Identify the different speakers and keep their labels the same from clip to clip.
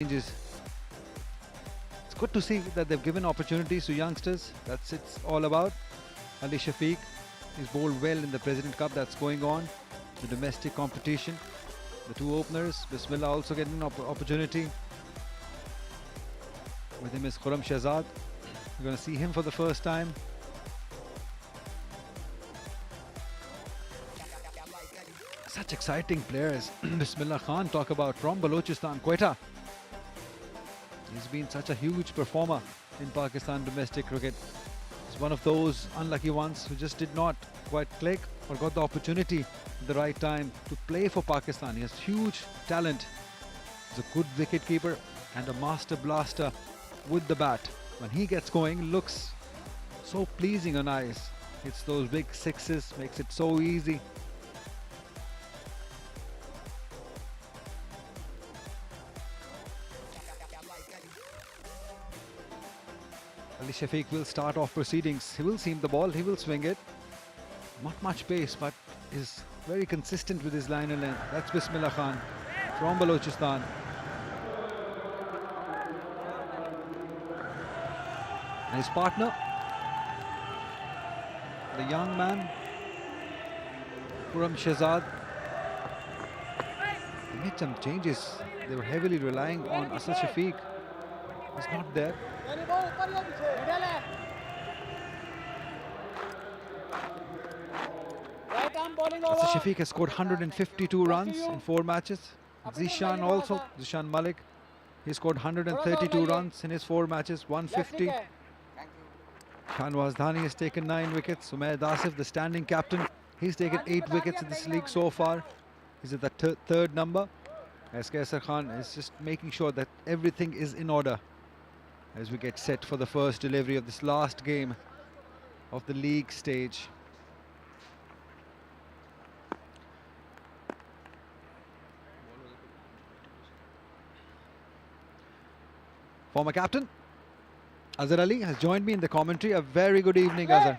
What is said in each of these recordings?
Speaker 1: changes. It's good to see that they've given opportunities to youngsters. That's it's all about. Ali Shafiq is bowled well in the President Cup that's going on, the domestic competition. The two openers, Bismillah also getting an opportunity. With him is Khurram Shahzad. We're going to see him for the first time. Such exciting players. Bismillah Khan, talk about from Balochistan, Quetta. He's been such a huge performer in Pakistan domestic cricket. He's one of those unlucky ones who just did not quite click or got the opportunity at the right time to play for Pakistan. He has huge talent. He's a good wicket keeper and a master blaster with the bat. When he gets going, looks so pleasing on eyes. Hits those big sixes, makes it so easy. Ali Shafiq will start off proceedings. He will seam the ball, he will swing it. Not much pace, but is very consistent with his line and length. That's Bismillah Khan from Balochistan. And his partner, the young man, Khurram Shahzad. They made some changes. They were heavily relying on Asad Shafiq. He's not there. Asad Shafiq has scored 152 runs in 4 matches. Zishan also, Zishan Malik, he scored 132 runs in his 4 matches, 150. Shanwaz Dhani has taken 9 wickets. Umayyad Asif, the standing captain, he's taken 8 wickets in this league so far. He's at the third number. As Kaisar Khan is just making sure that everything is in order as we get set for the first delivery of this last game of the league stage. Former captain Azhar Ali has joined me in the commentary. A very good evening, Azhar.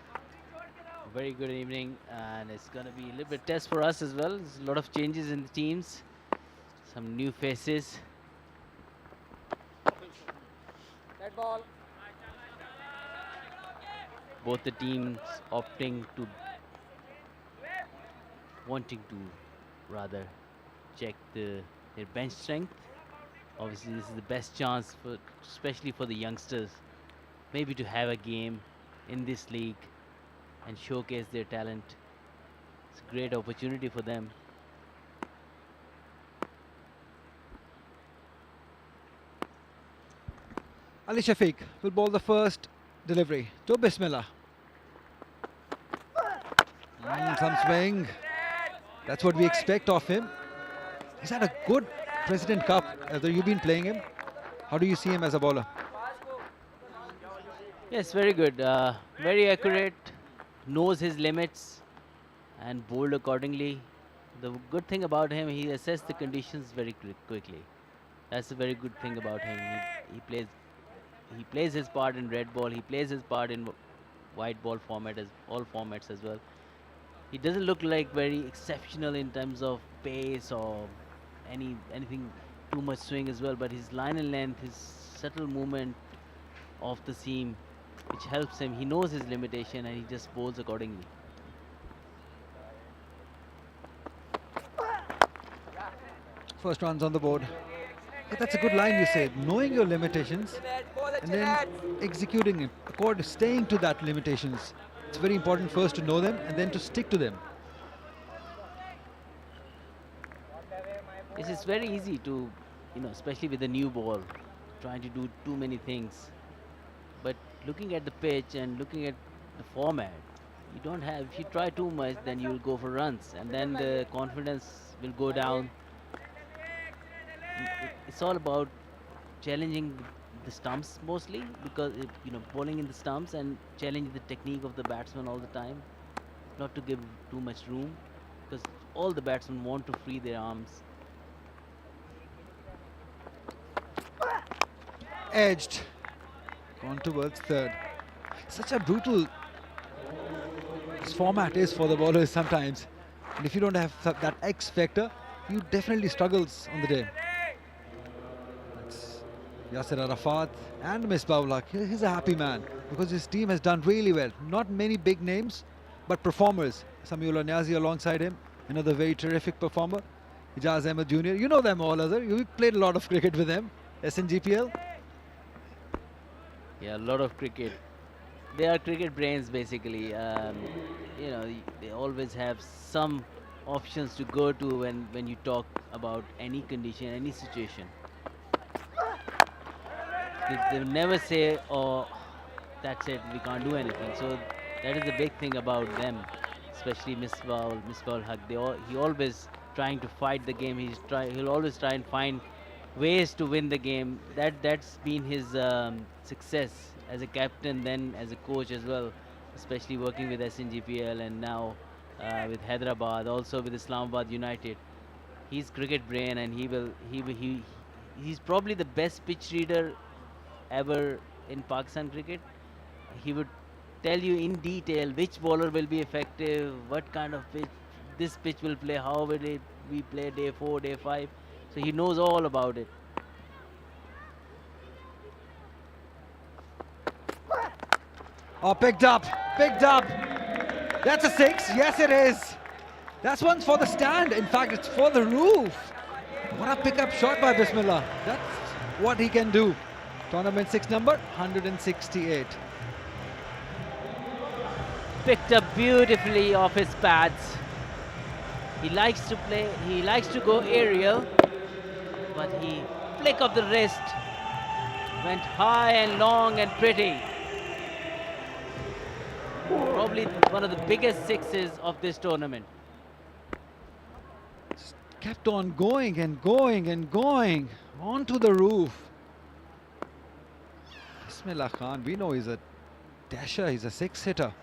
Speaker 2: Very good evening, and it's going to be a little bit test for us as well. There's a lot of changes in the teams, some new faces.
Speaker 3: That ball.
Speaker 2: Both the teams opting to, wanting to rather check their bench strength. Obviously, this is the best chance for, especially for the youngsters, maybe to have a game in this league and showcase their talent. It's a great opportunity for them.
Speaker 1: Ali Shafiq will bowl the first delivery to Bismillah. Some swing. That's what we expect of him. He's had a good President Cup. After you've been playing him, how do you see him as a bowler?
Speaker 2: Yes, very good. Very accurate, knows his limits and bowled accordingly. The good thing about him, he assesses the conditions very quickly. That's a very good thing about him. He plays his part in red ball. He plays his part in white ball format, as all formats as well. He doesn't look like very exceptional in terms of pace or anything too much swing as well, but his line and length, his subtle movement of the seam, which helps him. He knows his limitation and he just bowls accordingly.
Speaker 1: First runs on the board. Yeah, that's a good line you said. Knowing your limitations and then executing it, staying to that limitations. It's very important first to know them and then to stick to them.
Speaker 2: It's very easy to, especially with the new ball, trying to do too many things. But looking at the pitch and looking at the format, you don't have, if you try too much, then you will go for runs and then the confidence will go down. It's all about challenging the stumps mostly, because, bowling in the stumps and challenging the technique of the batsman all the time, not to give too much room, because all the batsmen want to free their arms.
Speaker 1: Edged. Gone towards third. Such a brutal this format is for the bowlers sometimes. And if you don't have that X factor, you definitely struggles on the day. That's Yasser Arafat and Misbah-ul-Haq. He's a happy man because his team has done really well. Not many big names, but performers. Samiullah Niazi alongside him, another very terrific performer. Ijaz Ahmed Jr. You know them all, Azhar. You played a lot of cricket with them. SNGPL.
Speaker 2: Yeah, a lot of cricket. They are cricket brains basically. You know, they always have some options to go to when you talk about any condition, any situation. They will never say, "Oh, that's it, we can't do anything." So that is the big thing about them, especially Misbah Haq. He always trying to fight the game. He'll always try and find ways to win the game. That's been his success as a captain, then as a coach as well, especially working with SNGPL and now with Hyderabad, also with Islamabad United. He's cricket brain, and he's probably the best pitch reader ever in Pakistan cricket. He would tell you in detail which bowler will be effective, what kind of pitch this pitch will play, how will it be play day 4, day 5. So he knows all about it.
Speaker 1: Oh, picked up, picked up. That's a 6. Yes, it is. That's one for the stand. In fact, it's for the roof. What a pickup shot by Bismillah. That's what he can do. Tournament 6 number 168.
Speaker 2: Picked up beautifully off his pads. He likes to play, he likes to go aerial, but he flick of the wrist, went high and long and pretty. Probably one of the biggest sixes of this tournament.
Speaker 1: Kept on going and going and going onto the roof. Bismillah Khan, we know he's a dasher, he's a 6 hitter.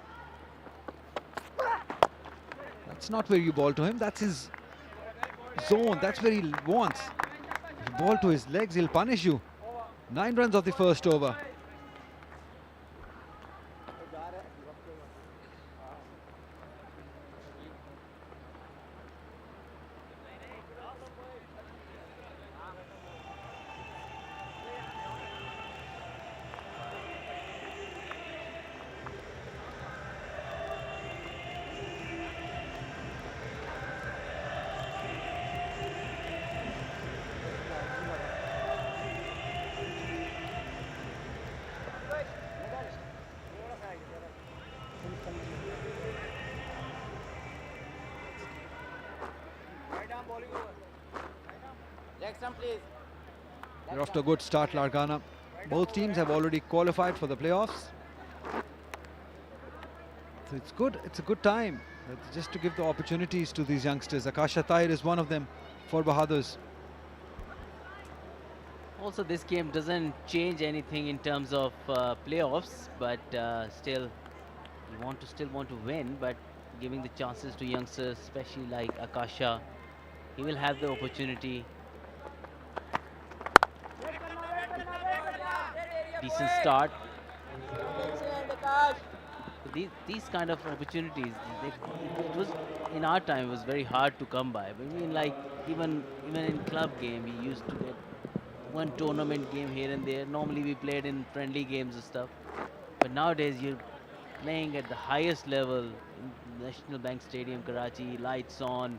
Speaker 1: That's not where you ball to him, that's his zone, that's where he wants. If you ball to his legs, he'll punish you. 9 runs of the first over. They're off to a good start, Larkana. Both teams have already qualified for the playoffs. So it's good, it's a good time just to give the opportunities to these youngsters. Akasha Tahir is one of them for Bahadurs.
Speaker 2: Also, this game doesn't change anything in terms of playoffs, but still, you still want to win, but giving the chances to youngsters, especially like Akasha, he will have the opportunity. Decent start. These kind of opportunities, it was in our time, it was very hard to come by. I mean, like even in club game, we used to get one tournament game here and there. Normally we played in friendly games and stuff, but nowadays you're playing at the highest level in National Bank Stadium, Karachi, lights on,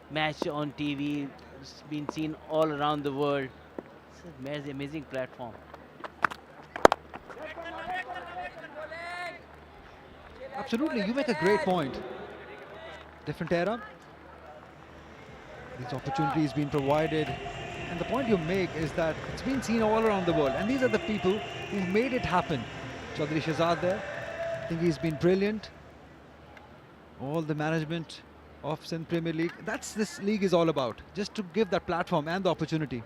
Speaker 2: match on TV, it's been seen all around the world. It's an amazing platform.
Speaker 1: Absolutely, you make a great point. Different era. These opportunities being provided. And the point you make is that it's been seen all around the world. And these are the people who've made it happen. Chaudhry Shahzad there. I think he's been brilliant. All the management of Sindh Premier League. That's this league is all about. Just to give that platform and the opportunity.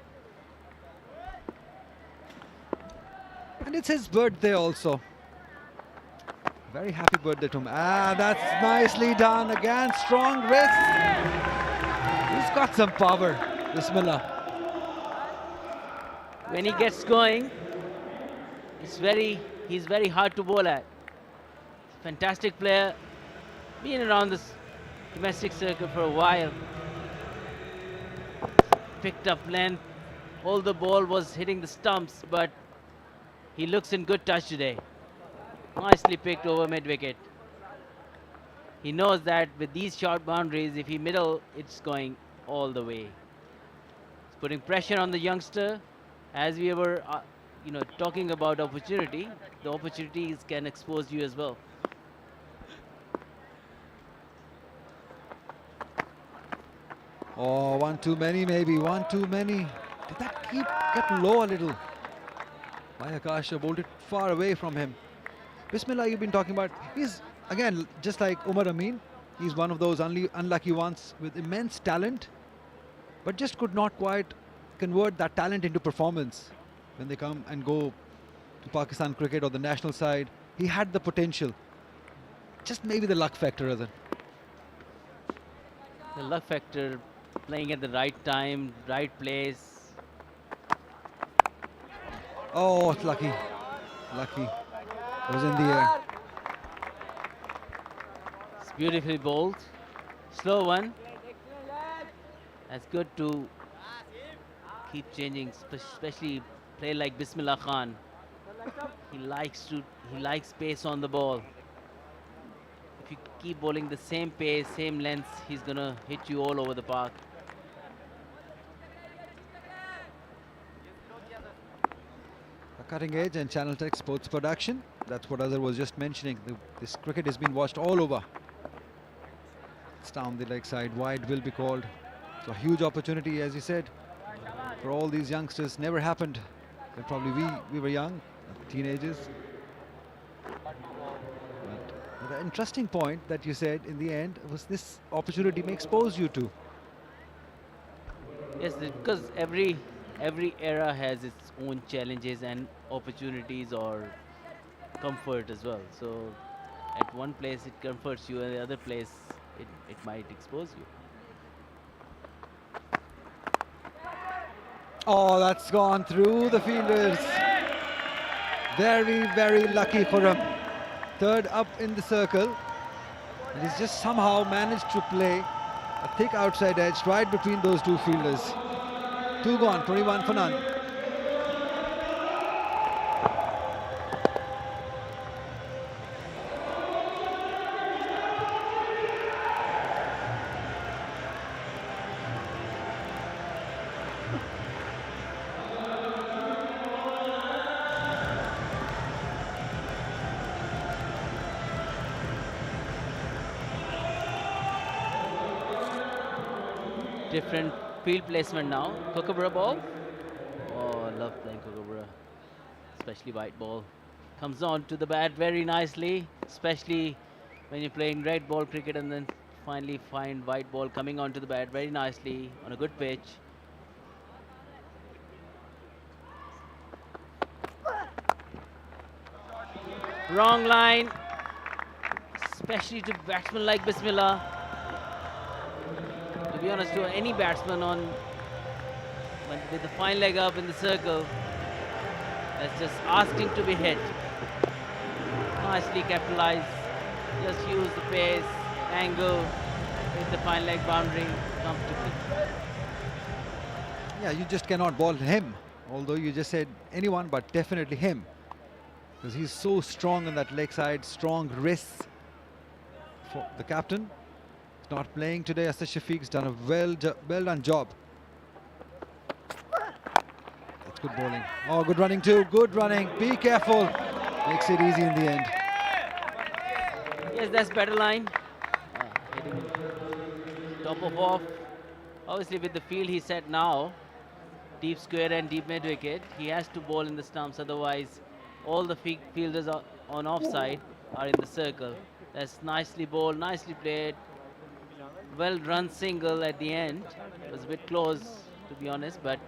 Speaker 1: And it's his birthday also. Very happy birthday to him. Ah, that's nicely done. Again, strong wrist. He's got some power. Bismillah.
Speaker 2: When he gets going, he's very hard to bowl at. Fantastic player. Been around this domestic circuit for a while. Picked up length All the ball was hitting the stumps, but he looks in good touch today. Nicely picked over mid-wicket. He knows that with these short boundaries, if he middle, it's going all the way. It's putting pressure on the youngster. As we were, talking about opportunity, the opportunities can expose you as well.
Speaker 1: Oh, one too many, maybe. One too many. Did that get low a little? Mayakasha bowled it far away from him. Bismillah, you've been talking about. He's, again, just like Umar Amin, he's one of those unlucky ones with immense talent, but just could not quite convert that talent into performance when they come and go to Pakistan cricket or the national side. He had the potential. Just maybe the luck factor, Razan.
Speaker 2: The luck factor, playing at the right time, right place.
Speaker 1: Oh, it's lucky. Lucky. It was in the air.
Speaker 2: It's beautifully bowled. Slow one. That's good to keep changing, especially play like Bismillah Khan. He likes pace on the ball. If you keep bowling the same pace, same length, he's gonna hit you all over the park.
Speaker 1: A cutting edge and Channel Tech Sports Production. That's what Azhar was just mentioning. This cricket has been watched all over. It's down the leg side. Wide will be called. So a huge opportunity, as you said, for all these youngsters. Never happened. When probably we were young, teenagers. But the interesting point that you said in the end was this opportunity may expose you to.
Speaker 2: Yes, because every era has its own challenges and opportunities or comfort as well. So at one place it comforts you, and the other place it might expose you.
Speaker 1: Oh, that's gone through the fielders. Very, very lucky for him. Third up in the circle. And he's just somehow managed to play a thick outside edge right between those two fielders. Two gone, 21 for none.
Speaker 2: Different field placement now. Kookaburra ball. Oh, I love playing Kookaburra, especially white ball. Comes on to the bat very nicely, especially when you're playing red ball cricket and then finally find white ball coming onto the bat very nicely on a good pitch. Wrong line, especially to batsmen like Bismillah. To be honest, to any batsman with the fine leg up in the circle, that's just asking to be hit. Nicely capitalized. Just use the pace, angle, hit the fine leg boundary comfortably.
Speaker 1: Yeah, you just cannot ball him. Although you just said anyone, but definitely him. Because he's so strong on that leg side, strong wrists. For the captain, he's not playing today. Asad Shafiq's done a well done job. That's good bowling. Oh, good running too. Good running. Be careful. Makes it easy in the end.
Speaker 2: Yes, that's better line. Hitting top of off. Obviously, with the field he's set now, deep square and deep mid wicket, he has to bowl in the stumps. Otherwise, all the fielders are on offside are in the circle. That's nicely bowled, nicely played. Well run single at the end. It was a bit close, to be honest, but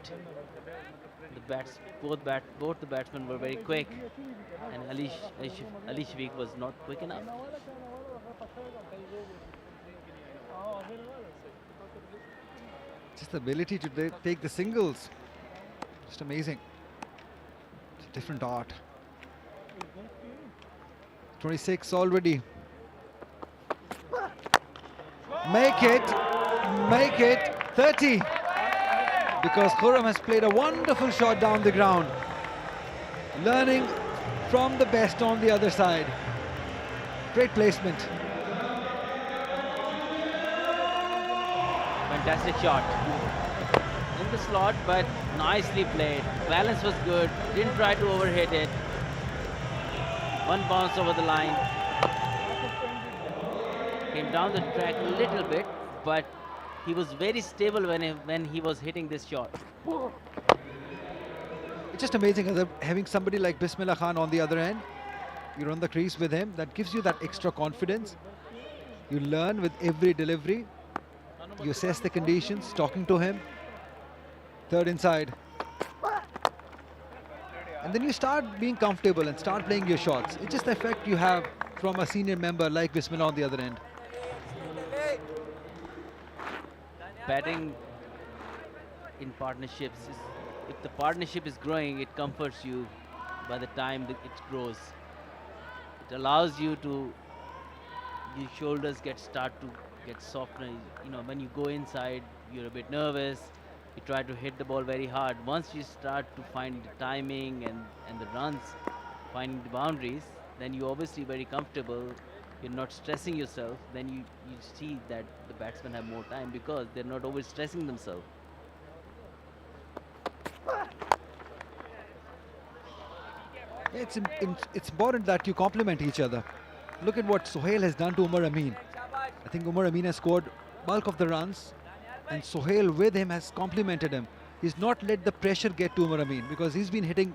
Speaker 2: both the batsmen were very quick, and Ali Shafiq was not quick enough.
Speaker 1: Just the ability to take the singles. Just amazing. It's a different art. 26 already. Make it 30. because Khurram has played a wonderful shot down the ground, learning from the best on the other side. Great placement.
Speaker 2: Fantastic shot in the slot, but nicely played. Balance was good. Didn't try to overhit it. One bounce over the line. Came down the track a little bit, but he was very stable when he was hitting this shot.
Speaker 1: It's just amazing having somebody like Bismillah Khan on the other end. You're on the crease with him. That gives you that extra confidence. You learn with every delivery. You assess the conditions, talking to him. Third inside. And then you start being comfortable and start playing your shots. It's just the effect you have from a senior member like Bismillah on the other end.
Speaker 2: Batting in partnerships, if the partnership is growing, it comforts you by the time it grows. It allows you to, your shoulders start to get softer. You know, when you go inside, you're a bit nervous. You try to hit the ball very hard. Once you start to find the timing and the runs, finding the boundaries, then you're obviously very comfortable. You're not stressing yourself. Then you see that the batsmen have more time because they're not always stressing themselves.
Speaker 1: It's important that you complement each other. Look at what Sohail has done to Umar Amin. I think Umar Amin has scored bulk of the runs, and Sohail with him has complemented him. He's not let the pressure get to Umar Amin because he's been hitting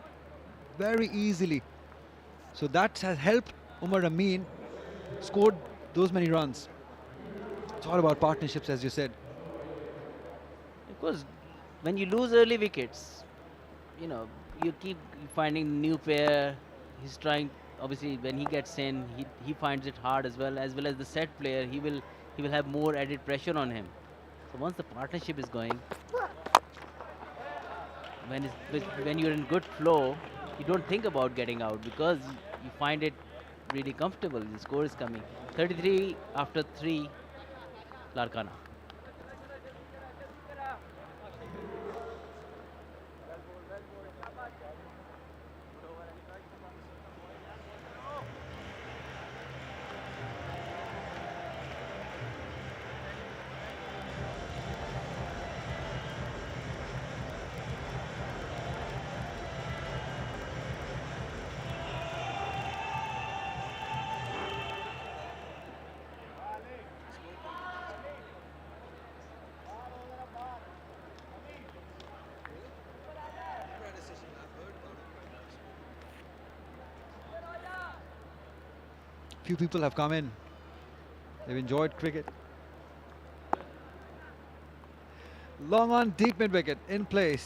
Speaker 1: very easily. So that has helped Umar Amin scored those many runs. It's all about partnerships, as you said.
Speaker 2: Because when you lose early wickets, you know, you keep finding new pair. He's trying, obviously when he gets in, he finds it hard as well as the set player. He will have more added pressure on him. So once the partnership is going, when you're in good flow, you don't think about getting out because you find it really comfortable. The score is coming. 33 after 3, Larkana.
Speaker 1: Few people have come in. They've enjoyed cricket. Long on, deep mid wicket in place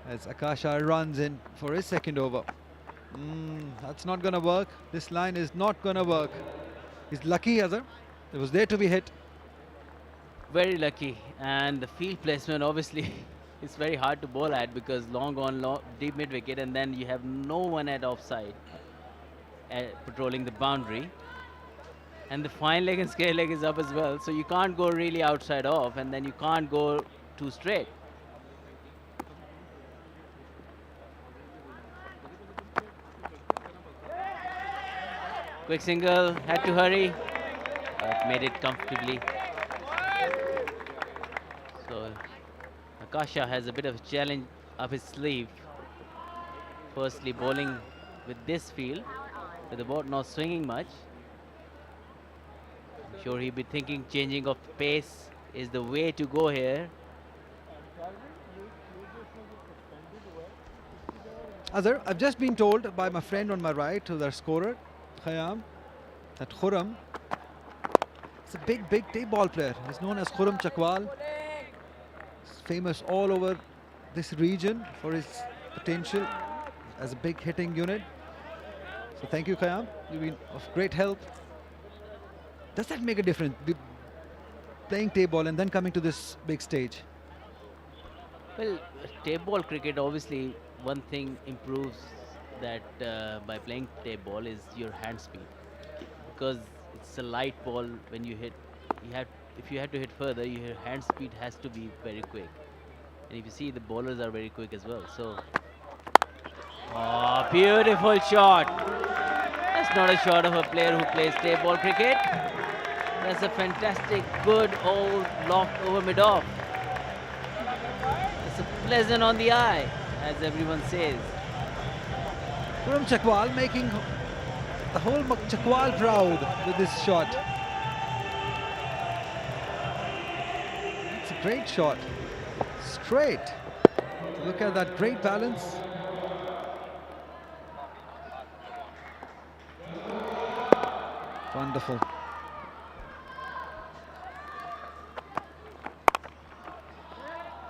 Speaker 1: as Akasha runs in for his second over. That's not going to work. This line is not going to work. He's lucky, Azhar. It was there to be hit.
Speaker 2: Very lucky, and the field placement obviously is very hard to bowl at because long on, deep mid wicket, and then you have no one at offside patrolling the boundary, and the fine leg and square leg is up as well, so you can't go really outside off, and then you can't go too straight. Quick single, had to hurry, but made it comfortably. So Akasha has a bit of a challenge up his sleeve. Firstly, bowling with this field, with the ball not swinging much. I'm sure he'll be thinking changing of pace is the way to go here.
Speaker 1: Azhar, I've just been told by my friend on my right, who's our scorer, Khayyam, that Khurram is a big tape ball player. He's known as Khurram Chakwal. He's famous all over this region for his potential as a big hitting unit. So thank you, Khayyam. You've been of great help. Does that make a difference? Playing tape ball and then coming to this big stage?
Speaker 2: Well, tape ball cricket, obviously, one thing improves that by playing tape ball is your hand speed, because it's a light ball. When you hit, if you have to hit further, your hand speed has to be very quick. And if you see, the bowlers are very quick as well. So, oh, beautiful shot. That's not a shot of a player who plays tape ball cricket. That's a fantastic, good old loft over mid-off. It's a pleasant on the eye, as everyone says.
Speaker 1: Khurram Chakwal making the whole Chakwal proud with this shot. It's a great shot. Straight. Look at that great balance. Wonderful.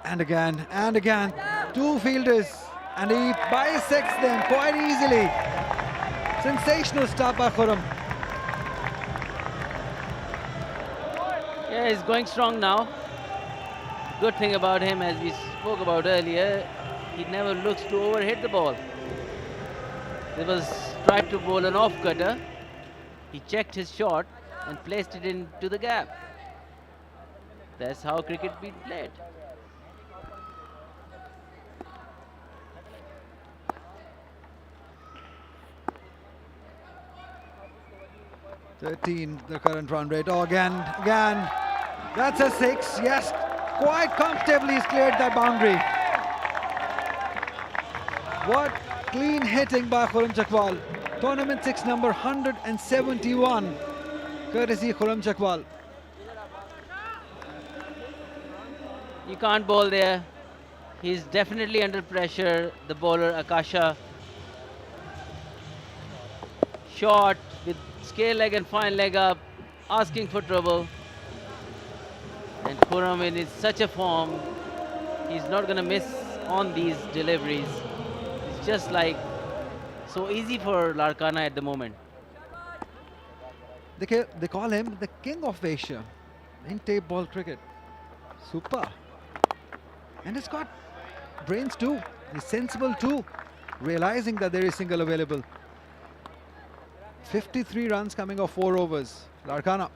Speaker 1: And again, two fielders, and he bisects them quite easily. Sensational start by Khurram.
Speaker 2: Yeah, he's going strong now. Good thing about him, as we spoke about earlier, he never looks to overhit the ball. There was tried to bowl an off cutter. He checked his shot and placed it into the gap. That's how cricket been played.
Speaker 1: The current run rate. Oh, again. That's a 6. Yes, quite comfortably he's cleared that boundary. What clean hitting by Khurram Chakwal. Tournament 6 number 171. Courtesy Khurram Chakwal.
Speaker 2: You can't bowl there. He's definitely under pressure. The bowler Akasha. Shot with scale leg and fine leg up, asking for trouble. And Khurram in such a form, he's not going to miss on these deliveries. It's just like so easy for Larkana at the moment.
Speaker 1: They call him the king of Asia in tape ball cricket. Super. And he's got brains too. He's sensible too, realizing that there is single available. 53 runs coming off 4 overs. Larkana.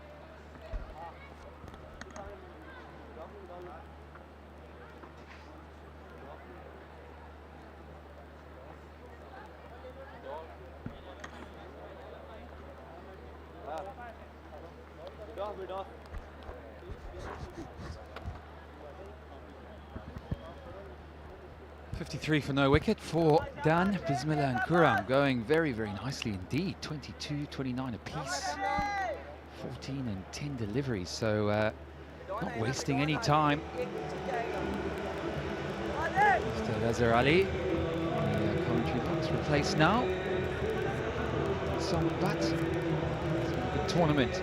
Speaker 4: .53 for no wicket for Dan, Bismillah and Khurram, going very, very nicely indeed. 22, 29 apiece, 14 and 10 deliveries, so not wasting any time. Mr. Azhar Ali, the commentary box replaced now. Some but it's a good tournament.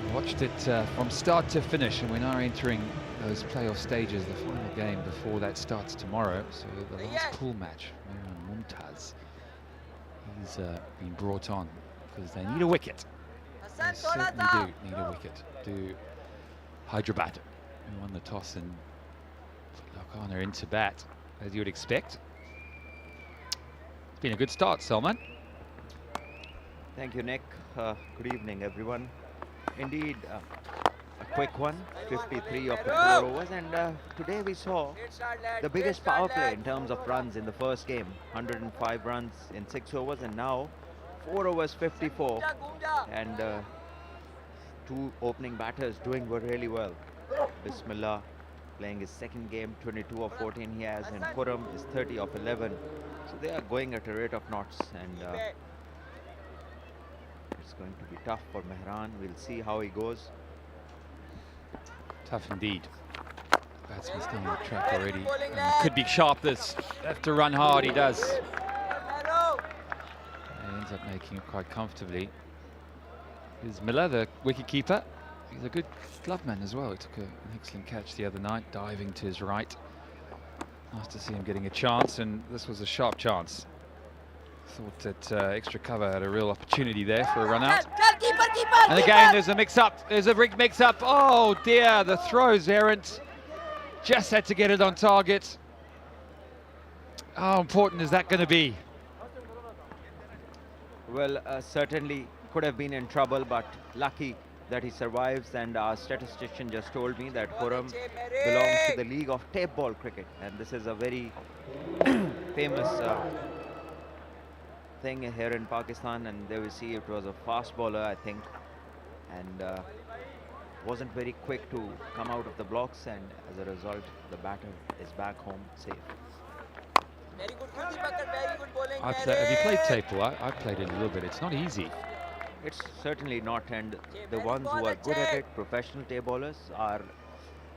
Speaker 4: We watched it from start to finish, and we're now entering those playoff stages, the final game before that starts tomorrow. So the last pool match, Mehran Mumtaz, he's been brought on because they need a wicket. They certainly do need a wicket. Do Hyderabad, who won the toss and put Larkana into bat, as you would expect. It's been a good start, Salman.
Speaker 5: Thank you, Nick. Good evening, everyone. Indeed, a quick one, 53 of the 4 overs, and today we saw the biggest power play in terms of runs in the first game. 105 runs in 6 overs, and now 4 overs, 54, and 2 opening batters doing really well. Bismillah playing his second game, 22 of 14 he has, and Khurram is 30 of 11. So they are going at a rate of knots, and it's going to be tough for Mehran. We'll see how he goes.
Speaker 4: Tough indeed. Batsman's still on the track already. Could be sharp this. Have to run hard, he does. He ends up making it quite comfortably. Here's Miller, the wicketkeeper. He's a good glove man as well. He took an excellent catch the other night, diving to his right. Nice to see him getting a chance, and this was a sharp chance. Thought that extra cover had a real opportunity there for a run out. And again, there's a mix-up. There's a big mix-up. Oh dear, the throw's errant. Just had to get it on target. How important is that going to be?
Speaker 5: Well, certainly could have been in trouble, but lucky that he survives, and our statistician just told me that Khurram belongs to the League of Tape Ball Cricket, and this is a very famous thing here in Pakistan. And there we see it was a fast bowler, I think, and wasn't very quick to come out of the blocks, and as a result, the batter is back home safe.
Speaker 3: Very good, Kuldeep Pakkad, very good bowling.
Speaker 4: Have you played tape ball? I played it a little bit. It's not easy.
Speaker 5: It's certainly not, and the ones who are good at it, professional tape bowlers, are,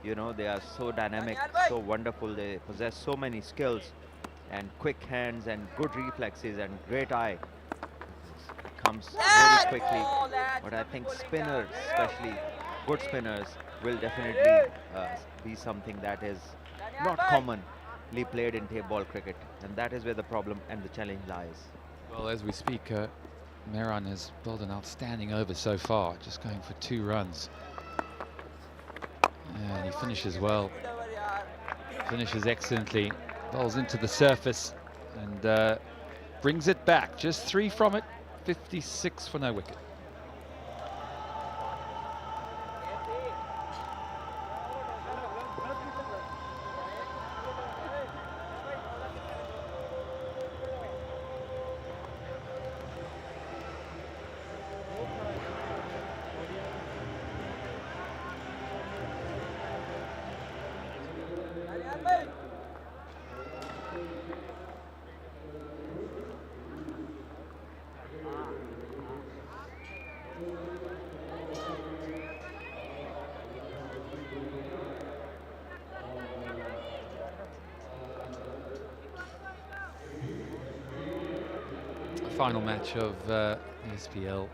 Speaker 5: you know, they are so dynamic, so wonderful. They possess so many skills and quick hands and good reflexes and great eye. It comes very quickly, but I think spinners, especially good spinners, will definitely be something that is not commonly played in tape ball cricket, and that is where the problem and the challenge lies.
Speaker 4: Well, as we speak, Mehran has bowled an outstanding over so far, just going for 2 runs. And he finishes well, finishes excellently, bowls into the surface and brings it back. Just 3 from it, 56 for no wicket. Final match of the SPL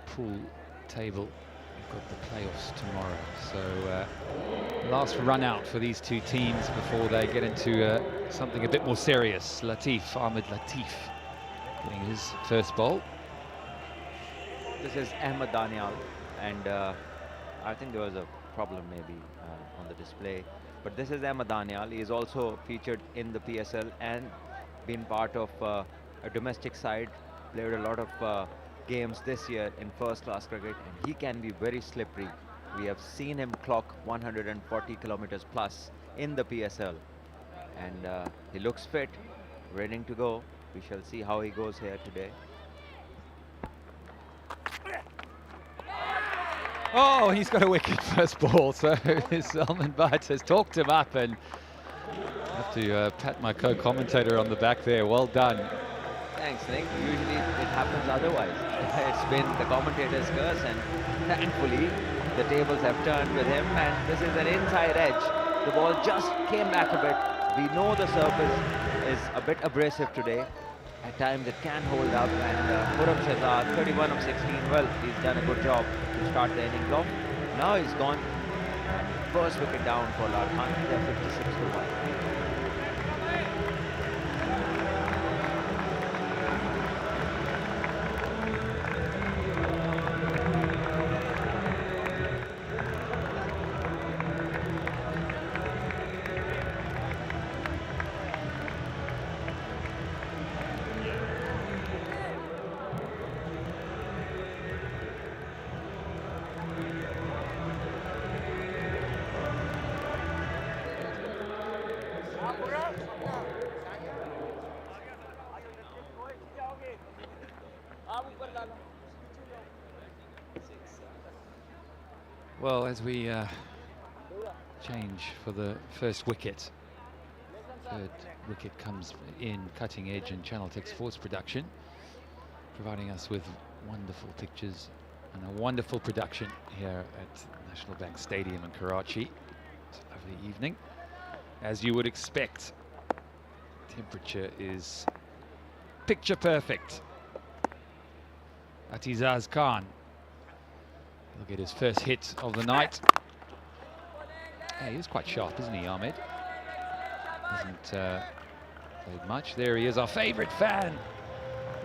Speaker 4: pool table. We've got the playoffs tomorrow, so last run out for these 2 teams before they get into something a bit more serious. Ahmed Latif getting his first bowl.
Speaker 5: This is Ahmed Danial, and I think there was a problem maybe on the display, but this is Ahmed Danial. He is also featured in the PSL and been part of a domestic side, played a lot of games this year in first-class cricket, and he can be very slippery. We have seen him clock 140 kilometers plus in the PSL, and he looks fit, ready to go. We shall see how he goes here today.
Speaker 4: Oh, he's got a wicket first ball, so Salman Butt has talked him up, and I have to pat my co-commentator on the back there. Well done.
Speaker 5: Thanks, Nick. Usually it happens otherwise. It's been the commentator's curse, and thankfully the tables have turned with him, and this is an inside edge. The ball just came back a bit. We know the surface is a bit abrasive today. At times it can hold up, and Khurram Shahzad, 31 of 16, well, he's done a good job to start the innings off. Now he's gone. First wicket down for Larkana. They're 56 to 1.
Speaker 4: Well, as we change for the first wicket, third wicket comes in Cutting Edge and Channel Tech Sports Production, providing us with wonderful pictures and a wonderful production here at National Bank Stadium in Karachi. It's a lovely evening, as you would expect. Temperature is picture perfect. Atizaz Khan will get his first hit of the night. Yeah, he is quite sharp, isn't he, Ahmed? Hasn't played much. There he is, our favourite fan.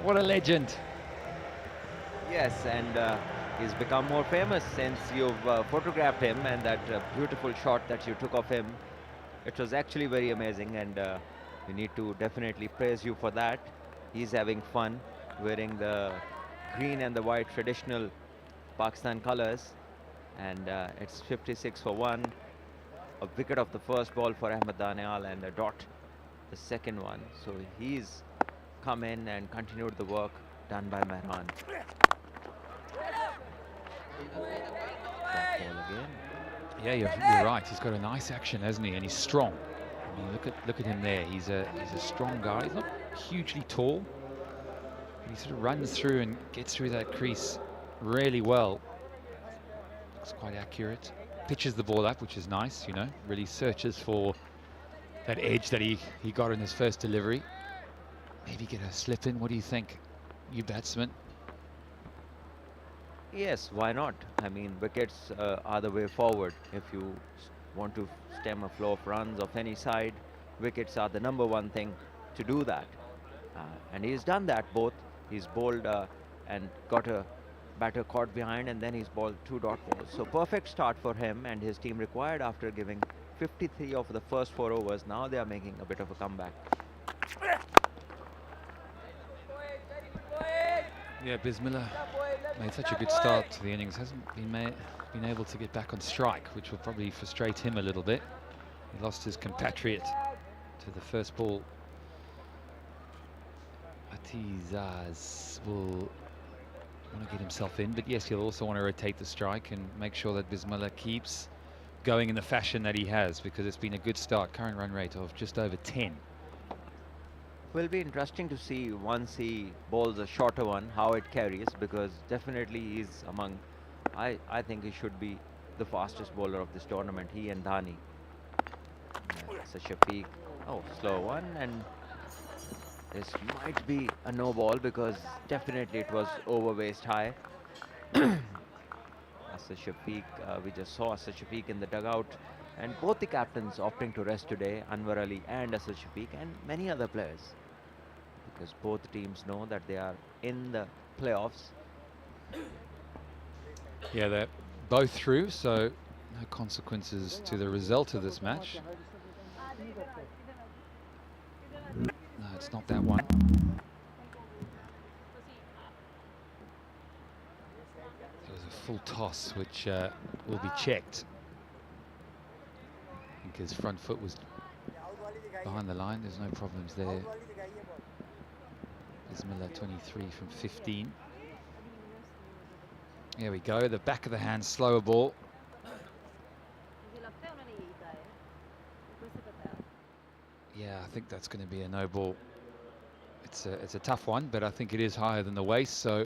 Speaker 4: What a legend.
Speaker 5: Yes, and he's become more famous since you've photographed him, and that beautiful shot that you took of him. It was actually very amazing, and we need to definitely praise you for that. He's having fun wearing the green and the white traditional Pakistan colors, And it's 56 for 1. A wicket of the first ball for Ahmed Danial and a dot the second one. So he's come in and continued the work done by Mehran. That ball again.
Speaker 4: Yeah, you're right. He's got a nice action, hasn't he? And he's strong. I mean, look at him there. He's a strong guy. He's not hugely tall. He sort of runs through and gets through that crease really well. Looks quite accurate. Pitches the ball up, which is nice, you know. Really searches for that edge that he got in his first delivery. Maybe get a slip in. What do you think, you batsman?
Speaker 5: Yes, why not? I mean, wickets are the way forward. If you want to stem a flow of runs of any side, wickets are the #1 thing to do that. And he's done that both. He's bowled and got a batter caught behind, and then he's bowled 2 dot balls. So perfect start for him and his team required after giving 53 of the first 4 overs. Now they are making a bit of a comeback.
Speaker 4: Yeah, Bismillah made such a good start to the innings. Hasn't been able to get back on strike, which will probably frustrate him a little bit. He lost his compatriot to the first ball. Atizaz will want to get himself in, but yes, he'll also want to rotate the strike and make sure that Bismillah keeps going in the fashion that he has, because it's been a good start. Current run rate of just over 10.
Speaker 5: Will be interesting to see once he bowls a shorter one how it carries, because definitely he's among, I think he should be the fastest bowler of this tournament, he and Dhani. Such a peak. Oh, slow one, and this might be a no ball because definitely it was over waist high. Asad Shafiq, we just saw Asad Shafiq in the dugout, and both the captains opting to rest today, Anwar Ali and Asad Shafiq, and many other players, because both teams know that they are in the playoffs.
Speaker 4: Yeah, they're both through, so no consequences to the result of this match. No, it's not that one. It was a full toss, which will be checked. I think his front foot was behind the line. There's no problems there. Bismillah 23 from 15. Here we go, the back of the hand, slower ball. Yeah, I think that's going to be a no ball. It's a tough one, but I think it is higher than the waist, so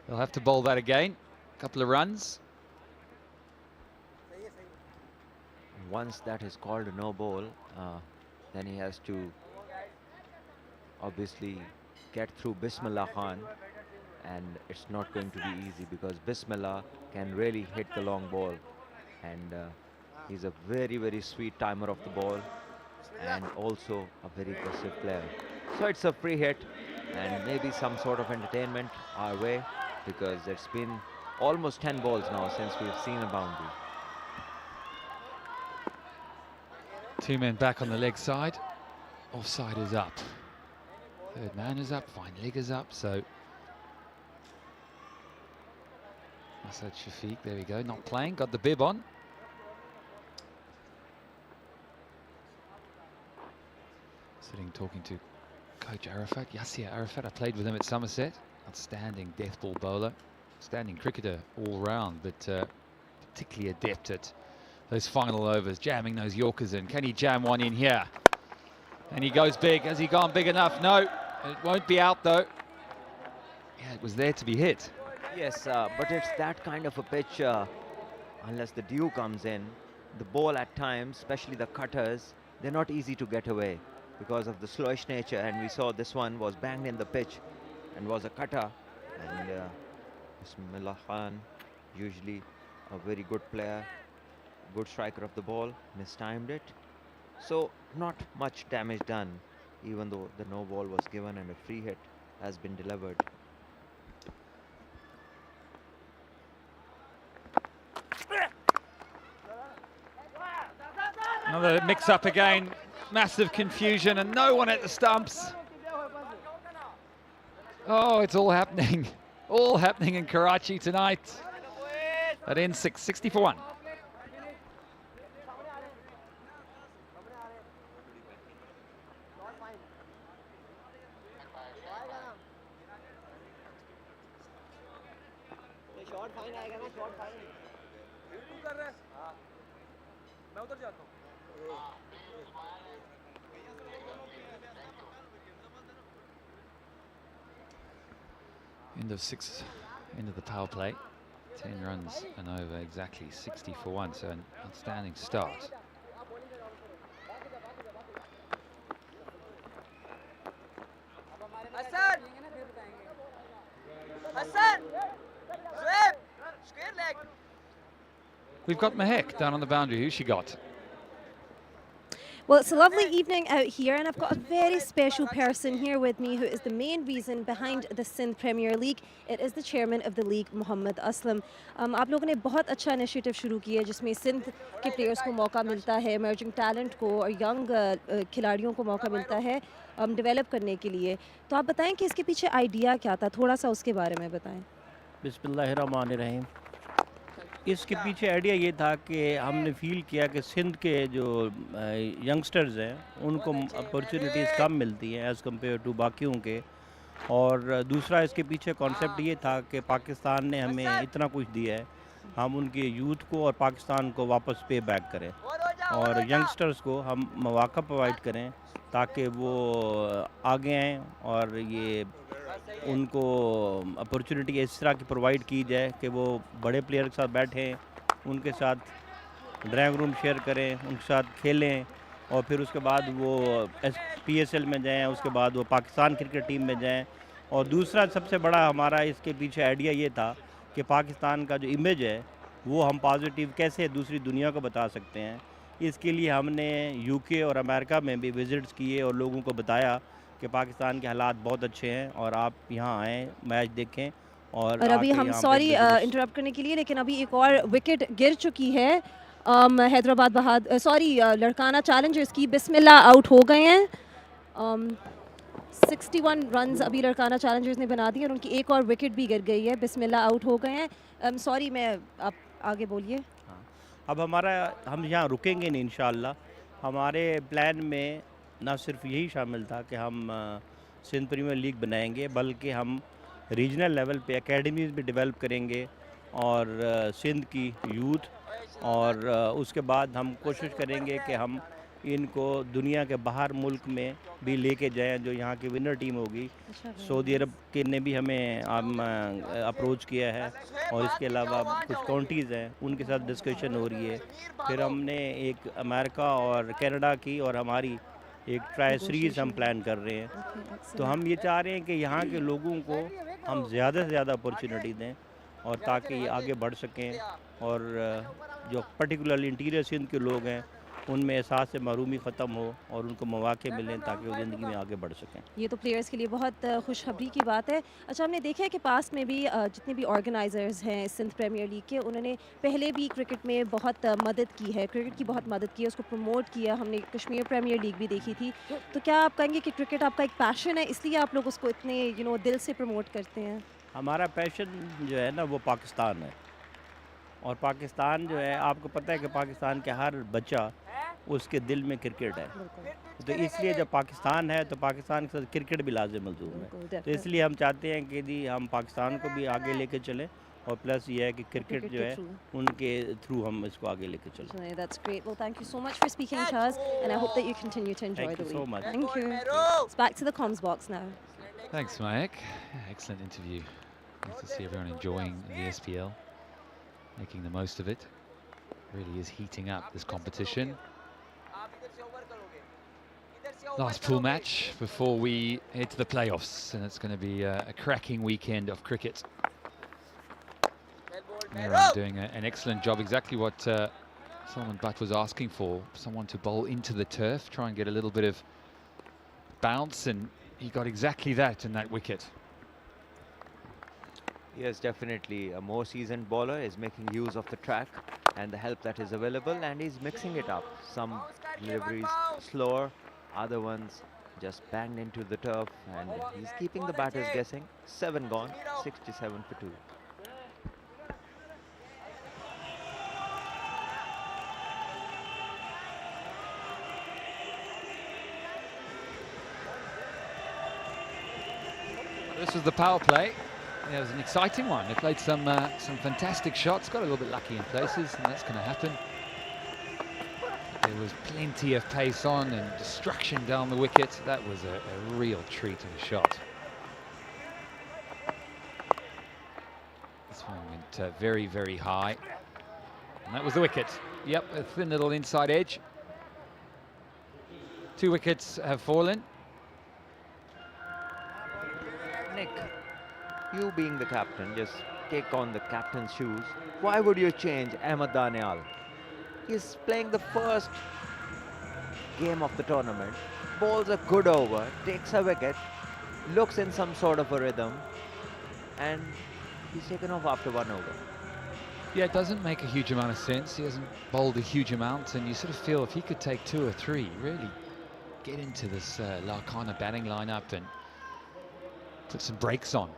Speaker 4: they'll have to bowl that again. A couple of runs.
Speaker 5: Once that is called a no ball, then he has to obviously get through Bismillah Khan, and it's not going to be easy because Bismillah can really hit the long ball, and he's a very, very sweet timer of the ball and also a very aggressive player. So it's a free hit and maybe some sort of entertainment our way, because it's been almost 10 balls now since we've seen a boundary.
Speaker 4: 2 men back on the leg side. Offside is up. Third man is up, fine leg is up, so Asad Shafiq, there we go, not playing, got the bib on. Sitting talking to Coach Arafat, Yasir Arafat. I played with him at Somerset. Outstanding death ball bowler, outstanding cricketer all round, but particularly adept at those final overs, jamming those Yorkers in. Can he jam one in here? And he goes big. Has he gone big enough? No, it won't be out though. Yeah, it was there to be hit.
Speaker 5: Yes, but it's that kind of a pitch, unless the dew comes in, the ball at times, especially the cutters, they're not easy to get away because of the slowish nature, and we saw this one was banged in the pitch and was a cutter, and Bismillah Khan, usually a very good player, good striker of the ball, mistimed it. So not much damage done, even though the no ball was given and a free hit has been delivered.
Speaker 4: Another mix-up again, massive confusion and no one at the stumps. Oh, it's all happening in Karachi tonight. That ends 60 for 1.
Speaker 3: Shot fine आएगा ना shot fine तू कर रहा है हां मैं उधर जाता हूं
Speaker 4: End of the power play. 10 runs and over, exactly 60 for 1. So an outstanding start.
Speaker 3: Hasan Hasan sweep square leg
Speaker 4: We've got Mahek down on the boundary. Who's she got?
Speaker 6: Well, it's a lovely evening out here, and I've got a very special person here with me who is the main reason behind the Sindh Premier League. It is the chairman of the league, Mohammad Aslam. आप लोगों ने बहुत अच्छा initiative शुरू किया है जिसमें सिंध के प्लेयर्स को मौका मिलता है, इमर्जिंग टैलेंट को और यंग खिलाड़ियों को मौका मिलता है डेवलप करने के लिए. तो आप बताएं कि इसके पीछे आइडिया क्या था, थोड़ा सा उसके बारे में बताएं.
Speaker 7: बिस्मिल्लाहिर्रहमानिर्रहीम. इसके पीछे आइडिया ये था कि हमने फील किया कि सिंध के जो यंगस्टर्स हैं उनको अपॉर्चुनिटीज़ कम मिलती हैं एज़ कम्पेयर टू बाकियों के. और दूसरा इसके पीछे कॉन्सेप्ट ये था कि पाकिस्तान ने हमें इतना कुछ दिया है, हम उनके यूथ को और पाकिस्तान को वापस पे बैक करें और यंगस्टर्स को हम मौका प्रोवाइड करें ताकि वो आगे आएँ और ये उनको अपॉर्चुनिटी इस तरह की प्रोवाइड की जाए कि वो बड़े प्लेयर के साथ बैठें, उनके साथ ड्राइंग रूम शेयर करें, उनके साथ खेलें और फिर उसके बाद वो SPL में जाएं, उसके बाद वो पाकिस्तान क्रिकेट टीम में जाएं. और दूसरा सबसे बड़ा हमारा इसके पीछे आइडिया ये था कि पाकिस्तान का जो इमेज है वो हम पॉजिटिव कैसे दूसरी दुनिया को बता सकते हैं. इसके लिए हमने UK और अमेरिका में भी विज़िट्स किए और लोगों को बताया कि पाकिस्तान के हालात बहुत अच्छे हैं और आप यहाँ आएँ, मैच देखें. और
Speaker 6: अभी हम सॉरी इंटरप्ट करने के लिए, लेकिन अभी एक और विकेट गिर चुकी है हैदराबाद लड़काना चैलेंजर्स की. बिस्मिल्लाह आउट हो गए हैं. 61 रन्स अभी लड़काना चैलेंजर्स ने बना दिए और उनकी एक और विकेट भी गिर गई है. बिस्मिल्लाह आउट हो गए हैं. सॉरी मैं आप आगे बोलिए.
Speaker 7: अब हम यहाँ रुकेंगे नहीं इंशाअल्लाह. हमारे प्लान में ना सिर्फ यही शामिल था कि हम सिंध प्रीमियर लीग बनाएंगे, बल्कि हम रीजनल लेवल पे एकेडमीज़ भी डेवलप करेंगे और सिंध की यूथ और उसके बाद हम कोशिश करेंगे कि हम इनको दुनिया के बाहर मुल्क में भी लेके जाएं. जो यहाँ की विनर टीम होगी, सऊदी अरब के ने भी हमें अप्रोच किया है और इसके अलावा कुछ काउंटीज़ हैं उनके साथ डिस्कशन हो रही है. फिर हमने एक अमेरिका और कनाडा की और हमारी एक ट्राई सीरीज़ हम प्लान कर रहे हैं. तो हम ये चाह रहे हैं कि यहाँ के लोगों को हम ज़्यादा से ज़्यादा अपॉर्चुनिटी दें और ताकि ये आगे बढ़ सकें और जो पर्टिकुलरली इंटीरियर सिंध के लोग हैं उनमें एहसास से महरूमी ख़त्म हो और उनको मौके मिलें ताकि वो ज़िंदगी में आगे बढ़ सकें.
Speaker 6: ये तो प्लेयर्स के लिए बहुत खुशखबरी की बात है. अच्छा, हमने देखा है कि पास में भी जितने भी ऑर्गेनाइजर्स हैं सिंध प्रीमियर लीग के, उन्होंने पहले भी क्रिकेट में बहुत मदद की है, क्रिकेट की बहुत मदद की है, उसको प्रमोट किया. हमने कश्मीर प्रीमियर लीग भी देखी थी. तो क्या आप कहेंगे कि क्रिकेट आपका एक पैशन है, इसलिए आप लोग उसको इतने दिल से प्रमोट करते हैं?
Speaker 7: हमारा पैशन जो है ना वो पाकिस्तान है और पाकिस्तान जो है आपको पता है कि पाकिस्तान के हर बच्चा उसके दिल में क्रिकेट है. तो इसलिए जब पाकिस्तान है तो पाकिस्तान के साथ क्रिकेट भी लाजिम मलजूम है. तो इसलिए हम चाहते हैं कि जी हम पाकिस्तान को भी आगे लेके चलें और प्लस ये है कि क्रिकेट जो है उनके थ्रू हम इसको आगे लेके चलें.
Speaker 6: That's great. Well, thank you so much for speaking to us, and I hope that you continue to enjoy
Speaker 7: Thank
Speaker 6: the
Speaker 7: you so
Speaker 6: league.
Speaker 7: much.
Speaker 6: Thank you. It's back to the comms box now.
Speaker 4: Thanks, Mahek. Excellent interview. Nice to see everyone enjoying the SPL, making the most of it. Really is heating up this competition. Last pool match before we head to the playoffs, and it's going to be a cracking weekend of cricket. Everyone doing an excellent job, exactly what Salman Butt was asking for, someone to bowl into the turf, try and get a little bit of bounce, and he got exactly that in that wicket.
Speaker 5: Yes, definitely. A more seasoned bowler is making use of the track and the help that is available, and he's mixing it up. Some deliveries slower, other ones just banged into the turf, and he's keeping the batters guessing. 7 gone, 67 for 2.
Speaker 4: This was the power play. Yeah, it was an exciting one. They played some fantastic shots, got a little bit lucky in places, and that's going to happen. There was plenty of pace on and destruction down the wicket. That was a real treat of a shot. This one went very, very high. And that was the wicket. Yep, a thin little inside edge. 2 wickets have fallen.
Speaker 5: Nick, you being the captain, just take on the captain's shoes. Why would you change Ahmed Daniel? He's playing the first game of the tournament, bowls a good over, takes a wicket, looks in some sort of a rhythm, and he's taken off after 1 over.
Speaker 4: Yeah, it doesn't make a huge amount of sense. He hasn't bowled a huge amount, and you sort of feel if he could take 2 or 3, really get into this Larkana batting lineup and put some brakes on.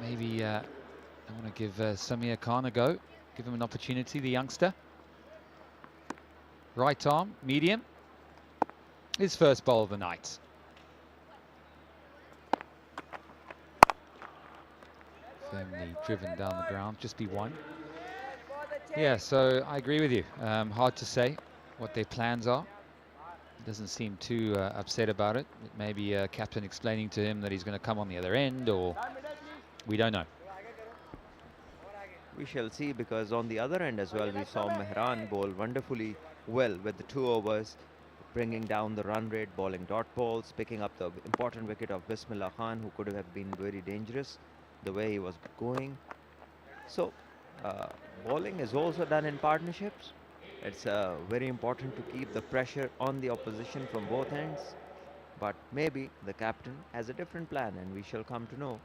Speaker 4: Maybe I want to give Samir Khan a go, give him an opportunity, the youngster. Right arm, medium. His first bowl of the night. Firmly driven down the ground, just be 1. Yeah, so I agree with you. Hard to say what their plans are. He doesn't seem too upset about it. It may be a captain explaining to him that he's going to come on the other end, or we don't know.
Speaker 5: We shall see, because on the other end as well, we saw Mehran bowl wonderfully well with the 2 overs, bringing down the run rate, bowling dot balls, picking up the important wicket of Bismillah Khan, who could have been very dangerous the way he was going. So bowling is also done in partnerships. It's very important to keep the pressure on the opposition from both ends, but maybe the captain has a different plan, and we shall come to know.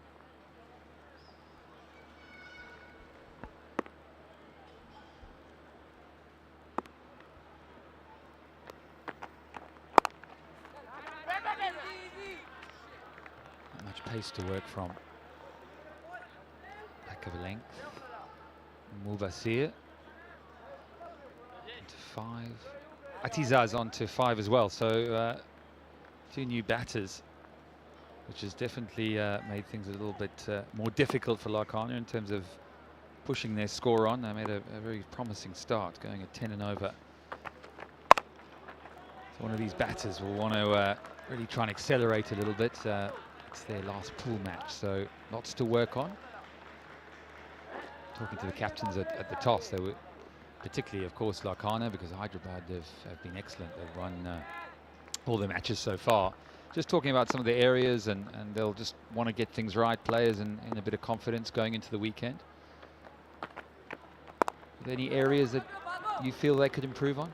Speaker 4: Not much pace to work from. Back of a length. Mubasir to 5. Atizaz on to 5 as well. So 2 new batters, which has definitely made things a little bit more difficult for Larkana in terms of pushing their score on. They made a very promising start, going at 10 and over. So one of these batters will want to really try and accelerate a little bit. It's their last pool match, so lots to work on. Talking to the captains at the toss, they were particularly, of course, Larkana, because Hyderabad have been excellent. They've won all their matches so far. Just talking about some of the areas, and they'll just want to get things right, players, and a bit of confidence going into the weekend. Are there any areas that you feel they could improve on?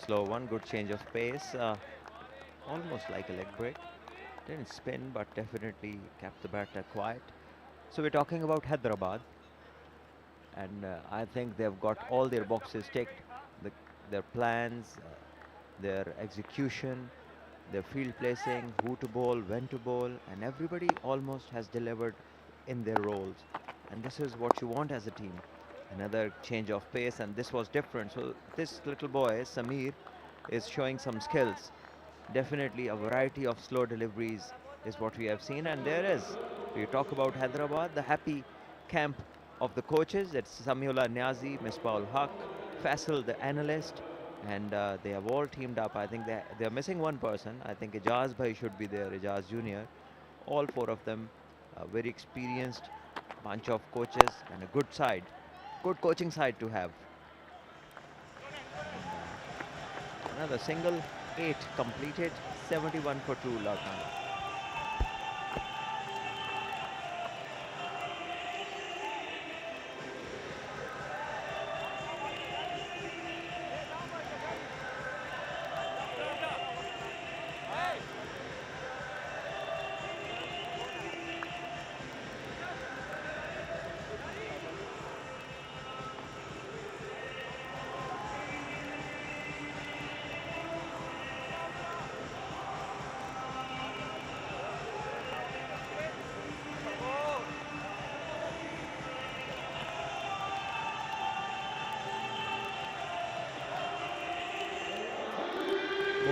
Speaker 5: Slow one, good change of pace, almost like a leg break. Didn't spin, but definitely kept the batter quiet. So we're talking about Hyderabad, and I think they've got all their boxes ticked. Their plans, their execution, their field placing, who to bowl, when to bowl, and everybody almost has delivered in their roles. And this is what you want as a team. Another change of pace, and this was different. So this little boy, Samir, is showing some skills. Definitely a variety of slow deliveries is what we have seen, and there is. You talk about Hyderabad, the happy camp of the coaches. It's Samiullah Niazi, Misbah Haq, Faisal, the analyst, and they have all teamed up. I think they're missing one person. I think Ijaz Bhai should be there, Ijaz Junior. All 4 of them, very experienced bunch of coaches, and a good side, good coaching side to have. And, another single, 8 completed, 71 for 2 Larkana.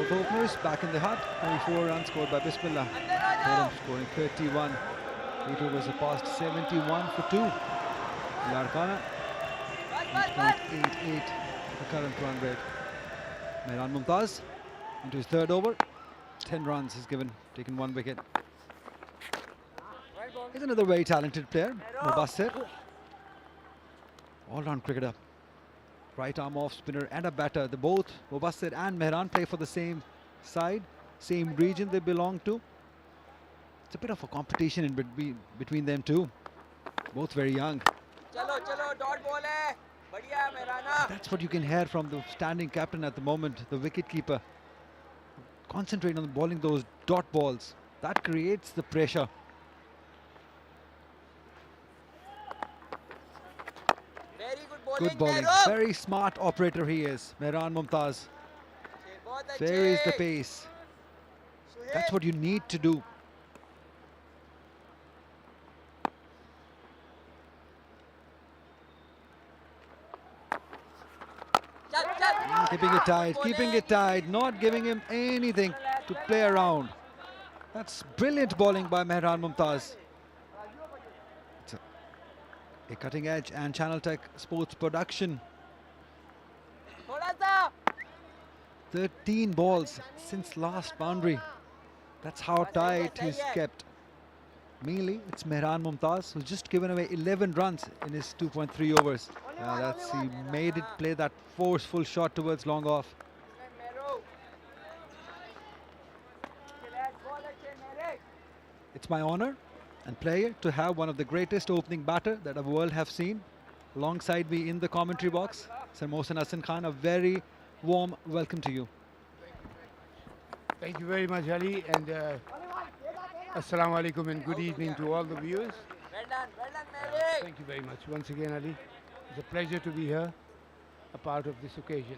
Speaker 1: of openers back in the hut. 24 runs scored by Bismillah. Tehran scoring 31. 8 overs are passed, 71 for 2. Larkana 8.88 the current run rate. Mehran Mumtaz into his third over. 10 runs he's given, taken 1 wicket. He's another very talented player, Mubassir. All-round cricketer. Right arm off spinner and a batter. The both Mubassir and Mehran play for the same side, same region they belong to. It's a bit of a competition in between them two. Both very young.
Speaker 3: चलो चलो dot ball है बढ़िया मेहराना
Speaker 1: That's what you can hear from the standing captain at the moment, the wicket keeper. Concentrate on bowling those dot balls. That creates the pressure.
Speaker 3: Very good bowling
Speaker 1: Good bowling. Very smart operator he is, Mehran Mumtaz.
Speaker 3: बहुत अच्छे
Speaker 1: Varies the pace. That's what you need to do.
Speaker 3: चल चल
Speaker 1: Keeping it tight, not giving him anything to play around. That's brilliant bowling by Mehran Mumtaz. It's a cutting edge and Channel Tech sports production.
Speaker 3: थोड़ा सा
Speaker 1: 13 balls since last boundary. That's how tight he's kept. Mainly, it's Mehran Mumtaz who's just given away 11 runs in his 2.3 overs. He made it play that forceful shot towards long off. It's my honor and pleasure to have one of the greatest opening batter that the world have seen alongside me in the commentary box. Sir Mohsen Hassan Khan, a very warm welcome to you.
Speaker 8: Thank you very much, Ali, and Assalamu alaikum and good evening to all the viewers.
Speaker 3: well done मेरे
Speaker 8: Thank you very much once again, Ali. It's a pleasure to be here, a part of this occasion,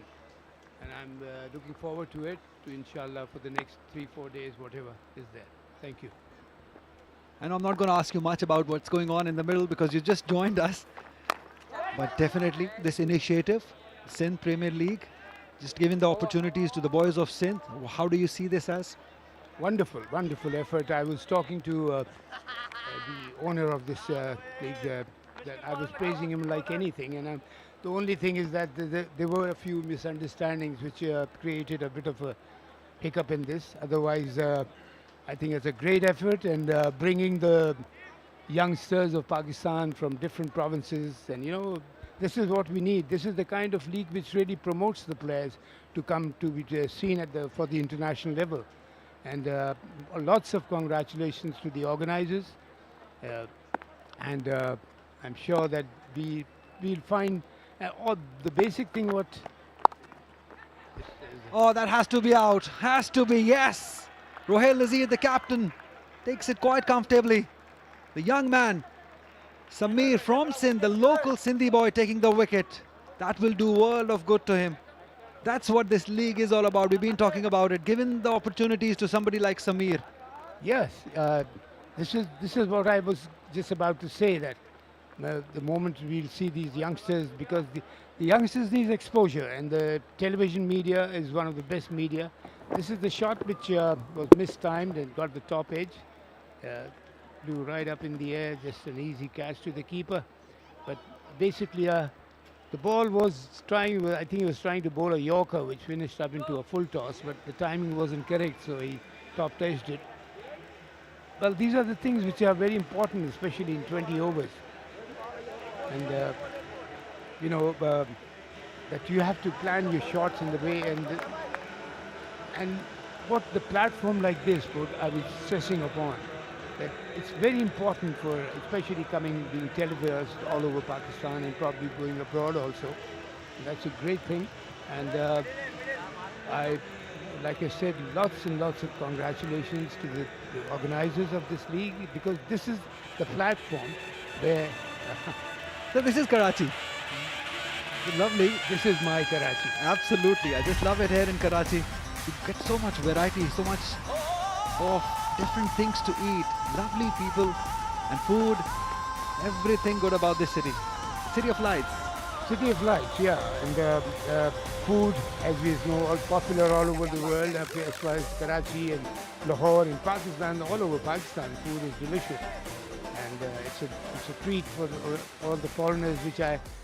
Speaker 8: and I'm looking forward to it, to inshallah for the next 3-4 days, whatever is there. Thank you.
Speaker 1: And I'm not going to ask you much about what's going on in the middle because you just joined us. But definitely this initiative, Sindh Premier League, just giving the opportunities to the boys of Sindh. How do you see this as?
Speaker 8: Wonderful, wonderful effort. I was talking to the owner of this league, that I was praising him like anything, and the only thing is that there were a few misunderstandings which created a bit of a hiccup in this. Otherwise, I think it's a great effort, and bringing the youngsters of Pakistan from different provinces, and this is what we need. This is the kind of league which really promotes the players to come to be seen for the international level. And lots of congratulations to the organizers, and I'm sure that we'll find the basic thing what.
Speaker 1: Oh, that has to be out. Has to be, yes. Rohail Nazir, the captain, takes it quite comfortably. The young man, Sameer from Sindh, the local Sindhi boy, taking the wicket. That will do world of good to him. That's what this league is all about. We've been talking about it. Giving the opportunities to somebody like Sameer.
Speaker 8: Yes, this is what I was just about to say, that the moment we'll see these youngsters, because the youngsters need exposure, and the television media is one of the best media. This is the shot which was mistimed and got the top edge. Flew right up in the air, just an easy catch to the keeper. But basically, the ball was I think he was trying to bowl a Yorker, which finished up into a full toss, but the timing wasn't correct, so he top edged it. Well, these are the things which are very important, especially in 20 overs. And, that you have to plan your shots in the way, and what the platform like this, I was stressing upon, that it's very important for, especially being televised all over Pakistan and probably going abroad also. That's a great thing. And like I said, lots and lots of congratulations to the organizers of this league, because this is the platform where...
Speaker 1: So this is Karachi. Lovely.
Speaker 8: This is my Karachi.
Speaker 1: Absolutely. I just love it here in Karachi. You get so much variety, so much of different things to eat. Lovely people and food. Everything good about this city. City of lights.
Speaker 8: City of Lights, yeah. And food, as we know, all popular all over the world, as far as Karachi and Lahore in Pakistan, all over Pakistan, food is delicious. And it's a treat for all the foreigners,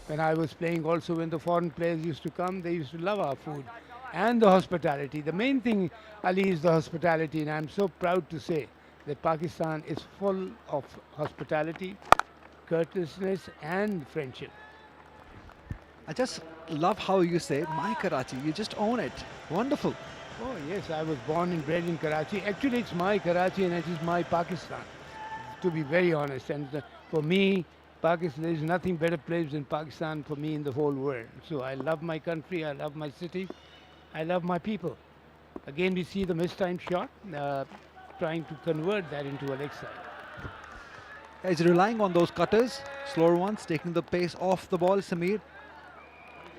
Speaker 8: when I was playing also, when the foreign players used to come, they used to love our food and the hospitality. The main thing, Ali, is the hospitality, and I'm so proud to say that Pakistan is full of hospitality, courteousness and friendship.
Speaker 1: I just love how you say my Karachi. You just own it. Wonderful.
Speaker 8: Oh yes, I was born and bred in Karachi. Actually, it's my Karachi and it is my Pakistan, to be very honest. And for me, Pakistan, there is nothing better place than Pakistan for me in the whole world. So I love my country, I love my city, I love my people. Again, we see the mistime shot, trying to convert that into a leg side.
Speaker 1: He's relying on those cutters, slower ones, taking the pace off the ball, Samir.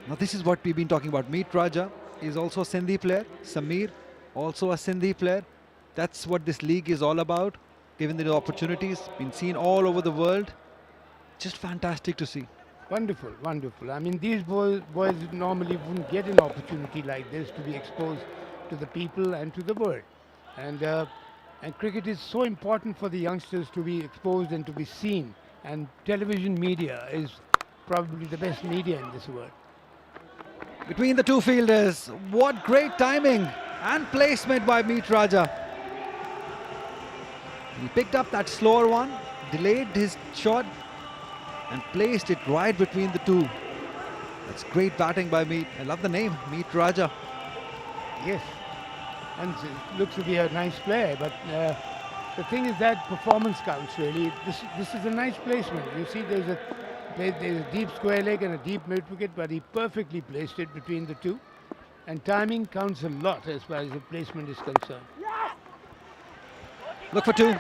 Speaker 1: Now this is what we've been talking about. Meet Raja is also a Sindhi player. Samir, also a Sindhi player. That's what this league is all about. Given the opportunities, been seen all over the world. Just fantastic to see.
Speaker 8: Wonderful, wonderful. I mean, these boys normally wouldn't get an opportunity like this to be exposed to the people and to the world. And cricket is so important for the youngsters to be exposed and to be seen. And television media is probably the best media in this world.
Speaker 1: Between the two fielders, what great timing and placement by Meet Raja. He picked up that slower one, delayed his shot and placed it right between the two. That's great batting by Meet. I love the name, Meet Raja.
Speaker 8: Yes, and looks to be a nice player, but the thing is that performance counts really. This is a nice placement. You see there's a deep square leg and a deep mid wicket, but he perfectly placed it between the two. And timing counts a lot as far as the placement is concerned.
Speaker 1: Look for two.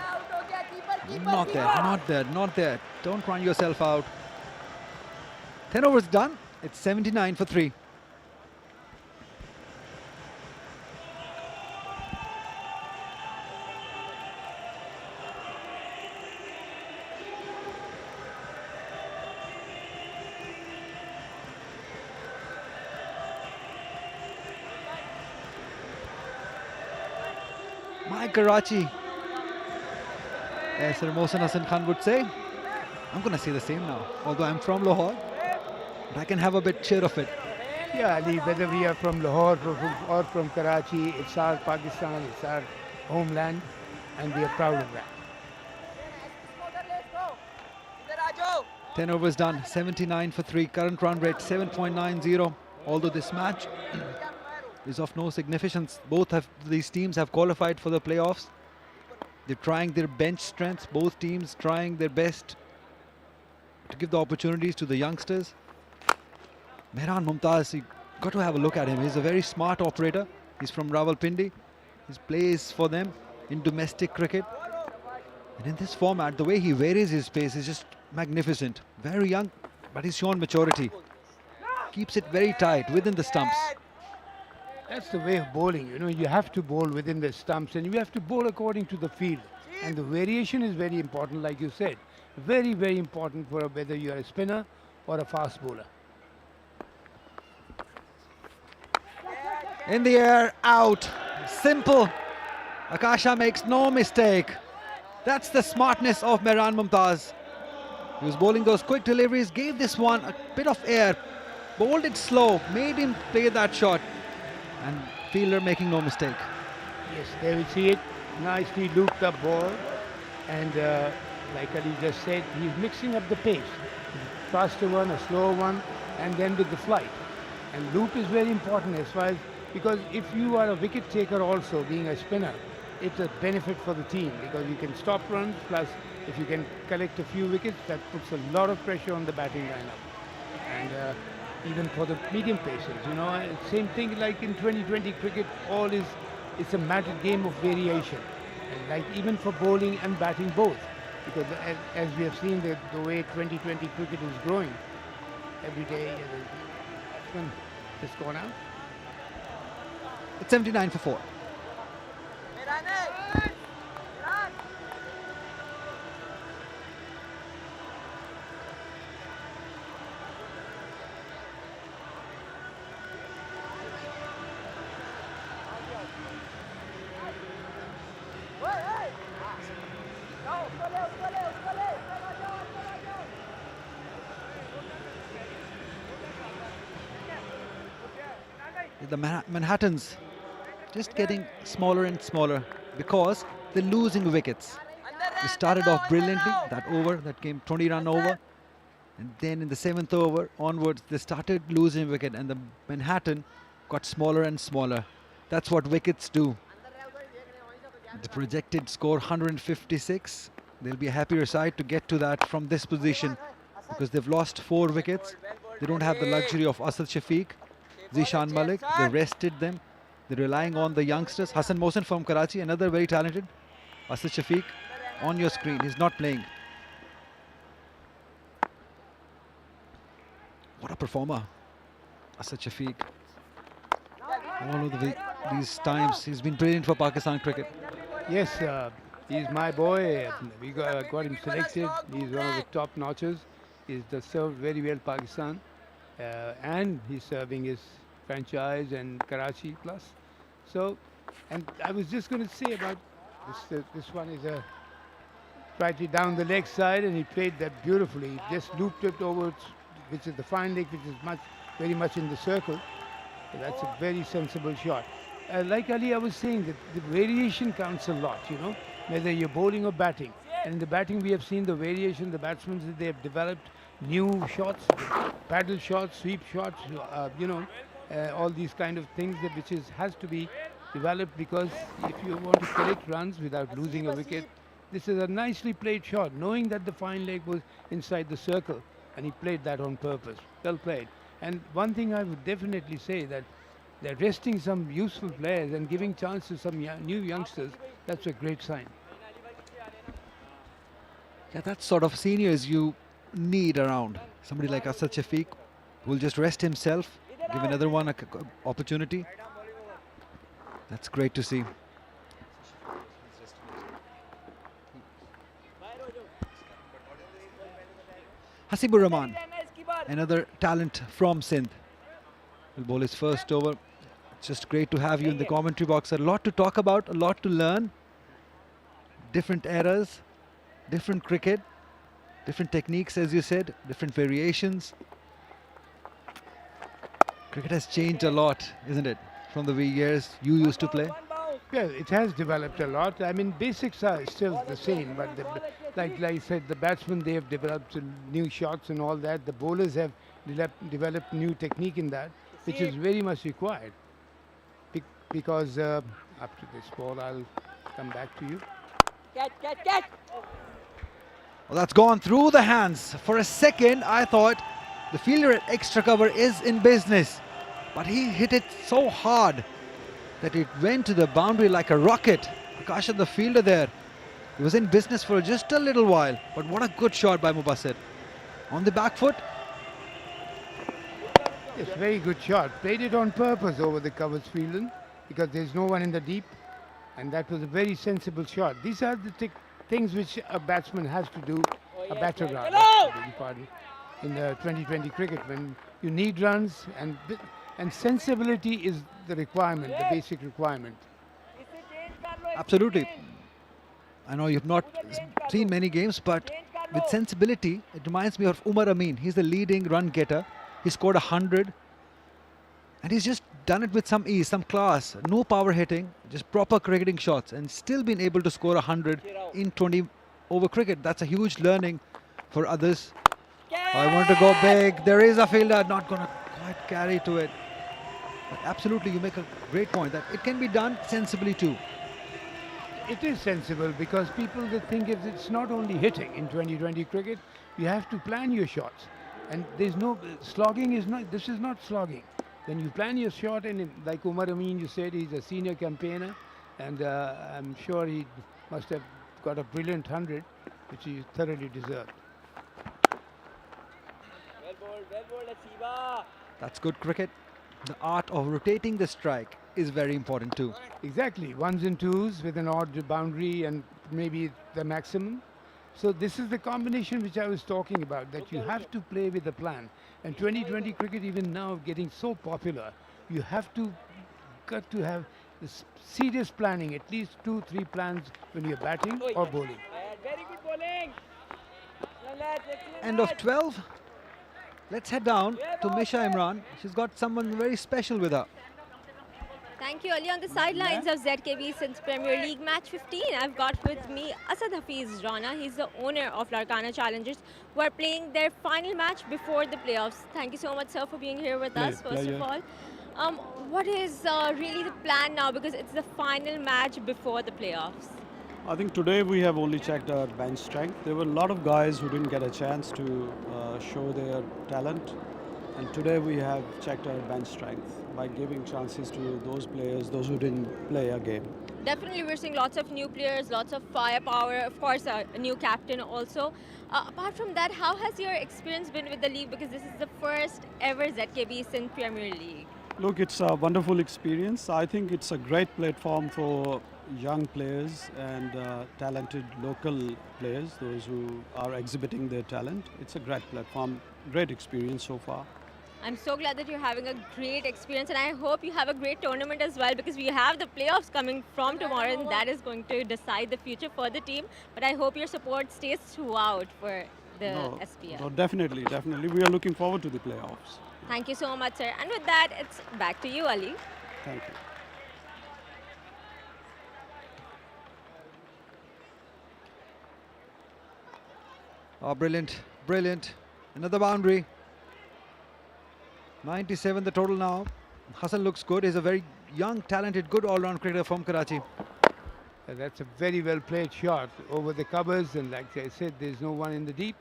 Speaker 1: Not there, not there, not there. Don't run yourself out. 10 overs done. It's 79 for 3. My Karachi, as Sir Mohsen Hassan Khan would say. I'm going to say the same now. Although I'm from Lahore, but I can have a bit share of it.
Speaker 8: Yeah, Ali, whether we are from Lahore or from Karachi, it's our Pakistan, it's our homeland, and we are proud of that.
Speaker 1: 10 overs done, 79 for 3. Current run rate 7.90. Although this match is of no significance. Both of these teams have qualified for the playoffs. They're trying their bench strengths. Both teams trying their best to give the opportunities to the youngsters. Mehran Mumtaz, you got to have a look at him. He's a very smart operator. He's from Rawalpindi. He plays for them in domestic cricket. And in this format, the way he varies his pace is just magnificent. Very young, but he's shown maturity. Keeps it very tight within the stumps.
Speaker 8: That's the way of bowling. You know, you have to bowl within the stumps and you have to bowl according to the field. And the variation is very important, like you said. Very, very important for whether you are a spinner or a fast bowler.
Speaker 1: In the air, out. Simple. Akasha makes no mistake. That's the smartness of Mehran Mumtaz. He was bowling those quick deliveries, gave this one a bit of air, bowled it slow, made him play that shot. And fielder making no mistake.
Speaker 8: Yes, there we see it. Nicely looped up ball. And like Ali just said, he's mixing up the pace. Faster one, a slower one, and then with the flight. And loop is very important as far as, because if you are a wicket taker also, being a spinner, it's a benefit for the team because you can stop runs, plus if you can collect a few wickets, that puts a lot of pressure on the batting lineup. And even for the medium pacers, you know, same thing like in 2020 cricket, it's a matter game of variation. And like even for bowling and batting both, because as we have seen the way 2020 cricket is growing, every day the batsman has gone out.
Speaker 1: It's 79 for 4. the Manhattans just getting smaller and smaller because they're losing wickets. They started off brilliantly, that over, that came 20-run over. And then in the 7th over onwards, they started losing wicket and the Manhattan got smaller and smaller. That's what wickets do. The projected score 156. They'll be a happier side to get to that from this position because they've lost 4 wickets. They don't have the luxury of Asad Shafiq, Zishan Malik. They rested them. They're relying on the youngsters. Hassan Mohsin from Karachi, another very talented. Asad Shafiq on your screen. He's not playing. What a performer, Asad Shafiq. All of these times, he's been brilliant for Pakistan cricket.
Speaker 8: Yes, he's my boy. We got him selected. He's one of the top notches. He's served very well Pakistan. And he's serving his franchise and Karachi plus. So, and I was just going to say about this one is a slightly down the leg side, and he played that beautifully. He just looped it over, which is the fine leg, which is very much in the circle. So that's a very sensible shot. Like Ali, I was saying that the variation counts a lot, you know, whether you're bowling or batting. And in the batting, we have seen the variation, the batsmen, they have developed new shots, paddle shots, sweep shots, you know, all these kind of things which has to be developed, because if you want to collect runs without losing a wicket, this is a nicely played shot, knowing that the fine leg was inside the circle, and he played that on purpose. Well played. And one thing I would definitely say that they're resting some useful players and giving chance to some new youngsters. That's a great sign.
Speaker 1: Yeah, that's sort of seniors you need around. Somebody like Asad Shafiq who will just rest himself, give another one an opportunity. That's great to see. Hasibur Rahman, another talent from Sindh, will bowl his first over. It's just great to have you in the commentary box. A lot to talk about, a lot to learn. Different eras, different cricket, different techniques, as you said, different variations. Cricket has changed a lot, isn't it, from the years you used to play?
Speaker 8: Well, it has developed a lot. I mean, basics are still the same, but like I said, the batsmen, they have developed new shots and all that. The bowlers have developed new technique in that, which is very much required. Because after this ball, I'll come back to you.
Speaker 3: Catch!
Speaker 1: Well, that's gone through the hands. For a second, I thought the fielder at extra cover is in business. But he hit it so hard that it went to the boundary like a rocket. Akasha, the fielder there, he was in business for just a little while. But what a good shot by Mubassir. On the back foot.
Speaker 8: Yes, very good shot. Played it on purpose over the covers fielding, because there's no one in the deep. And that was a very sensible shot. These are the things which a batsman has to do, a batter rather, in 2020 cricket, when you need runs, and sensibility is the requirement, the basic requirement.
Speaker 1: Absolutely. I know you've not seen many games, but with sensibility, it reminds me of Umar Amin. He's the leading run getter. He scored 100. And he's just done it with some ease, some class. No power hitting, just proper cricketing shots, and still been able to score 100 in 20 over cricket. That's a huge learning for others. I want to go big. There is a fielder, not going to quite carry to it. But absolutely, you make a great point that it can be done sensibly too.
Speaker 8: It is sensible, because people that think it's not only hitting in 2020 cricket, you have to plan your shots. And there's no slogging this is not slogging. When you plan your shot, and like Umar Amin, you said he's a senior campaigner, and I'm sure he must have got a brilliant 100, which he thoroughly deserved.
Speaker 3: Well bowled, Asiba.
Speaker 1: That's good cricket. The art of rotating the strike is very important too.
Speaker 8: Exactly, ones and twos with an odd boundary and maybe the maximum. So this is the combination which I was talking about, that you have to play with a plan. And 2020 cricket, even now getting so popular, you have to got to have this serious planning, at least 2-3 plans when you're batting or bowling.
Speaker 3: Very good bowling.
Speaker 1: End of 12. Let's head down to Misha Imran. She's got someone very special with her.
Speaker 9: Thank you, Ali. On the sidelines of ZKB since Premier League Match 15, I've got with me Asad Hafiz Rana. He's the owner of Larkana Challengers, who are playing their final match before the playoffs. Thank you so much, sir, for being here with us, first of all. What is really the plan now, because it's the final match before the playoffs?
Speaker 10: I think today we have only checked our bench strength. There were a lot of guys who didn't get a chance to show their talent. And today we have checked our bench strength by giving chances to those players, those who didn't play a game.
Speaker 9: Definitely, we're seeing lots of new players, lots of firepower, of course, a new captain also. Apart from that, how has your experience been with the league? Because this is the first ever ZKB Sindh Premier League.
Speaker 10: Look, it's a wonderful experience. I think it's a great platform for young players and talented local players, those who are exhibiting their talent. It's a great platform, great experience so far.
Speaker 9: I'm so glad that you're having a great experience, and I hope you have a great tournament as well, because we have the playoffs coming from tomorrow, and that is going to decide the future for the team. But I hope your support stays throughout for the SPL.
Speaker 10: No, definitely, definitely. We are looking forward to the playoffs.
Speaker 9: Thank you so much, sir. And with that, it's back to you, Ali.
Speaker 10: Thank you.
Speaker 1: Oh, brilliant, brilliant. Another boundary. 97 the total now. Hassan looks good. He's a very young, talented, good all-round cricketer from Karachi.
Speaker 8: That's a very well played shot over the covers, and like I said, there's no one in the deep.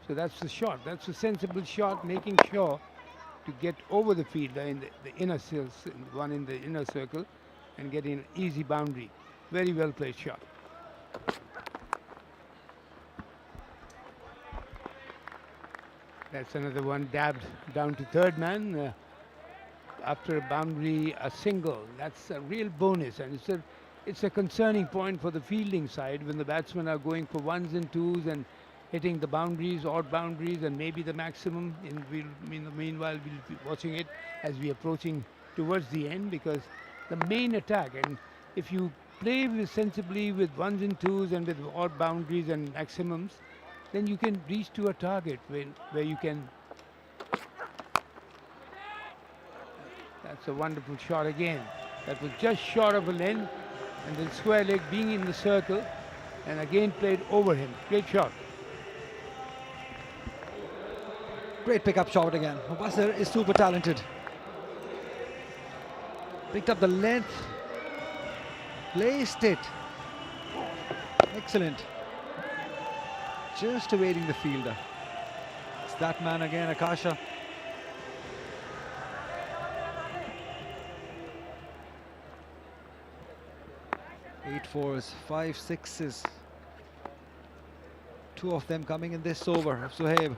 Speaker 8: So that's the shot. That's a sensible shot, making sure to get over the fielder in the inner circle, one in the inner circle, and getting an easy boundary. Very well played shot. That's another one dabbed down to third man. After a boundary, a single. That's a real bonus, and it's a concerning point for the fielding side when the batsmen are going for ones and twos and hitting the boundaries, odd boundaries, and maybe the maximum. Meanwhile, we'll be watching it as we're approaching towards the end, because the main attack, and if you play sensibly with ones and twos and with odd boundaries and maximums, then you can reach to a target where you can. That's a wonderful shot again. That was just short of a length, and then square leg being in the circle, and again played over him. Great shot.
Speaker 1: Great pickup shot again. Mubassir is super talented. Picked up the length, placed it. Excellent. Just awaiting the fielder. It's that man again, Akasha. Eight fours, 5 sixes. Two of them coming in this over of Suhaib.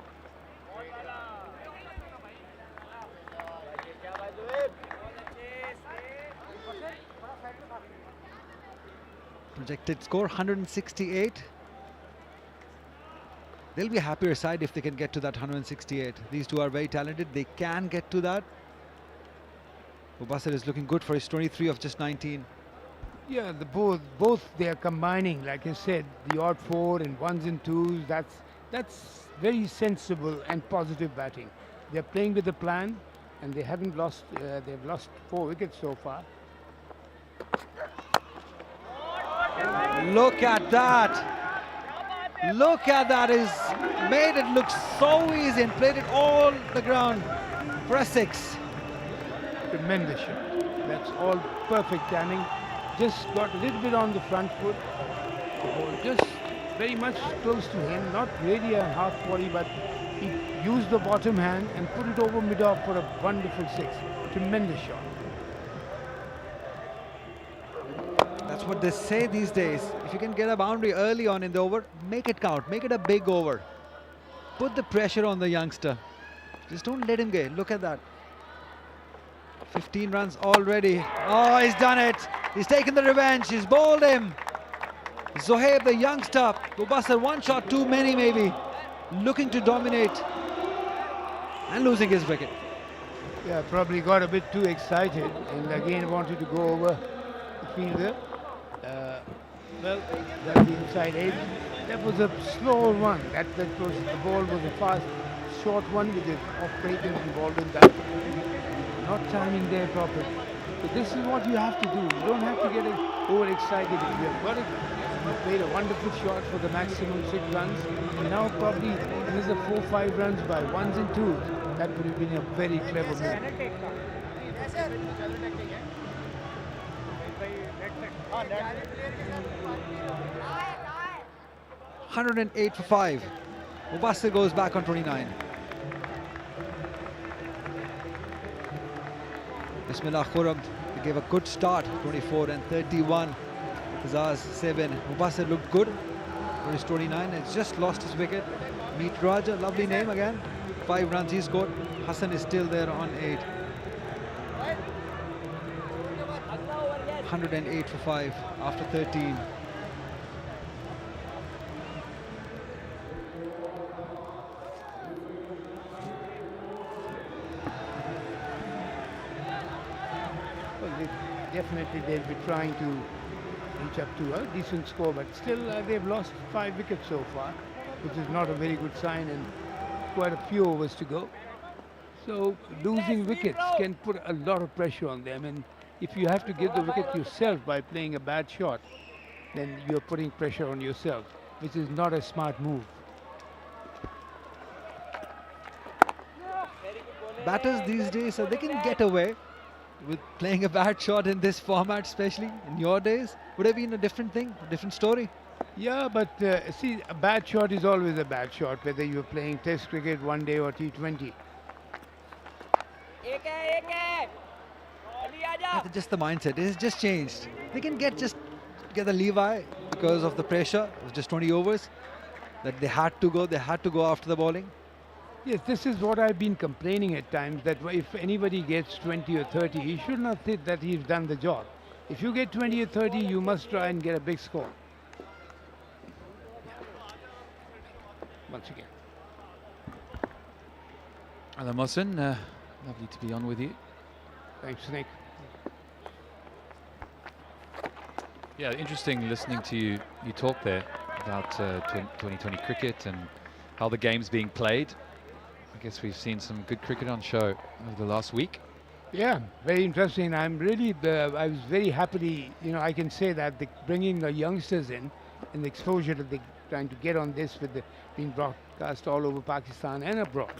Speaker 1: Projected score 168. They'll be a happier side if they can get to that 168. These two are very talented. They can get to that. Mubassir is looking good for his 23 of just 19.
Speaker 8: Yeah, both they are combining, like I said, the odd four and ones and twos. That's very sensible and positive batting. They're playing with a plan, and they haven't lost. They've lost 4 wickets so far.
Speaker 1: Look at that. Look at that. He's made it look so easy and played it all the ground for a 6.
Speaker 8: Tremendous shot. That's all perfect timing. Just got a little bit on the front foot. The ball just very much close to him. Not really a half volley, but he used the bottom hand and put it over mid-off for a wonderful 6. Tremendous shot.
Speaker 1: That's what they say these days. If you can get a boundary early on in the over, make it count. Make it a big over. Put the pressure on the youngster. Just don't let him get. Look at that. 15 runs already. Oh, he's done it. He's taken the revenge. He's bowled him. Zohaib, the youngster. Mubassir, one shot too many maybe. Looking to dominate. And losing his wicket.
Speaker 8: Yeah, probably got a bit too excited and again wanted to go over the fielder. Well, that's the inside edge. That was a slow one. That was, the ball was a fast, short one with the off break and involved in that. Not timing there properly. So this is what you have to do. You don't have to get overexcited. If you have got it, you played a wonderful shot for the maximum 6 runs, and now probably another 4-5 runs by 1s and 2s. That would have been a very clever move.
Speaker 1: 108 for 5. Mubassir goes back on 29. Bismillah Khurram, they gave a good start, 24 and 31. Azaz 7. Mubassir looked good for his 29. It's just lost his wicket. Meet Raja, lovely name again. 5 runs he scored. Hassan is still there on 8. 108 for 5 after 13.
Speaker 8: Definitely they'll be trying to reach up to a decent score, but still they've lost 5 wickets so far, which is not a very good sign, and quite a few overs to go. So losing wickets can put a lot of pressure on them, and if you have to give the wicket yourself by playing a bad shot, then you're putting pressure on yourself, which is not a smart move.
Speaker 1: Batters these days, so they can get away with playing a bad shot in this format, especially in your days. Would have been a different thing, a different story.
Speaker 8: Yeah, but see, a bad shot is always a bad shot, whether you're playing Test cricket, one day or T20.
Speaker 1: Just the mindset, it's just changed. They can get the leeway because of the pressure of just 20 overs that they had to go after the bowling.
Speaker 8: Yes, this is what I've been complaining at times, that if anybody gets 20 or 30, he should not think that he's done the job. If you get 20 or 30, you must try and get a big score. Once again.
Speaker 4: Hello, Mohsin. Lovely to be on with you.
Speaker 8: Thanks, Nick.
Speaker 4: Yeah, interesting listening to you talk there about 2020 cricket and how the game's being played. I guess we've seen some good cricket on show over the last week.
Speaker 8: Yeah, very interesting. I'm really, I was very happily, I can say that bringing the youngsters in and the exposure that they're trying to get on this with being broadcast all over Pakistan and abroad.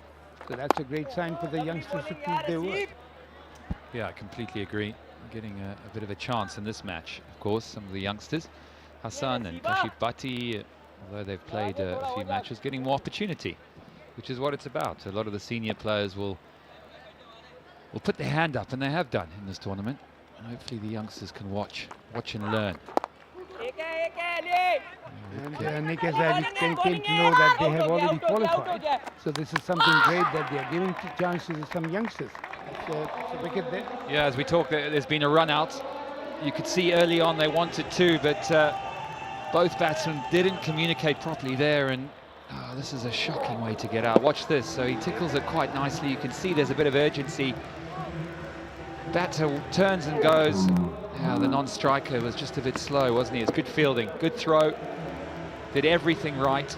Speaker 8: So that's a great sign for the youngsters to prove their worth.
Speaker 4: Yeah, I completely agree. Getting a bit of a chance in this match, of course, some of the youngsters, Hassan and Kashif Bhatti, although they've played a few matches, getting more opportunity, which is what it's about. A lot of the senior players will put their hand up, and they have done in this tournament. And hopefully the youngsters can watch and learn.
Speaker 8: And Nick, as I came to know that they have already qualified, so this is something great that they are giving chances to some youngsters. It's a wicket there.
Speaker 4: Yeah, as we talk, there's been a run out. You could see early on they wanted to, but both batsmen didn't communicate properly there, and this is a shocking way to get out. Watch this. So he tickles it quite nicely. You can see there's a bit of urgency. Batter turns and goes. The non-striker was just a bit slow, wasn't he? It's good fielding, good throw. Did everything right.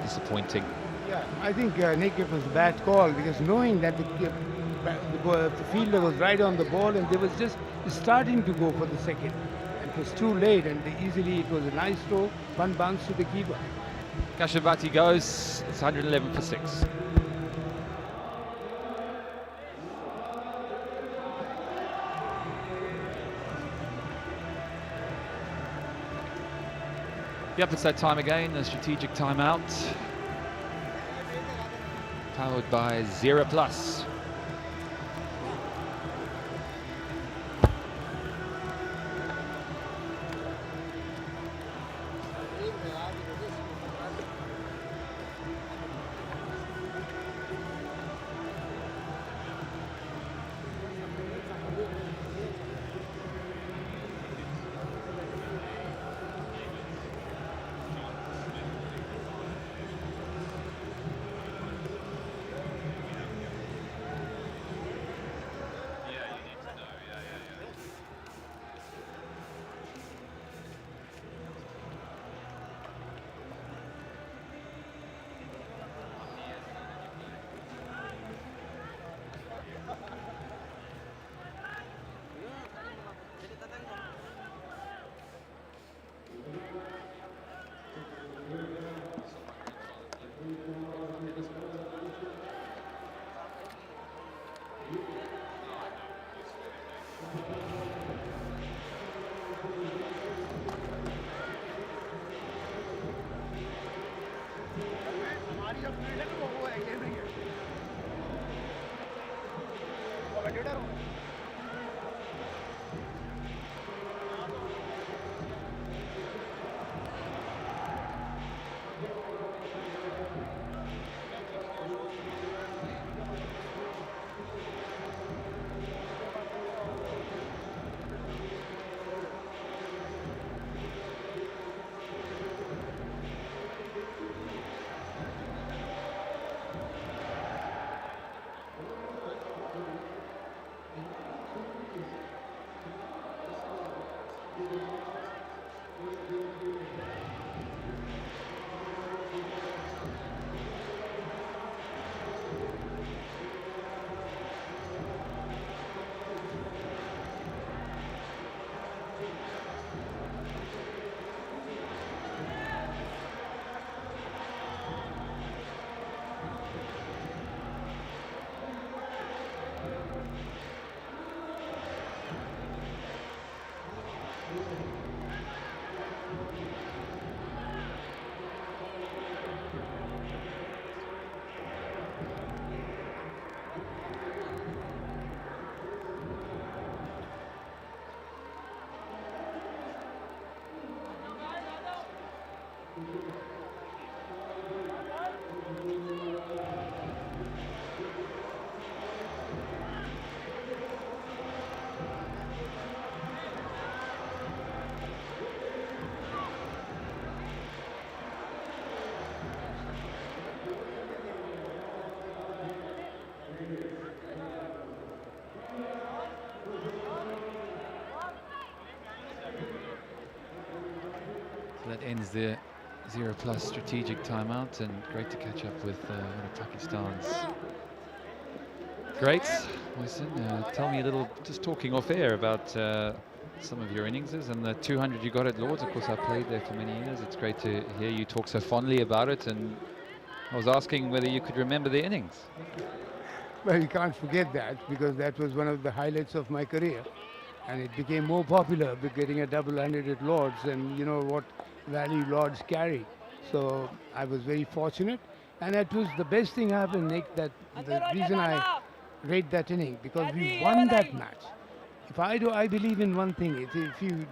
Speaker 4: Disappointing.
Speaker 8: Yeah, I think Nick, it was a bad call, because knowing that the fielder was right on the ball and they was just starting to go for the second. And it was too late, and it was a nice throw, one bounce to the keeper.
Speaker 4: Kashif Bhatti goes, it's 111 for 6. Yep, it's that time again, a strategic timeout. Powered by Zero Plus. That ends the 0+ strategic timeout, and great to catch up with one of Pakistan's greats. Listen, tell me a little, just talking off air, about some of your innings and the 200 you got at Lords. Of course, I played there for many years. It's great to hear you talk so fondly about it, and I was asking whether you could remember the innings.
Speaker 8: Well, you can't forget that, because that was one of the highlights of my career. And it became more popular with getting a double 100 at Lords, and you know what value Lords carry. So I was very fortunate, and that was the best thing happened, Nick, that the reason I rate that inning, because we won that match. I believe in one thing, if you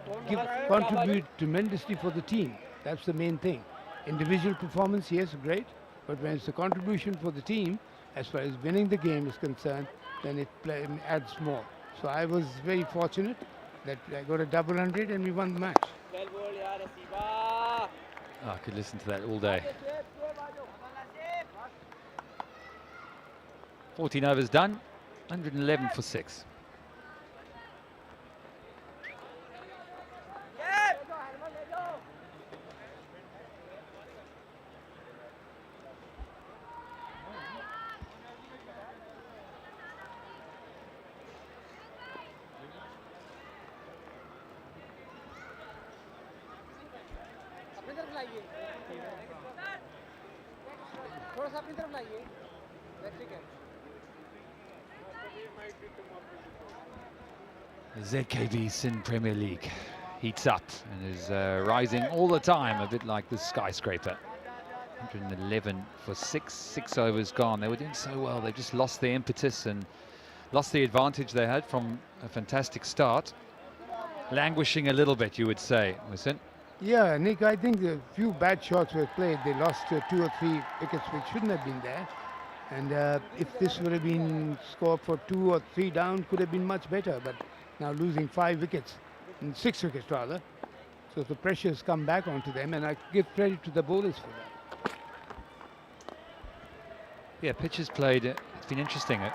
Speaker 8: contribute tremendously for the team, that's the main thing. Individual performance, yes, great, but when it's a contribution for the team, as far as winning the game is concerned, then it adds more. So I was very fortunate that I got a double 100 and we won the match.
Speaker 4: Oh, I could listen to that all day. 14 overs done, 111 for 6. The ZKB Sindh Premier League heats up and is rising all the time, a bit like the skyscraper. 111 for 6 overs gone. They were doing so well, they just lost the impetus and lost the advantage they had from a fantastic start. Languishing a little bit, you would say, Winston.
Speaker 8: Yeah, Nick, I think a few bad shots were played. They lost 2 or 3 wickets which shouldn't have been there. And if this would have been scored for 2 or 3 down, could have been much better. But now losing 5 wickets, 6 wickets rather. So the pressure has come back onto them, and I give credit to the bowlers for that.
Speaker 4: Yeah, pitches played, it's been interesting. It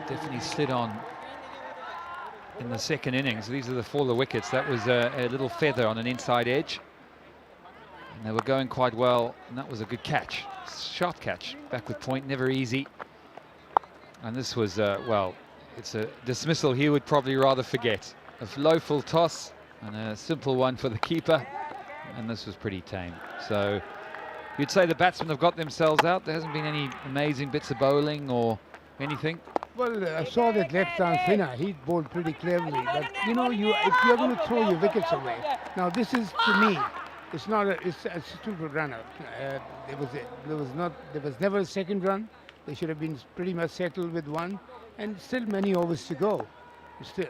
Speaker 4: definitely slid on in the second innings. These are the wickets. That was a little feather on an inside edge. And they were going quite well, and that was a good catch. Sharp catch, backward point, never easy. And this was, well, it's a dismissal he would probably rather forget. A low full toss and a simple one for the keeper, and this was pretty tame. So you'd say the batsmen have got themselves out. There hasn't been any amazing bits of bowling or anything.
Speaker 8: Well, I saw that left-arm spinner. He bowled pretty cleverly. But, you know, if you're going to throw your wickets away, now this is, to me, It's not a, it's a stupid runner. There was never a second run. They should have been pretty much settled with one, and still many overs to go. Still.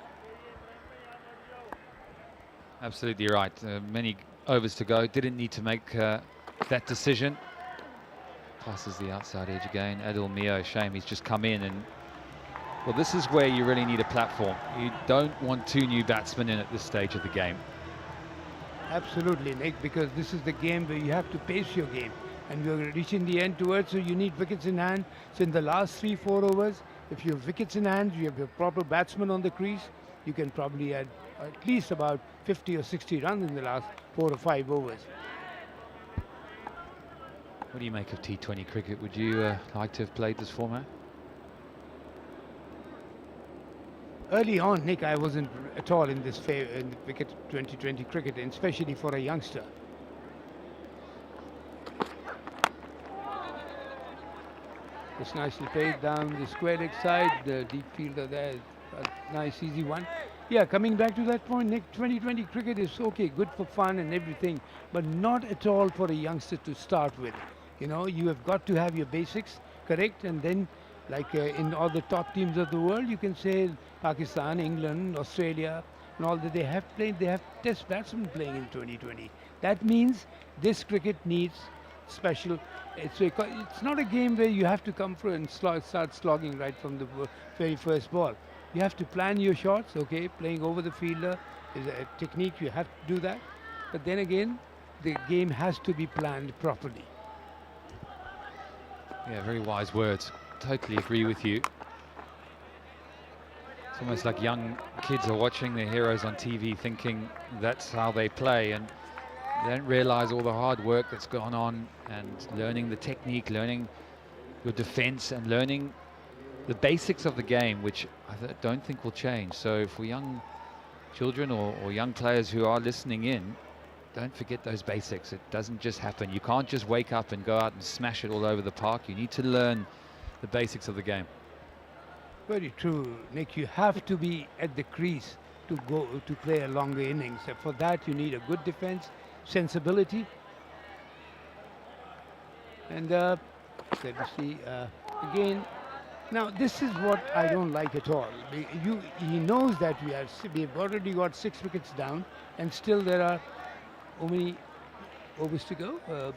Speaker 4: Absolutely right. Many overs to go. Didn't need to make that decision. Passes the outside edge again. Adil Mio, shame he's just come in. And well, this is where you really need a platform. You don't want two new batsmen in at this stage of the game.
Speaker 8: Absolutely, Nick, because this is the game where you have to pace your game. And you're reaching the end towards, so you need wickets in hand. So in the last 3-4 overs, if you have wickets in hand, you have your proper batsman on the crease, you can probably add at least about 50 or 60 runs in the last 4 or 5 overs.
Speaker 4: What do you make of T20 cricket? Would you like to have played this format?
Speaker 8: Early on, Nick, I wasn't at all in this in the wicket 2020 cricket, and especially for a youngster. It's nicely played down the square leg side, the deep fielder there, a nice easy one. Yeah, coming back to that point, Nick, 2020 cricket is okay, good for fun and everything, but not at all for a youngster to start with. You know, you have got to have your basics correct, and then like in all the top teams of the world, you can say Pakistan, England, Australia, and all that they have test batsmen playing in 2020. That means this cricket needs special. It's not a game where you have to come through and start slogging right from the very first ball. You have to plan your shots, okay? Playing over the fielder is a technique, you have to do that. But then again, the game has to be planned properly.
Speaker 4: Yeah, very wise words. Totally agree with you. It's almost like young kids are watching their heroes on TV thinking that's how they play, and they don't realize all the hard work that's gone on, and learning the technique, learning your defense, and learning the basics of the game, which I don't think will change. So for young children or young players who are listening in, don't forget those basics. It doesn't just happen. You can't just wake up and go out and smash it all over the park. You need to learn the basics of the game.
Speaker 8: Very true, Nick. You have to be at the crease to go to play a longer innings. For that, you need a good defense, sensibility, and let me see again. Now, this is what I don't like at all. He knows that we've already got 6 wickets down, and still there are how many overs to go?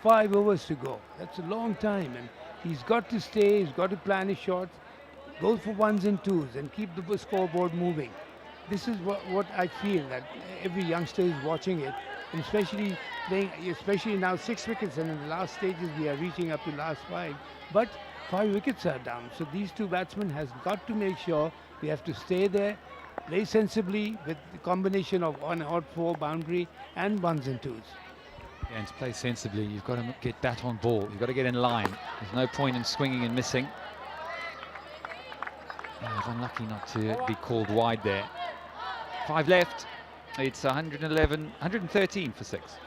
Speaker 8: 5 overs to go. That's a long time, and he's got to stay. He's got to plan his shots, go for 1s and 2s, and keep the scoreboard moving. This is what I feel that every youngster is watching it, and especially playing, especially now 6 wickets, and in the last stages we are reaching up to last 5. But 5 wickets are down, so these 2 batsmen has got to make sure we have to stay there, play sensibly with the combination of 1 odd 4 boundary and 1s and 2s.
Speaker 4: Yeah, and to play sensibly, you've got to get bat on ball. You've got to get in line. There's no point in swinging and missing. Yeah, he's unlucky not to be called wide there. 5 left. It's 113 for 6.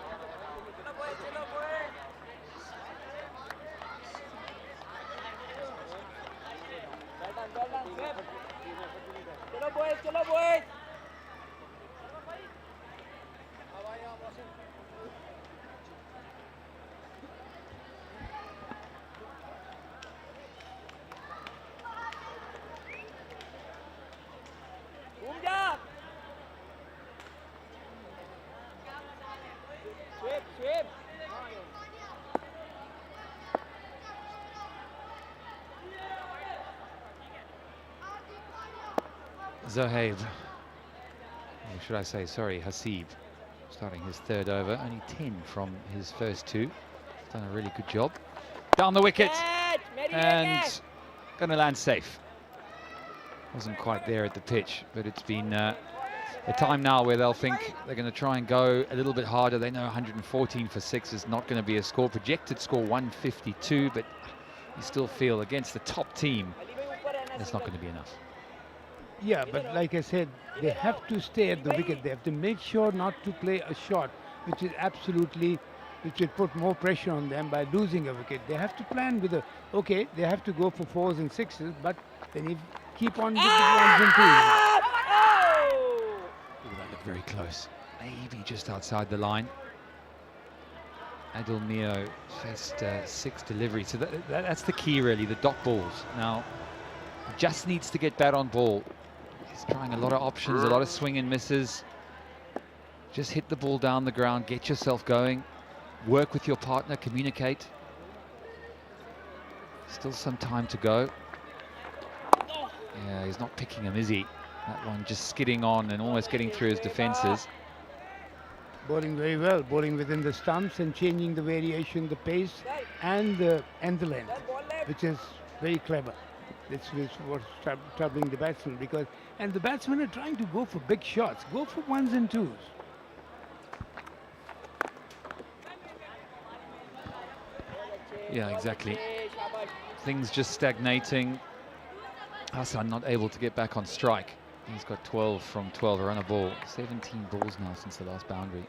Speaker 4: Zohaib, or should I say, sorry, Hasib, starting his 3rd over, only 10 from his first 2. He's done a really good job. Down the wicket, and going to land safe. Wasn't quite there at the pitch, but it's been a time now where they'll think they're going to try and go a little bit harder. They know 114 for 6 is not going to be a score. Projected score 152, but you still feel against the top team, it's not going to be enough.
Speaker 8: Yeah, but like I said, they have to stay at the wicket. They have to make sure not to play a shot which is absolutely, which will put more pressure on them by losing a wicket. They have to plan with okay, they have to go for 4s and 6s, but they need to keep on with the 1s and 2s.
Speaker 4: Ooh, that looked very close. Maybe just outside the line. Adil Mio faced 6 deliveries. So that's the key, really, the dot balls. Now, just needs to get bat on ball. He's trying a lot of options, a lot of swing and misses. Just hit the ball down the ground, get yourself going, work with your partner, communicate. Still some time to go. Yeah, he's not picking him, is he? That one just skidding on and almost getting through his defenses.
Speaker 8: Bowling very well, bowling within the stumps and changing the variation, the pace and the length, which is very clever. This is what's troubling the batsman, because and the batsmen are trying to go for big shots, go for ones and twos.
Speaker 4: Yeah, exactly. Things just stagnating. Hassan not able to get back on strike. He's got 12 from 12, a run a ball. 17 balls now since the last boundary.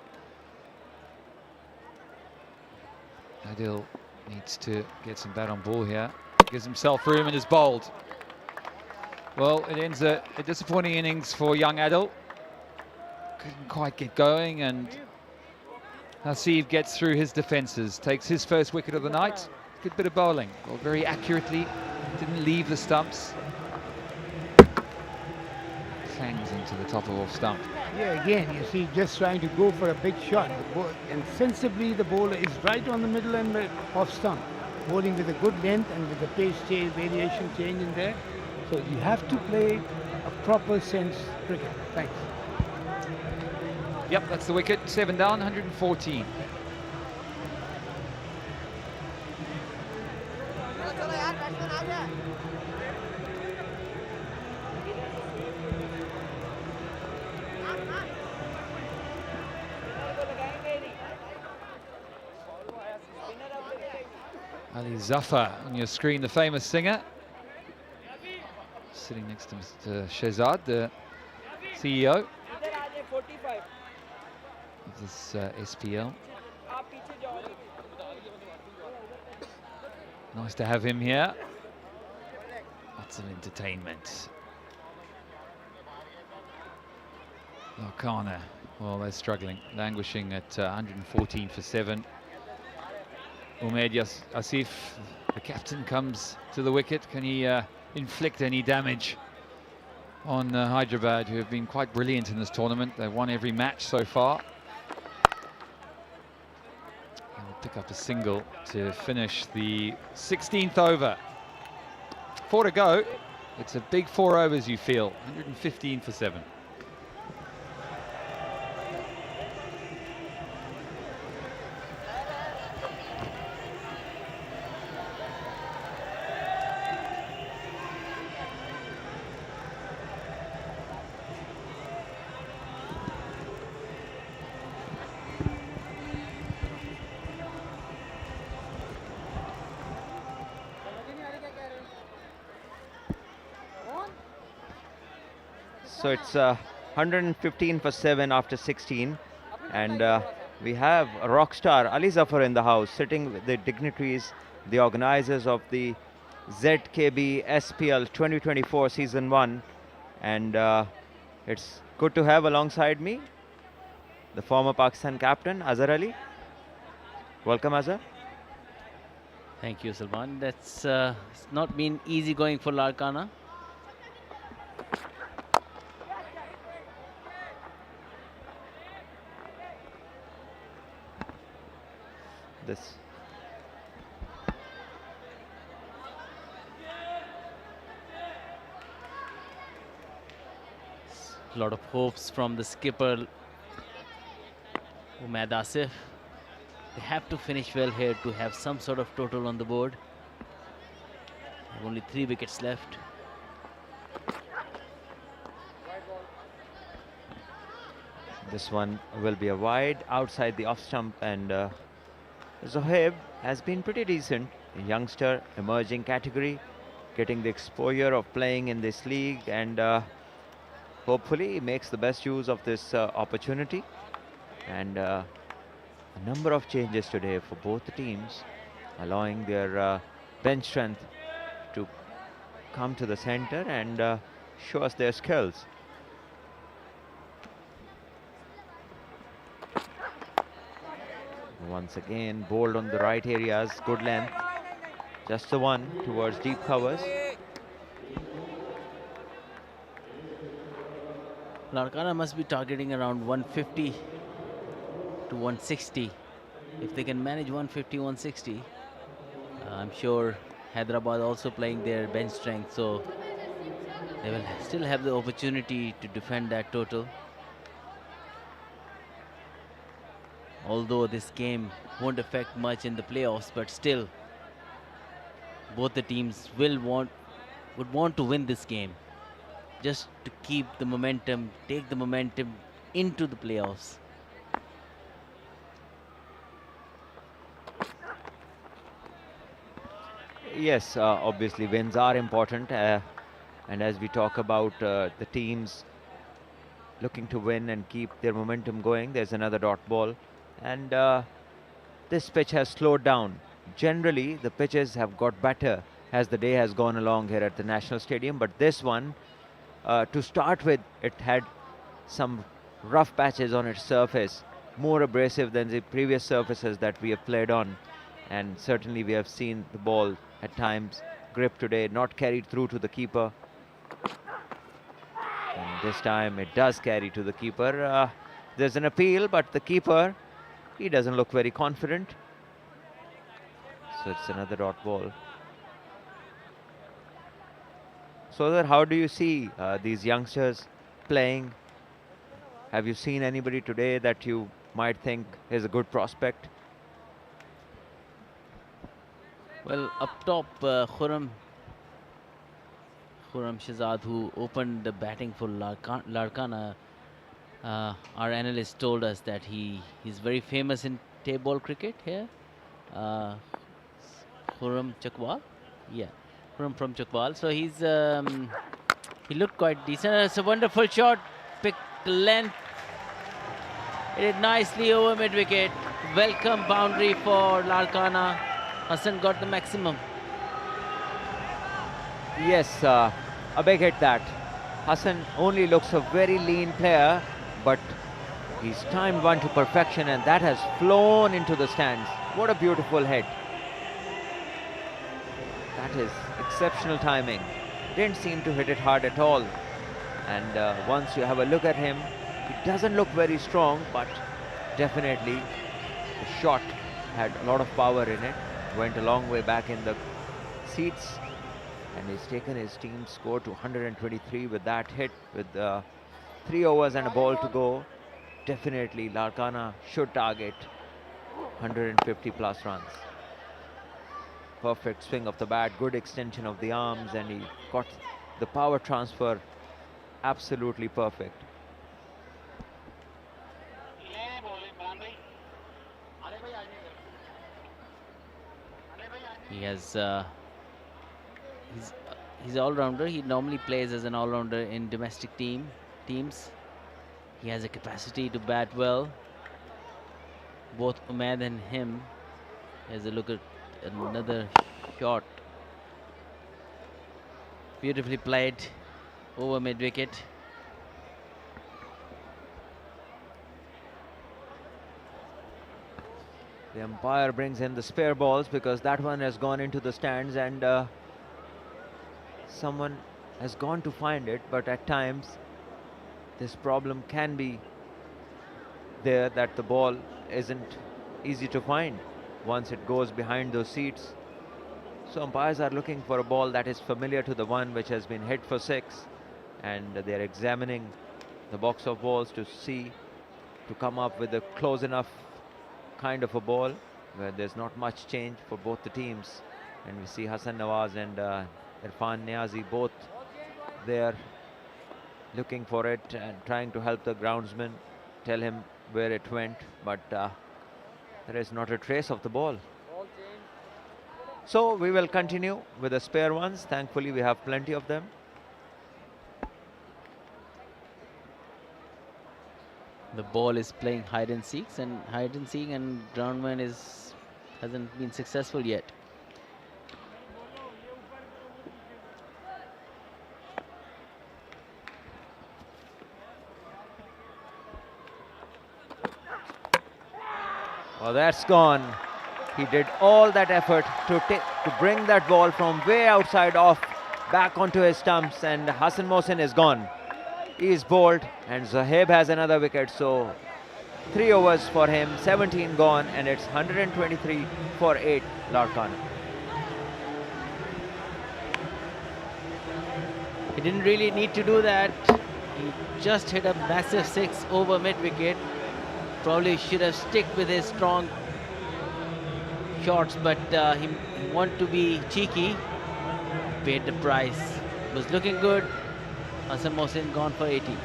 Speaker 4: Adil needs to get some bat on ball here. Gives himself room and is bowled. Well, it ends a disappointing innings for young Adil. Couldn't quite get going, and Hasib gets through his defences, takes his first wicket of the night. Good bit of bowling, well, very accurately, didn't leave the stumps. Clangs into the top of off stump.
Speaker 8: Yeah, again, you see, just trying to go for a big shot. And sensibly, the bowler is right on the middle and off stump. Bowling with a good length and with the pace change, variation change in there. So you have to play a proper sense cricket. Thanks.
Speaker 4: Yep, that's the wicket. 7 down, 114. Ali Zafar on your screen, the famous singer. Sitting next to Mr. Shehzad, the CEO of this SPL. Nice to have him here. Lots of entertainment. Larkana, well, they're struggling, languishing at 114 for 7. Umaid Asif, the captain, comes to the wicket. Can he inflict any damage on Hyderabad, who have been quite brilliant in this tournament? They've won every match so far. And will pick up a single to finish the 16th over. 4 to go. It's a big 4 overs, you feel. 115 for 7.
Speaker 5: So it's 115 for 7 after 16, and we have a rock star Ali Zafar in the house, sitting with the dignitaries, the organizers of the ZKB SPL 2024 Season 1, and it's good to have alongside me the former Pakistan captain Azhar Ali. Welcome, Azhar.
Speaker 2: Thank you, Salman. That's it's not been easy going for Larkana.
Speaker 5: This
Speaker 2: a lot of hopes from the skipper Umaid Asif. They have to finish well here to have some sort of total on the board. Have only 3 wickets left.
Speaker 5: This one will be a wide outside the off stump, and Zohaib has been pretty decent. A youngster, emerging category, getting the exposure of playing in this league, and hopefully he makes the best use of this opportunity. And a number of changes today for both the teams, allowing their bench strength to come to the center and show us their skills. Once again, bowled on the right areas, good length. Just the one towards deep covers.
Speaker 2: Larkana must be targeting around 150 to 160. If they can manage 150, 160, I'm sure Hyderabad also playing their bench strength, so they will still have the opportunity to defend that total. Although this game won't affect much in the playoffs, but still, both the teams would want to win this game, just to keep the momentum, take the momentum into the playoffs.
Speaker 5: Yes, obviously wins are important, and as we talk about the teams looking to win and keep their momentum going, there's another dot ball, and this pitch has slowed down. Generally, the pitches have got better as the day has gone along here at the National Stadium, but this one, to start with, it had some rough patches on its surface, more abrasive than the previous surfaces that we have played on, and certainly we have seen the ball at times grip today, not carried through to the keeper. And this time it does carry to the keeper. There's an appeal, but the keeper, he doesn't look very confident. So it's another dot ball. So how do you see these youngsters playing? Have you seen anybody today that you might think is a good prospect?
Speaker 2: Well, up top, Khurram Shahzad, who opened the batting for Larkana, our analyst told us that he's very famous in tape ball cricket here. Khurram Chakwal, yeah, Khurram from Chakwal. So he looked quite decent. It's a wonderful shot, picked length, hit it nicely over mid wicket. Welcome boundary for Larkana. Hassan got the maximum.
Speaker 5: Yes, a big hit that. Hassan only looks a very lean player, but he's timed one to perfection, and that has flown into the stands. What a beautiful hit. That is exceptional timing. Didn't seem to hit it hard at all. And once you have a look at him, he doesn't look very strong, but definitely the shot had a lot of power in it. Went a long way back in the seats, and he's taken his team's score to 123 with that hit, with 3 overs and a ball to go. Definitely Larkana should target 150 plus runs. Perfect swing of the bat, good extension of the arms, and he got the power transfer absolutely perfect.
Speaker 2: He has he's all-rounder. He normally plays as an all-rounder in domestic teams. He has a capacity to bat well. Both Umaid and him. Here's a look at another shot. Beautifully played over mid-wicket.
Speaker 5: The umpire brings in the spare balls because that one has gone into the stands, and someone has gone to find it, but at times this problem can be there, that the ball isn't easy to find once it goes behind those seats. So umpires are looking for a ball that is familiar to the one which has been hit for 6, and they're examining the box of balls to see, to come up with a close enough kind of a ball where there's not much change for both the teams. And we see Hassan Nawaz and Irfan Niazi both there looking for it and trying to help the groundsman, tell him where it went, but there is not a trace of the ball. So we will continue with the spare ones. Thankfully we have plenty of them.
Speaker 2: The ball is playing hide and seek, and groundman hasn't been successful yet.
Speaker 5: Oh, that's gone. He did all that effort to bring that ball from way outside off back onto his stumps, and Hassan Mohsin is gone. He is bowled, and Zaheb has another wicket. So 3 overs for him, 17 gone, and it's 123 for 8 Larkana.
Speaker 2: He didn't really need to do that. He just hit a massive 6 over mid-wicket. Probably should have stick with his strong shots, but he wanted to be cheeky. Paid the price. Was looking good. Hassan Mohsin gone for 80.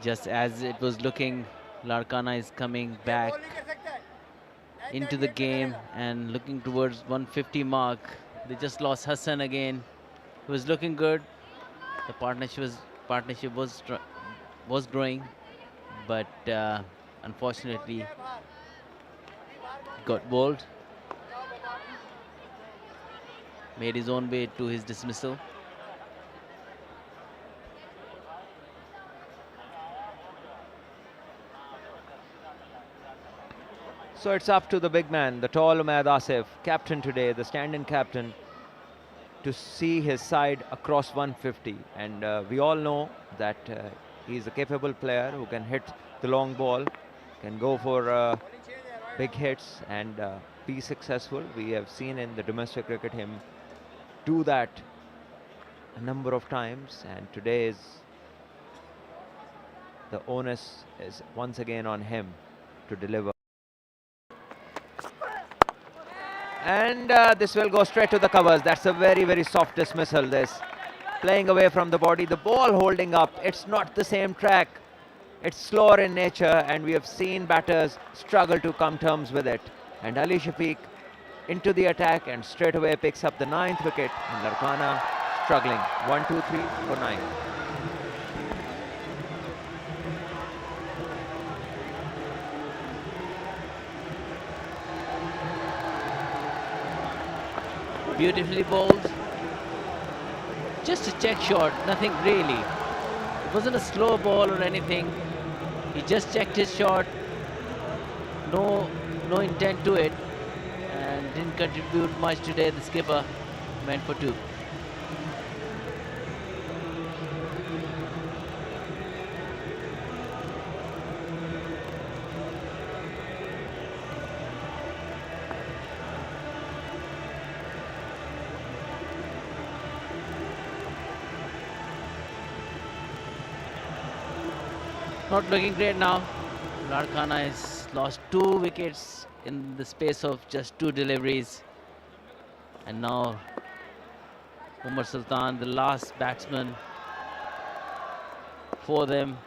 Speaker 2: Just as it was looking, Larkana is coming back into the game and looking towards 150 mark. They just lost Hassan again. He was looking good. The partnership was growing, but unfortunately got bowled. Made his own way to his dismissal.
Speaker 5: So it's up to the big man, the tall Umaid Asif, captain today, the stand-in captain, to see his side across 150. And we all know that he's a capable player who can hit the long ball, can go for big hits and be successful. We have seen in the domestic cricket him do that a number of times, and today is the onus is once again on him to deliver. And this will go straight to the covers. That's a very, very soft dismissal, this. Playing away from the body, the ball holding up. It's not the same track. It's slower in nature, and we have seen batters struggle to come terms with it. And Ali Shafiq into the attack and straight away picks up the 9th wicket. And Larkana struggling. 1, 2, 3 for 9.
Speaker 2: Beautifully bowled. Just a check shot, nothing really. It wasn't a slow ball or anything. He just checked his shot. No intent to it, and didn't contribute much today. The skipper went for 2. Not looking great now. Larkana has lost 2 wickets in the space of just 2 deliveries. And now Umar Sultan, the last batsman for them.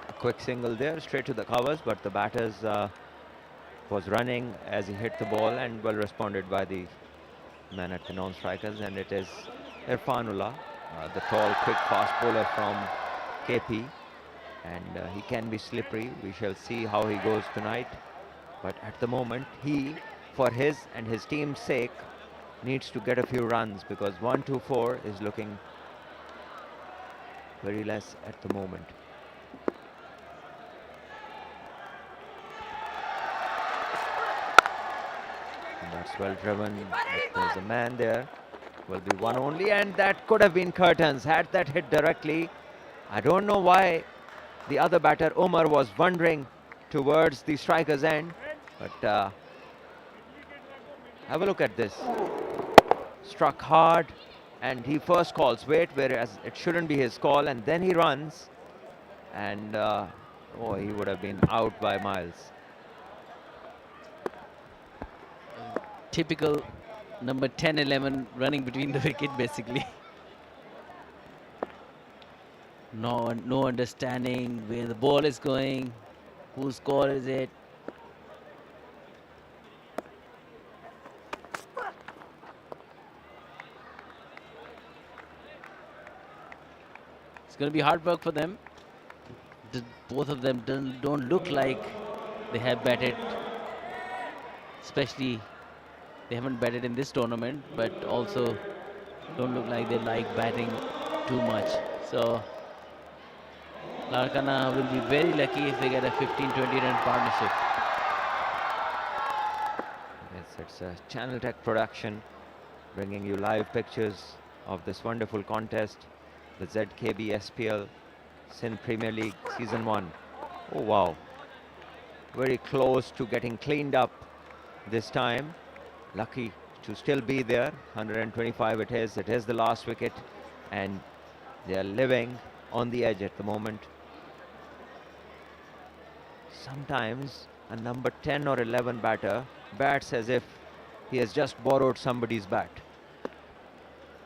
Speaker 5: A quick single there, straight to the covers, but the batters was running as he hit the ball, and well responded by the man at the non-strikers, and it is Irfanullah, the tall, quick, fast bowler from KP, and he can be slippery. We shall see how he goes tonight, but at the moment he, for his and his team's sake, needs to get a few runs, because 1-2-4 is looking very less at the moment. That's well driven. If there's a man there, will be one only, and that could have been curtains had that hit directly. I don't know why the other batter Umar was wandering towards the striker's end, but have a look at this. Struck hard, and he first calls wait, whereas it shouldn't be his call, and then he runs and oh, he would have been out by miles.
Speaker 2: Typical number 10, 11 running between the wicket, basically. No understanding where the ball is going, whose score is it. It's going to be hard work for them. Both of them don't look like they have batted, especially they haven't batted in this tournament, but also don't look like they like batting too much. So Larkana will be very lucky if they get a 15-20 run partnership.
Speaker 5: Yes, it's a Channel Tech production, bringing you live pictures of this wonderful contest, the ZKB SPL Sindh Premier League Season 1. Oh wow, very close to getting cleaned up this time. Lucky to still be there. 125 it is the last wicket, and they are living on the edge at the moment. Sometimes a number 10 or 11 batter bats as if he has just borrowed somebody's bat.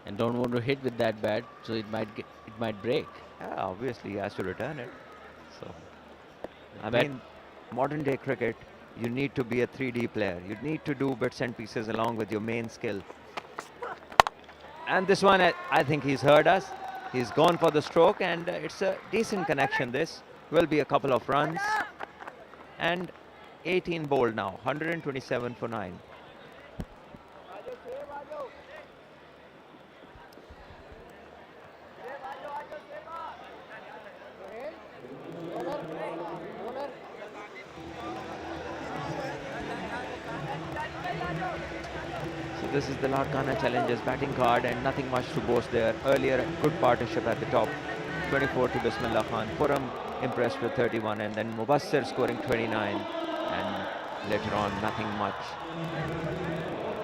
Speaker 2: And don't want to hit with that bat, so it might break.
Speaker 5: Yeah, obviously he has to return it. So, I
Speaker 2: Bat-
Speaker 5: mean, modern day cricket, you need to be a 3D player. You need to do bits and pieces along with your main skill. And this one, I think he's heard us. He's gone for the stroke, and it's a decent connection. This will be a couple of runs. And 18 bowled now, 127 for 9. So this is the Larkana Challengers batting card, and nothing much to boast there. Earlier, a good partnership at the top, 24 to Bismillah Khan. Puram impressed with 31, and then Mubassir scoring 29, and later on nothing much.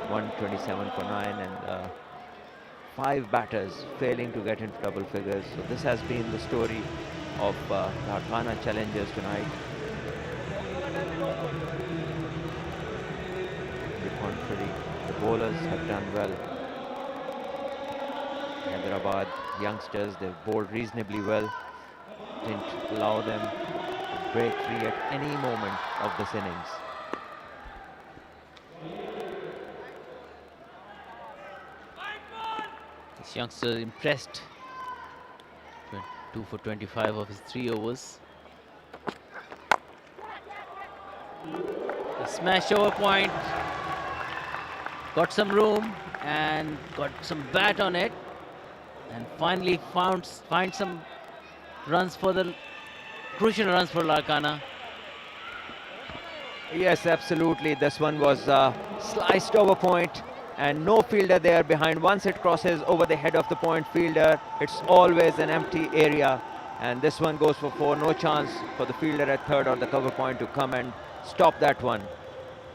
Speaker 5: 127 for 9, and 5 batters failing to get into double figures. So this has been the story of Larkana Challengers tonight. On the contrary, the bowlers have done well. Hyderabad youngsters, they've bowled reasonably well. Didn't allow them to break free at any moment of this innings.
Speaker 2: This youngster impressed. 2 for 25 of his 3 overs. A smash over point. Got some room and got some bat on it, and finally find some runs for the crucial runs for Larkana.
Speaker 5: Yes, absolutely. This one was sliced over point, and no fielder there behind. Once it crosses over the head of the point fielder, it's always an empty area. And this one goes for 4. No chance for the fielder at third or the cover point to come and stop that one.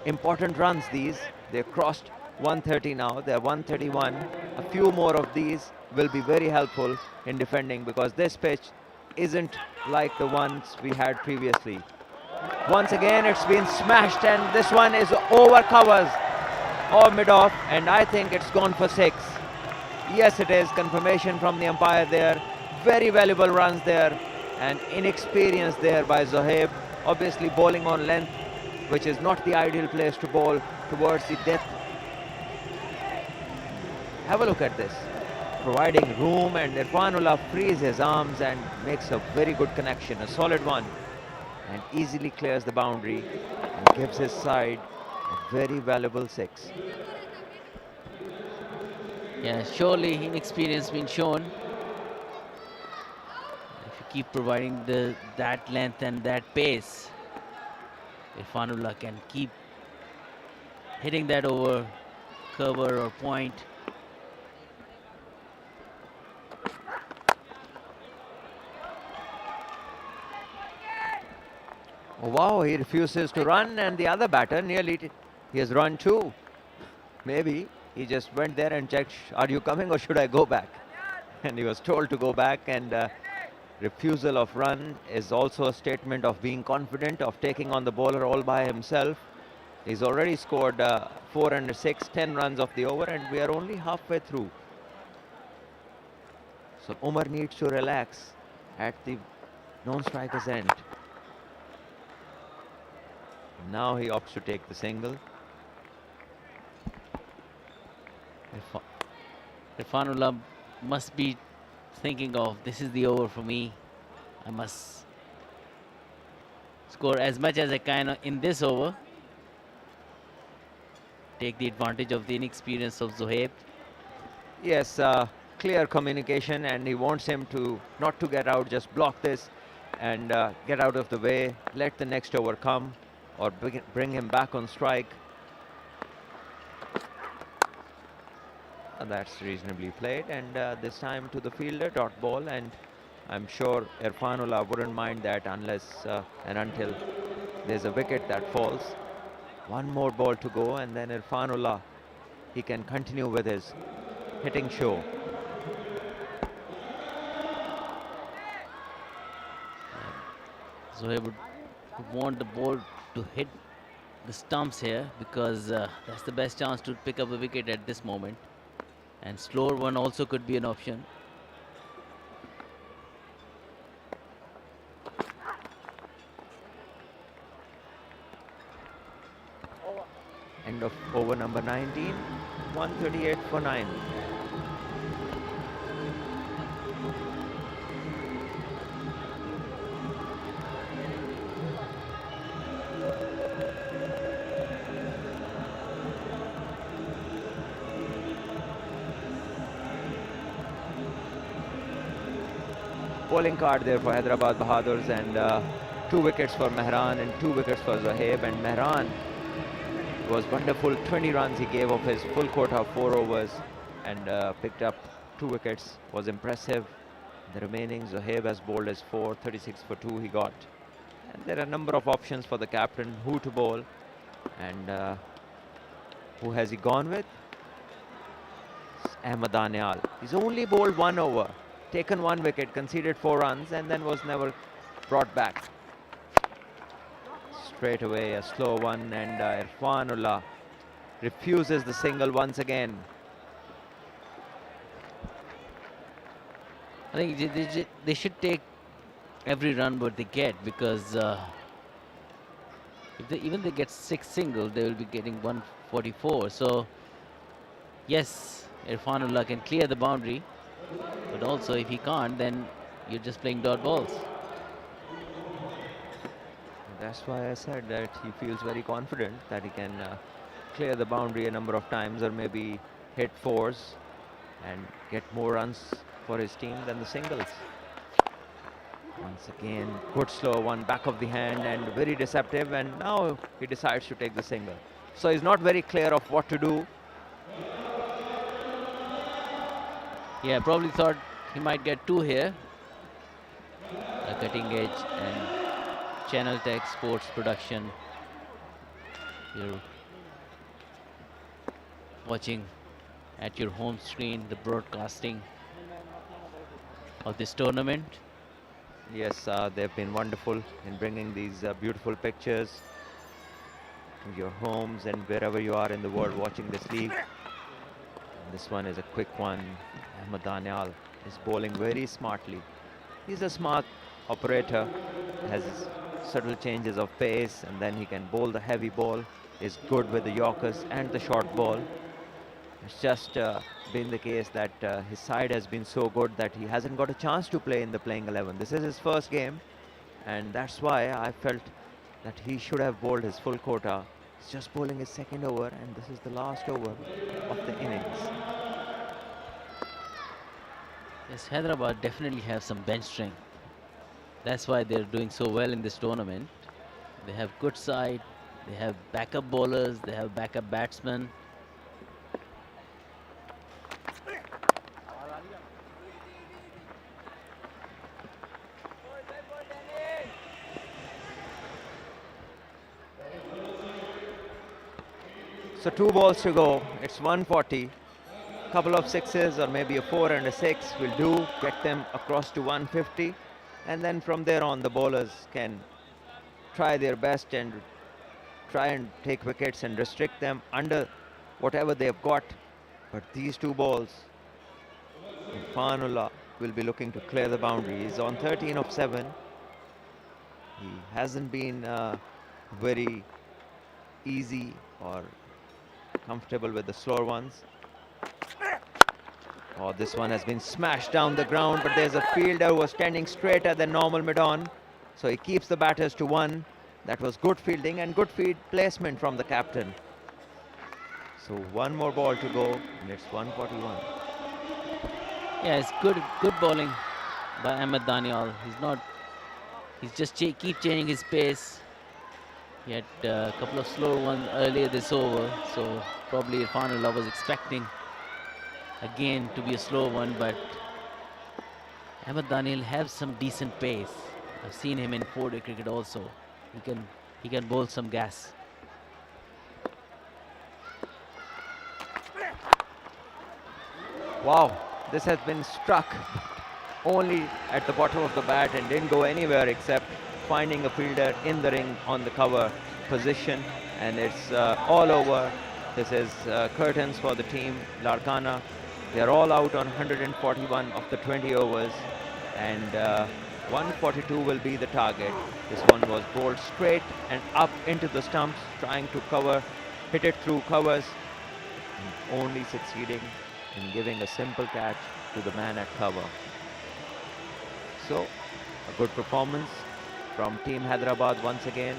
Speaker 5: Important runs these. They've crossed 130 now. They're 131. A few more of these will be very helpful in defending, because this pitch isn't like the ones we had previously. Once again, it's been smashed, and this one is over covers or mid-off, and I think it's gone for 6. Yes, it is. Confirmation from the umpire there. Very valuable runs there, and inexperience there by Zohaib. Obviously bowling on length, which is not the ideal place to bowl towards the death. Have a look at this. Providing room, and Irfanullah frees his arms and makes a very good connection, a solid one, and easily clears the boundary and gives his side a very valuable 6.
Speaker 2: Yeah, surely inexperience been shown. If you keep providing that length and that pace, Irfanullah can keep hitting that over cover or point.
Speaker 5: Oh, wow, he refuses to run, and the other batter nearly, he has run too. Maybe he just went there and checked, are you coming or should I go back? And he was told to go back, and refusal of run is also a statement of being confident, of taking on the bowler all by himself. He's already scored 4 under 6, 10 runs of the over, and we are only halfway through. So Umar needs to relax at the non-striker's end. Now he opts to take the single.
Speaker 2: Irfanullah must be thinking of, this is the over for me. I must score as much as I can in this over. Take the advantage of the inexperience of Zohaib.
Speaker 5: Yes, clear communication, and he wants him to not to get out, just block this and get out of the way, let the next over come, or bring him back on strike. That's reasonably played, and this time to the fielder, dot ball, and I'm sure Irfanullah wouldn't mind that unless and until there's a wicket that falls. One more ball to go, and then Irfanullah, he can continue with his hitting show.
Speaker 2: Zohaib would want the ball to hit the stumps here, because that's the best chance to pick up a wicket at this moment. And slower one also could be an option.
Speaker 5: End of over number 19, 138 for 9. Bowling card there for Hyderabad Bahadurs, and 2 wickets for Mehran and 2 wickets for Zohaib. And Mehran was wonderful. 20 runs he gave of his full quota of 4 overs, and picked up 2 wickets. Was impressive. The remaining, Zohaib has bowled as 4, 36 for 2 he got. And there are a number of options for the captain, who to bowl, and who has he gone with? Ahmed Danial. He's only bowled 1 over, taken 1 wicket, conceded 4 runs, and then was never brought back. Straight away a slow one, and Irfanullah refuses the single once again.
Speaker 2: I think they should take every run what they get, because if even they get 6 singles, they will be getting 144. So yes, Irfanullah can clear the boundary, but also if he can't, then you're just playing dot balls.
Speaker 5: That's why I said that he feels very confident that he can clear the boundary a number of times, or maybe hit 4s and get more runs for his team than the singles. Once again, good slow one, back of the hand, and very deceptive, and now he decides to take the single. So he's not very clear of what to do.
Speaker 2: Yeah, probably thought he might get 2 here. A cutting edge and Channel Tech Sports Production. You're watching at your home screen the broadcasting of this tournament.
Speaker 5: Yes, they've been wonderful in bringing these beautiful pictures to your homes and wherever you are in the world watching this league. And this one is a quick one. Ahmed Danial is bowling very smartly. He's a smart operator, has subtle changes of pace, and then he can bowl the heavy ball, is good with the Yorkers and the short ball. It's just been the case that his side has been so good that he hasn't got a chance to play in the playing 11. This is his first game, and that's why I felt that he should have bowled his full quota. He's just bowling his second over, and this is the last over of the innings.
Speaker 2: Yes, Hyderabad definitely have some bench strength. That's why they're doing so well in this tournament. They have good side, they have backup bowlers, they have backup batsmen.
Speaker 5: So 2 balls to go. It's 140. Couple of 6s or maybe a 4 and a 6 will do. Get them across to 150. And then from there on, the bowlers can try their best and try and take wickets and restrict them under whatever they've got. But these two balls, Irfanullah will be looking to clear the boundary. He's on 13 of 7. He hasn't been very easy or comfortable with the slower ones. Oh, this one has been smashed down the ground, but there's a fielder who was standing straighter than normal mid-on. So he keeps the batters to 1. That was good fielding and good feed placement from the captain. So one more ball to go, and it's 141.
Speaker 2: Yeah, it's good bowling by Ahmed Daniel. He's just keep changing his pace. He had a couple of slow ones earlier this over, so probably Irfanullah was expecting again to be a slow one, but Ahmed Daniel has some decent pace. I've seen him in 4-day cricket also. He can bowl some gas.
Speaker 5: Wow, this has been struck only at the bottom of the bat and didn't go anywhere except finding a fielder in the ring on the cover position, and it's all over. This is curtains for the team, Larkana. They're all out on 141 of the 20 overs, and 142 will be the target. This one was bowled straight and up into the stumps, trying to hit it through covers, and only succeeding in giving a simple catch to the man at cover. So, a good performance from Team Hyderabad once again.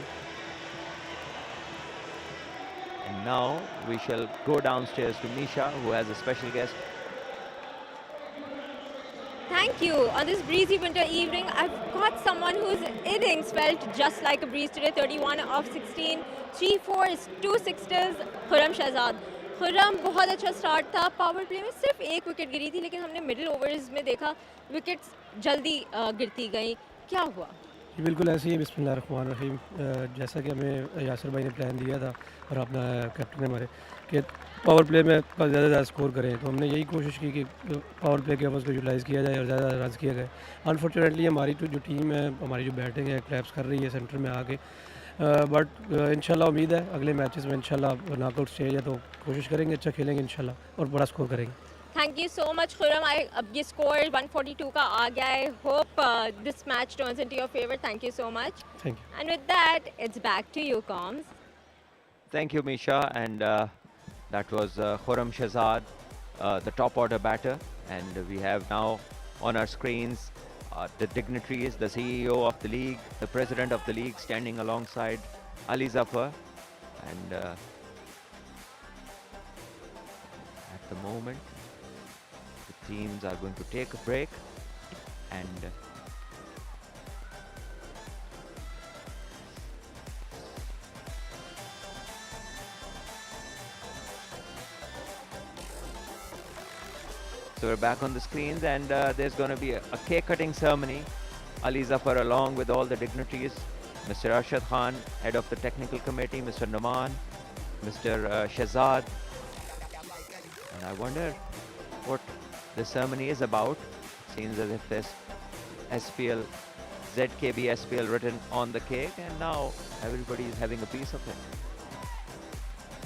Speaker 5: And now we shall go downstairs to Misha, who has a special guest.
Speaker 9: Thank you. On this breezy winter evening, I've got someone whose innings felt just like a breeze today. 31 of 16, 3 fours, 2 sixes, Khurram Shahzad. Khurram बहुत अच्छा start था. Power play में सिर्फ एक wicket गिरी थी, लेकिन हमने middle overs में देखा विकेट्स जल्दी गिरती गई. क्या हुआ?
Speaker 11: बिल्कुल ऐसे ही. बिस्मिल्लाहिर्रहमानिर्रहीम. जैसा कि हमें यासिर भाई ने प्लान दिया था और अपना कैप्टन ने हमारे कि पावर प्ले में ज़्यादा स्कोर करें, तो हमने यही कोशिश की कि पावर प्ले के अवर्स को यूटिलाइज़ किया जाए और ज़्यादा रन किए गए. अनफॉर्चुनेटली हमारी जो टीम है, हमारी जो बैटिंग है, क्लैप्स कर रही है सेंटर में आके. बट इंशाल्लाह उम्मीद है अगले मैचेस में इंशाल्लाह नॉकआउट स्टेज है तो कोशिश करेंगे, अच्छा खेलेंगे इंशाल्लाह और बड़ा स्कोर करेंगे.
Speaker 9: Thank you so much, Khurram. अब ये स्कोर 142 का आ गया है. Hope this match turns into your favor. Thank you so much.
Speaker 11: Thank you.
Speaker 9: And with that, it's back to you, Coms.
Speaker 5: Thank you, Misha. And that was Khurram Shahzad, the top order batter. And we have now on our screens the dignitaries, the CEO of the league, the president of the league standing alongside Ali Zafar. And at the moment, the teams are going to take a break, and so we're back on the screens, and there's going to be a cake cutting ceremony. Ali Zafar along with all the dignitaries, Mr. Arshad Khan, head of the technical committee, Mr. Naman, Mr. Shahzad. And I wonder what the ceremony is about. Seems as if there's SPL, ZKB SPL written on the cake, and now everybody is having a piece of it.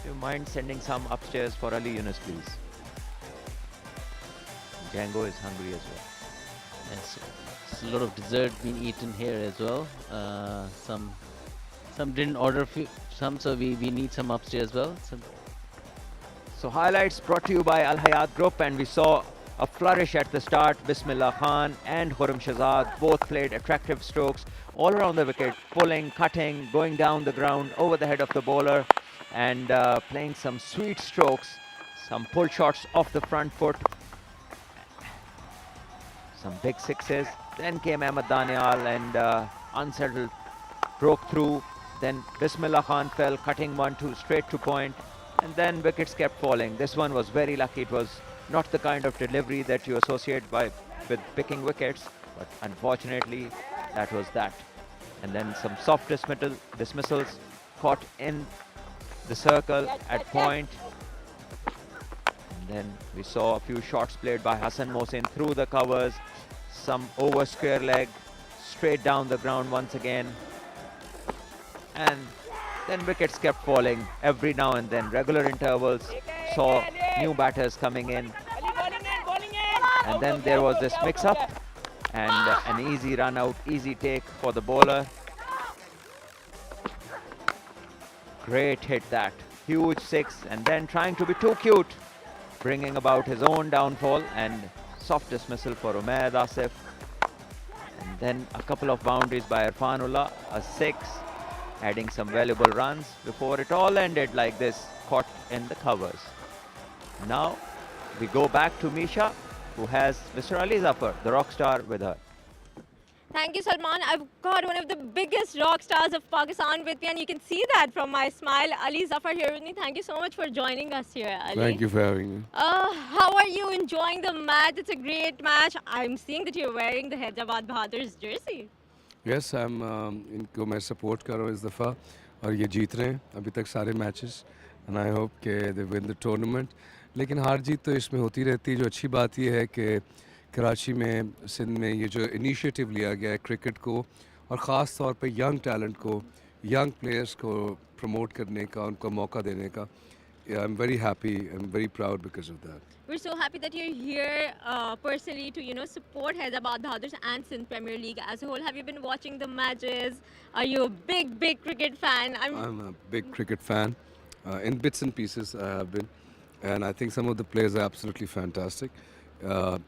Speaker 5: Do you mind sending some upstairs for Ali Yunus, please? Django is hungry as well.
Speaker 2: Yes, a lot of dessert being eaten here as well. Some didn't order some, so we need some upstairs as well.
Speaker 5: So highlights brought to you by Al Hayat Group, and we saw a flourish at the start. Bismillah Khan and Khurram Shahzad both played attractive strokes all around the wicket, pulling, cutting, going down the ground over the head of the bowler, and playing some sweet strokes, some pull shots off the front foot, some big sixes. Then came Ahmed Daniel and unsettled, broke through. Then Bismillah Khan fell, cutting 1-2 straight to point, and then wickets kept falling. This one was very lucky. It was not the kind of delivery that you associate with picking wickets, but unfortunately that was that. And then some soft dismissals caught in the circle at point. And then we saw a few shots played by Hassan Mohsin through the covers, some over square leg, straight down the ground once again. And then wickets kept falling every now and then. Regular intervals saw new batters coming in. And then there was this mix-up and an easy run out, easy take for the bowler. Great hit that. Huge six, and then trying to be too cute, bringing about his own downfall, and soft dismissal for Umayyad Asif. And then a couple of boundaries by Irfanullah, a six, adding some valuable runs before it all ended like this, caught in the covers. Now we go back to Misha, who has Mr. Ali Zafar, the rock star, with her.
Speaker 9: Thank you, Salman. I've got one of the biggest rock stars of Pakistan with me, and you can see that from my smile. Ali Zafar here with me. Thank you so much for joining us here, Ali.
Speaker 12: Thank you for having me.
Speaker 9: How are you enjoying the match? It's a great match. I'm seeing that you're wearing the Hyderabad Bahadurs jersey.
Speaker 12: Yes, I'm इनको मैं support कर रहा हूँ इस दफ़ा और ये जीत रहे हैं अभी तक सारे matches and I hope कि they win the tournament. लेकिन हार जीत तो इसमें होती रहती है. जो अच्छी बात ये है कि कराची में सिंध में ये जो इनिशिएटिव लिया गया है क्रिकेट को और ख़ास तौर पे यंग टैलेंट को यंग प्लेयर्स को प्रमोट करने का उनको मौका देने का I'm very happy I'm very proud because of that.
Speaker 9: We're so happy that you're here personally to support Hyderabad Bahadurs and Sindh Premier League as a whole. Have you been watching the matches? Are you a big cricket fan?
Speaker 12: I'm a big cricket fan. In bits and pieces I have been, and I think some of the players are absolutely fantastic.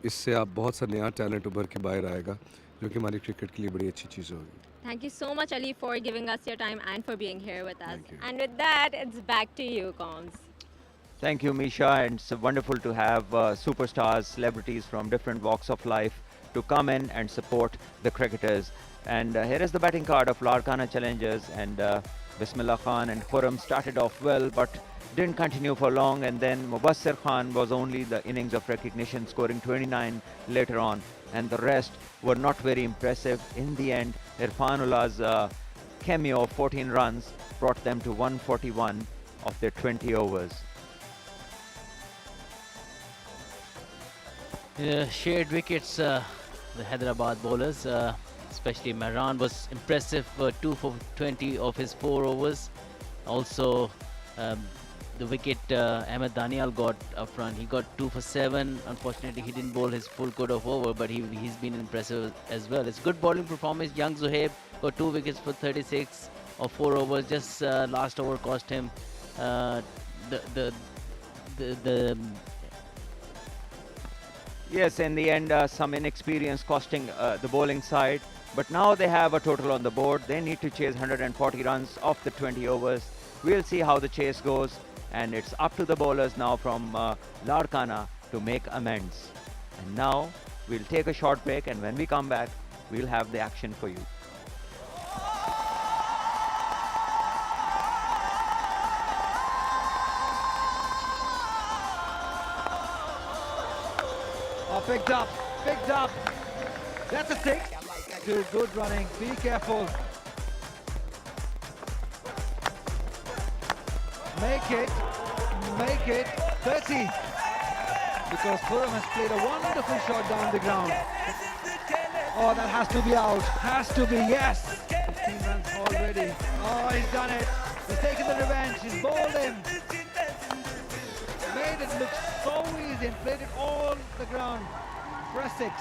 Speaker 12: इससे आप बहुत सा नया talent उभर के बाहर आएगा जो कि हमारी क्रिकेट के लिए बड़ी अच्छी चीज़ होगी.
Speaker 9: Thank you so much, Ali, for giving us your time and for being here with us. And with that, it's back to you, Combs.
Speaker 5: Thank you, Misha, and it's wonderful to have superstars, celebrities from different walks of life to come in and support the cricketers. And here is the batting card of Larkana Challengers, and Bismillah Khan and Khurram started off well, but didn't continue for long, and then Mubassir Khan was only the innings of recognition, scoring 29 later on, and the rest were not very impressive. In the end, Irfanullah's cameo of 14 runs brought them to 141 of their 20 overs.
Speaker 2: Shared wickets, the Hyderabad bowlers, especially Mehran was impressive, 2 for 20 of his 4 overs. Also, the wicket Ahmed Daniel got up front, he got 2 for 7. Unfortunately, he didn't bowl his full quota of over, but he's been impressive as well. It's good bowling performance. Young Zuhaib got 2 wickets for 36 of 4 overs. Just last over cost him
Speaker 5: Yes, in the end, some inexperience costing the bowling side. But now they have a total on the board. They need to chase 140 runs off the 20 overs. We'll see how the chase goes. And it's up to the bowlers now from Larkana to make amends. And now we'll take a short break, and when we come back, we'll have the action for you.
Speaker 1: Oh, picked up. That's a 6. Good running. Be careful. Make it 30. Because Khurram has played a wonderful shot down the ground. Oh, that has to be out. Has to be, yes. 15 runs already. Oh, he's done it. He's taken the revenge. He's bowled him. Made it look so easy and played it all the ground for a 6.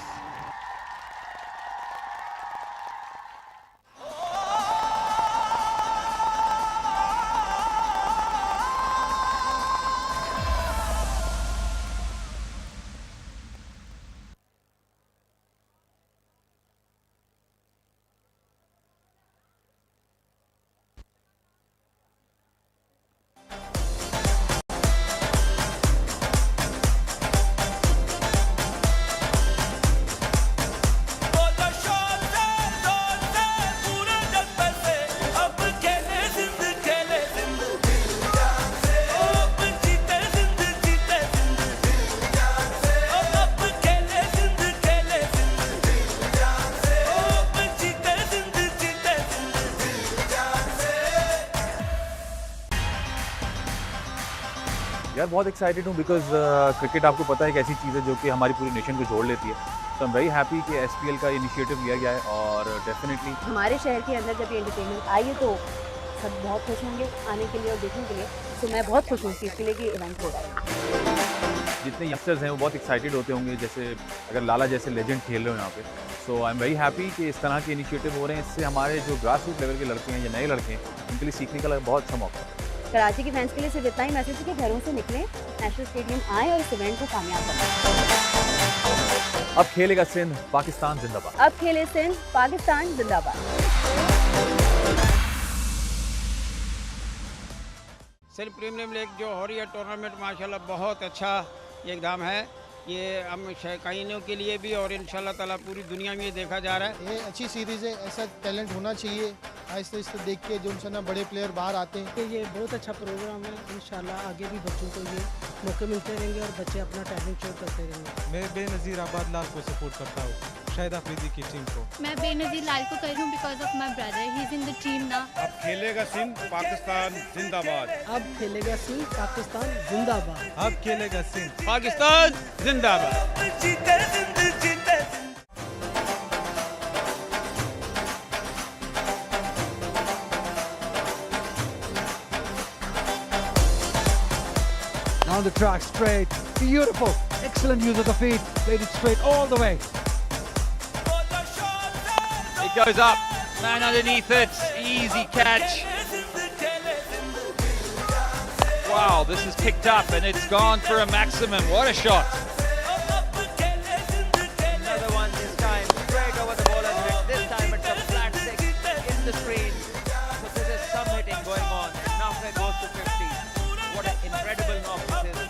Speaker 13: यार बहुत excited हूँ because cricket आपको पता है एक ऐसी चीज़ है जो कि हमारी पूरी नेशन को जोड़ लेती है सो आई एम वेरी हैप्पी कि SPL का इनिशिएटिव लिया गया है और डेफिनेटली
Speaker 14: हमारे शहर के अंदर जब ये एंटरटेनमेंट आई है तो सब बहुत खुश होंगे आने के लिए और देखने के लिए। तो मैं बहुत खुश हूँ इस चीज़ के लिए कि इवेंट हो रहा है।
Speaker 13: जितने यंगस्टर्स हैं वो बहुत एक्साइटेड होते होंगे, जैसे अगर लाला जैसे लेजेंड खेल रहे हो यहाँ पे। सो आई एम वेरी हैप्पी कि इस तरह के इनिशिएटिव हो रहे हैं। इससे हमारे जो ग्रास रूट लेवल के लड़के हैं या नए लड़के हैं उनके लिए सीखने का बहुत अच्छा मौका है।
Speaker 14: कराची के फैंस के लिए सिर्फ इतना ही मैसेज है कि घरों से निकलें, नेशनल स्टेडियम आए और इस इवेंट को कामयाब करें।
Speaker 13: अब खेलेगा सिंध, पाकिस्तान जिंदाबाद।
Speaker 14: अब खेले सिंध, पाकिस्तान जिंदाबाद।
Speaker 15: सिर्फ प्रीमियम लीग जो हो रही है टूर्नामेंट माशाल्लाह बहुत अच्छा एकदम है। ये हम शौकीनों के लिए भी और इंशाल्लाह ताला पूरी दुनिया में ये देखा जा रहा है।
Speaker 16: ये अच्छी सीरीज़ है, ऐसा टैलेंट होना चाहिए। आहिस्ते आहिस्ते देख के जो उनसे ना बड़े प्लेयर बाहर आते हैं।
Speaker 17: ये बहुत अच्छा प्रोग्राम है, इंशाल्लाह आगे भी बच्चों को ये मौके मिलते रहेंगे और बच्चे अपना टैलेंट शो करते रहेंगे।
Speaker 18: मैं बेनज़ीर आबाद लाल को सपोर्ट करता हूँ, शाहिद अफरीदी की टीम को।
Speaker 19: मैं बेनज़ीर लाल को कर रही हूँ because of my brother, he is in the team ना।
Speaker 20: अब खेलेगा सिंध, पाकिस्तान जिंदाबाद।
Speaker 17: अब खेलेगा सिंध, पाकिस्तान जिंदाबाद।
Speaker 18: अब खेलेगा सिंध,
Speaker 15: पाकिस्तान जिंदाबाद।
Speaker 1: Down the track straight, beautiful, excellent use of the feet, played it straight all the way.
Speaker 4: It goes up, man underneath it, easy catch. Wow, this is picked up and it's gone for a maximum. What a shot.
Speaker 5: Another one this time, straight over the bowler's head. This time it's a flat six in the screen. So this is some hitting going on. Knock that goes to 50. What an incredible knock this is.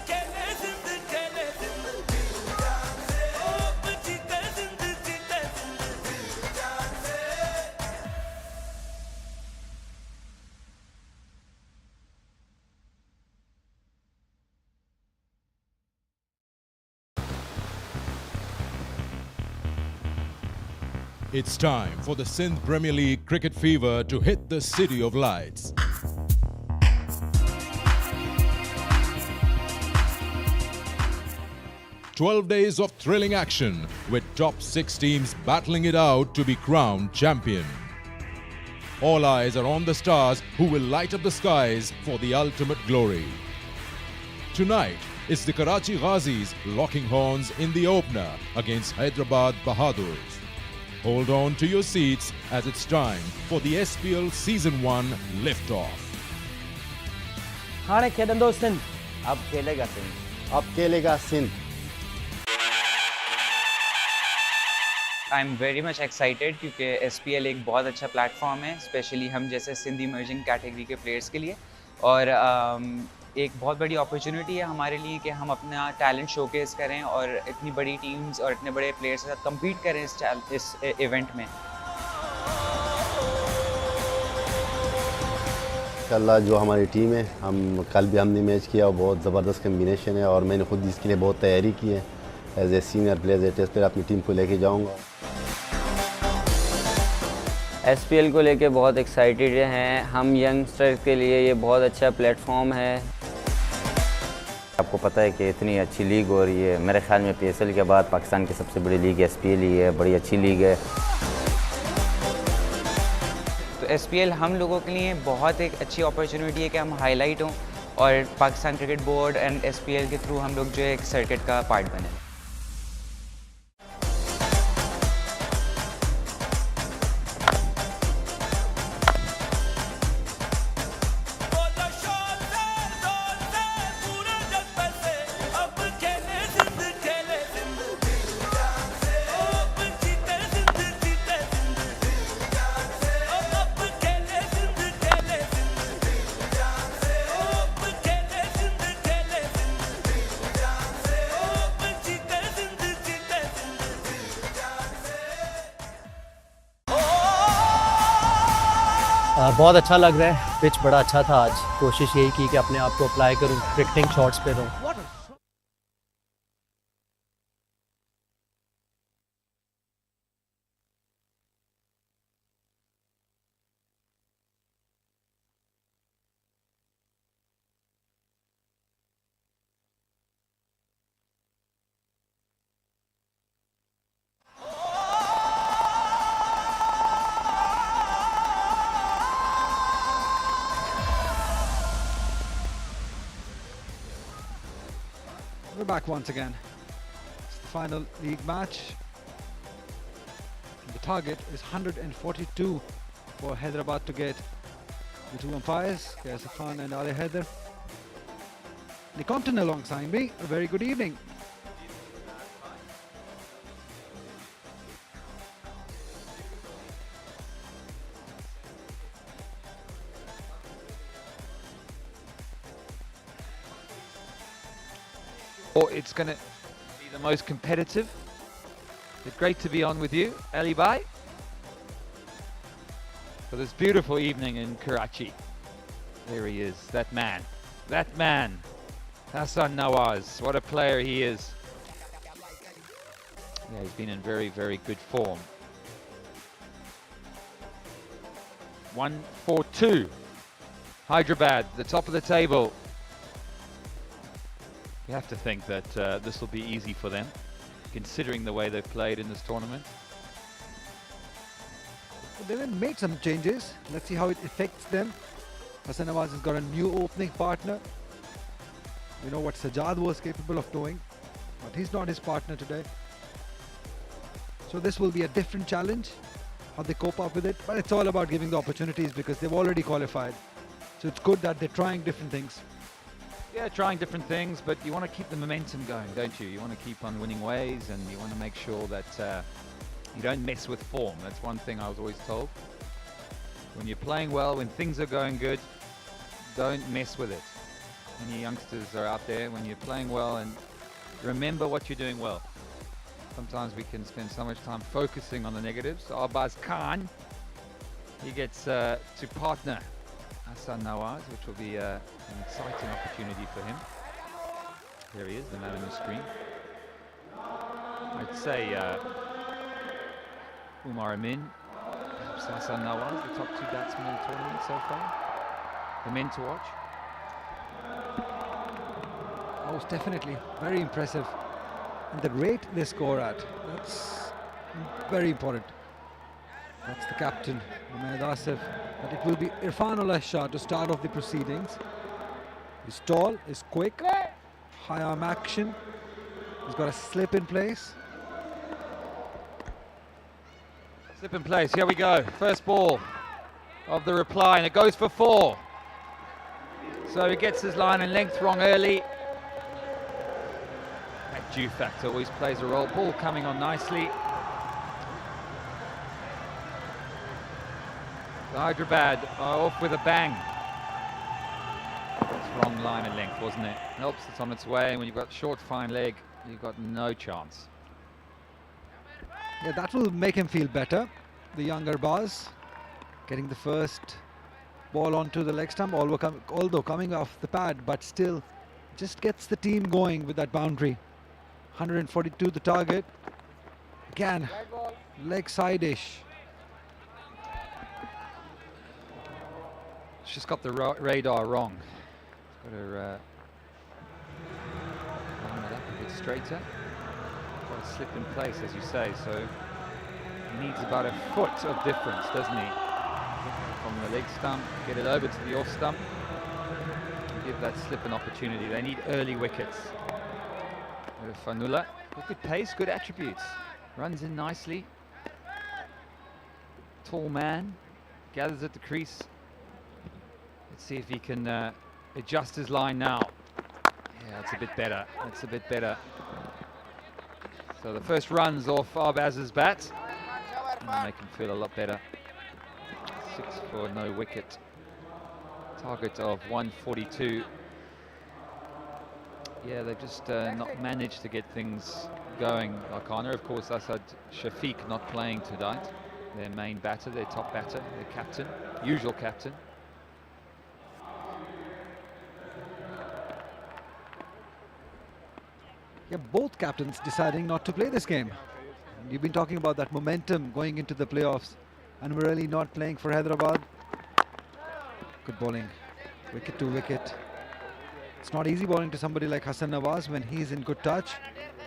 Speaker 21: It's time for the Sindh Premier League cricket fever to hit the City of Lights. "12 days of thrilling action with top 6 teams battling it out to be crowned champion. All eyes are on the stars who will light up the skies for the ultimate glory. Tonight, it's the Karachi Ghazis locking horns in the opener against Hyderabad Bahadurs. Hold on to your seats as it's time for the SPL Season 1 liftoff.
Speaker 7: हाणे खेॾंदो सिंध,
Speaker 5: अब खेलेगा सिंध,
Speaker 16: अब खेलेगा Sindh.
Speaker 22: I am very much excited क्योंकि SPL एक बहुत अच्छा platform है, स्पेशली हम जैसे सिंध इमर्जिंग कैटेगरी के प्लेयर्स के लिए, और एक बहुत बड़ी अपॉर्चुनिटी है हमारे लिए कि हम अपना टैलेंट शोकेस करें और इतनी बड़ी टीम्स और इतने बड़े प्लेयर्स के साथ कम्पीट करें इस इवेंट में।
Speaker 23: इंशाल्लाह जो हमारी टीम है, हम कल भी हमने मैच किया और बहुत ज़बरदस्त कम्बिनेशन है और मैंने खुद इसके लिए बहुत तैयारी की है। As a senior player, as a test player अपनी टीम को लेके जाऊंगा।
Speaker 24: SPL को लेके बहुत एक्साइटेड हैं हम। यंगस्टर्स के लिए ये बहुत अच्छा प्लेटफॉर्म है।
Speaker 25: आपको पता है कि इतनी अच्छी लीग हो रही है, मेरे ख्याल में PSL के बाद पाकिस्तान की सबसे बड़ी लीग SPL ही है, बड़ी अच्छी लीग है।
Speaker 22: तो SPL हम लोगों के लिए बहुत एक अच्छी अपॉर्चुनिटी है कि हम हाईलाइट हों और Pakistan cricket board and SPL के थ्रू हम लोग जो है एक सर्किट का पार्ट बने।
Speaker 26: बहुत अच्छा लग रहा है, पिच बड़ा अच्छा था आज। कोशिश यही की कि अपने आप को अप्लाई करूं, क्रिकेटिंग शॉट्स पे दूं।
Speaker 1: back once again. It's the final league match. The target is 142 for Hyderabad to get. The two umpires, Kaisa Khan and Ali Haider. Nick Compton alongside me. A very good evening.
Speaker 4: It's going to be the most competitive. It's great to be on with you, Ali Bhai, for this beautiful evening in Karachi. There he is, that man, Hassan Nawaz. What a player he is. Yeah, he's been in very, very good form. 1-4-2. Hyderabad, the top of the table. You have to think that this will be easy for them, considering the way they've played in this tournament.
Speaker 1: They've made some changes. Let's see how it affects them. Hassan Nawaz has got a new opening partner. We know what Sajjad was capable of doing, but he's not his partner today. So this will be a different challenge, how they cope up with it. But it's all about giving the opportunities because they've already qualified. So it's good that they're trying different things.
Speaker 4: Yeah, trying different things, but you want to keep the momentum going, don't you? You want to keep on winning ways, and you want to make sure that you don't mess with form. That's one thing I was always told. When you're playing well, when things are going good, don't mess with it. Any youngsters are out there, when you're playing well, and remember what you're doing well. Sometimes we can spend so much time focusing on the negatives. Arbaz Khan, he gets to partner Hassan Nawaz, which will be an exciting opportunity for him. There he is, the man on the screen. I'd say Umar Amin, perhaps Hassan Nawaz, the top two batsmen in the tournament so far. The men to watch.
Speaker 1: Most definitely, very impressive. And the rate they score at, that's very important. That's the captain, Umayyad Asif. But it will be Irfanullah Shah to start off the proceedings. He's tall, he's quick, high arm action. He's got a slip in place.
Speaker 4: Slip in place, here we go. First ball of the reply, and it goes for 4. So he gets his line and length wrong early. That dew factor always plays a role. Ball coming on nicely. Hyderabad are off with a bang. It's wrong line and length, wasn't it? Helps, it's on its way, and when you've got short, fine leg, you've got no chance.
Speaker 1: Yeah, that will make him feel better. The younger Baz getting the first ball onto the leg stump, although coming off the pad, but still just gets the team going with that boundary. 142 the target. Again, leg side-ish.
Speaker 4: She's got the radar wrong. Got her line it up a bit straighter. Got to slip in place, as you say, so he needs about a foot of difference, doesn't he? From the leg stump, get it over to the off stump, and give that slip an opportunity. They need early wickets. Fanula, good pace, good attributes. Runs in nicely. Tall man, gathers at the crease. Let's see if he can adjust his line now. Yeah, it's a bit better. It's a bit better. So the first runs off Arbaz's bat make him feel a lot better. 6 for no wicket. Target of 142. Yeah, they've just not managed to get things going. Larkana, of course, Asad Shafiq not playing tonight. Their main batter, their top batter, their captain, usual captain.
Speaker 1: Yeah, both captains deciding not to play this game. You've been talking about that momentum going into the playoffs, and we're really not playing for Hyderabad. Good bowling, wicket to wicket. It's not easy bowling to somebody like Hassan Nawaz when he's in good touch.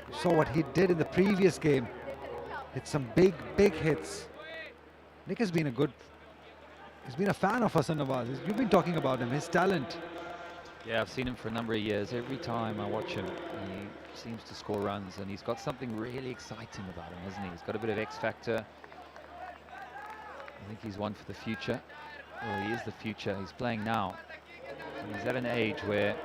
Speaker 1: You saw what he did in the previous game. Hit some big hits. Nick has been he's been a fan of Hassan Nawaz. You've been talking about him, his talent.
Speaker 4: Yeah, I've seen him for a number of years. Every time I watch him, he seems to score runs, and he's got something really exciting about him, hasn't he? He's got a bit of X factor. I think he's one for the future. Well, he is the future. He's playing now. And he's at an age where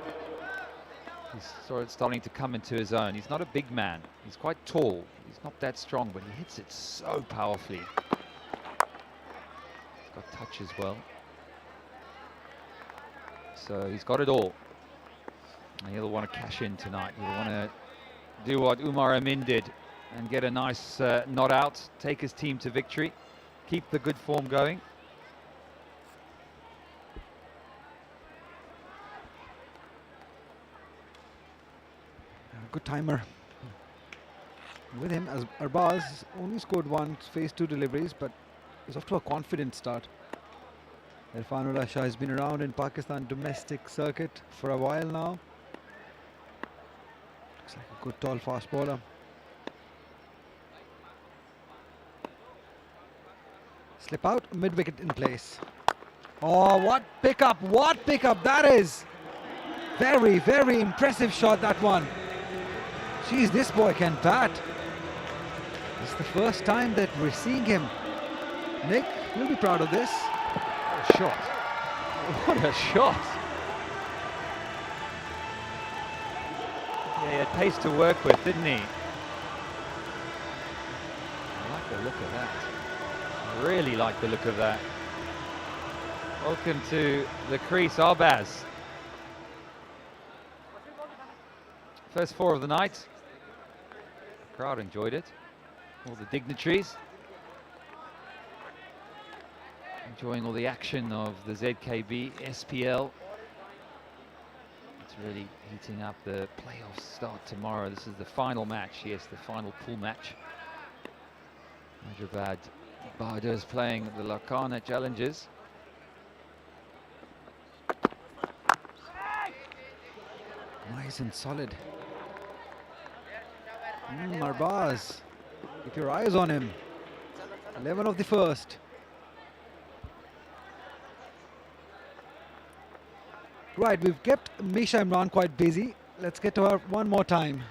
Speaker 4: he's sort of starting to come into his own. He's not a big man. He's quite tall. He's not that strong, but he hits it so powerfully. He's got touch as well. So he's got it all. And he'll want to cash in tonight. He'll want to do what Umar Amin did and get a nice not out, take his team to victory, keep the good form going.
Speaker 1: Good timer with him, as Arbaz only scored once, faced 2 deliveries, but is off to a confident start. Irfanullah Shah has been around in Pakistan domestic circuit for a while now. Looks like a good tall fast bowler. Slip out, mid-wicket in place. Oh, what pickup that is! Very, very impressive shot, that one. Geez, this boy can bat. It's the first time that we're seeing him. Nick, you'll be proud of this.
Speaker 4: What a shot. What a shot. Yeah, he had pace to work with, didn't he? I like the look of that. I really like the look of that. Welcome to the crease, Arbaz. First 4 of the night. Crowd enjoyed it. All the dignitaries enjoying all the action of the ZKB SPL. It's really heating up. The playoffs start tomorrow. This is the final match. Yes, the final pool match. Hyderabad Bahadurs playing the Larkana challenges.
Speaker 1: Nice and solid. Arbaz, keep your eyes on him. 11 of the first. Right, we've kept Misha Imran quite busy. Let's get to her one more time.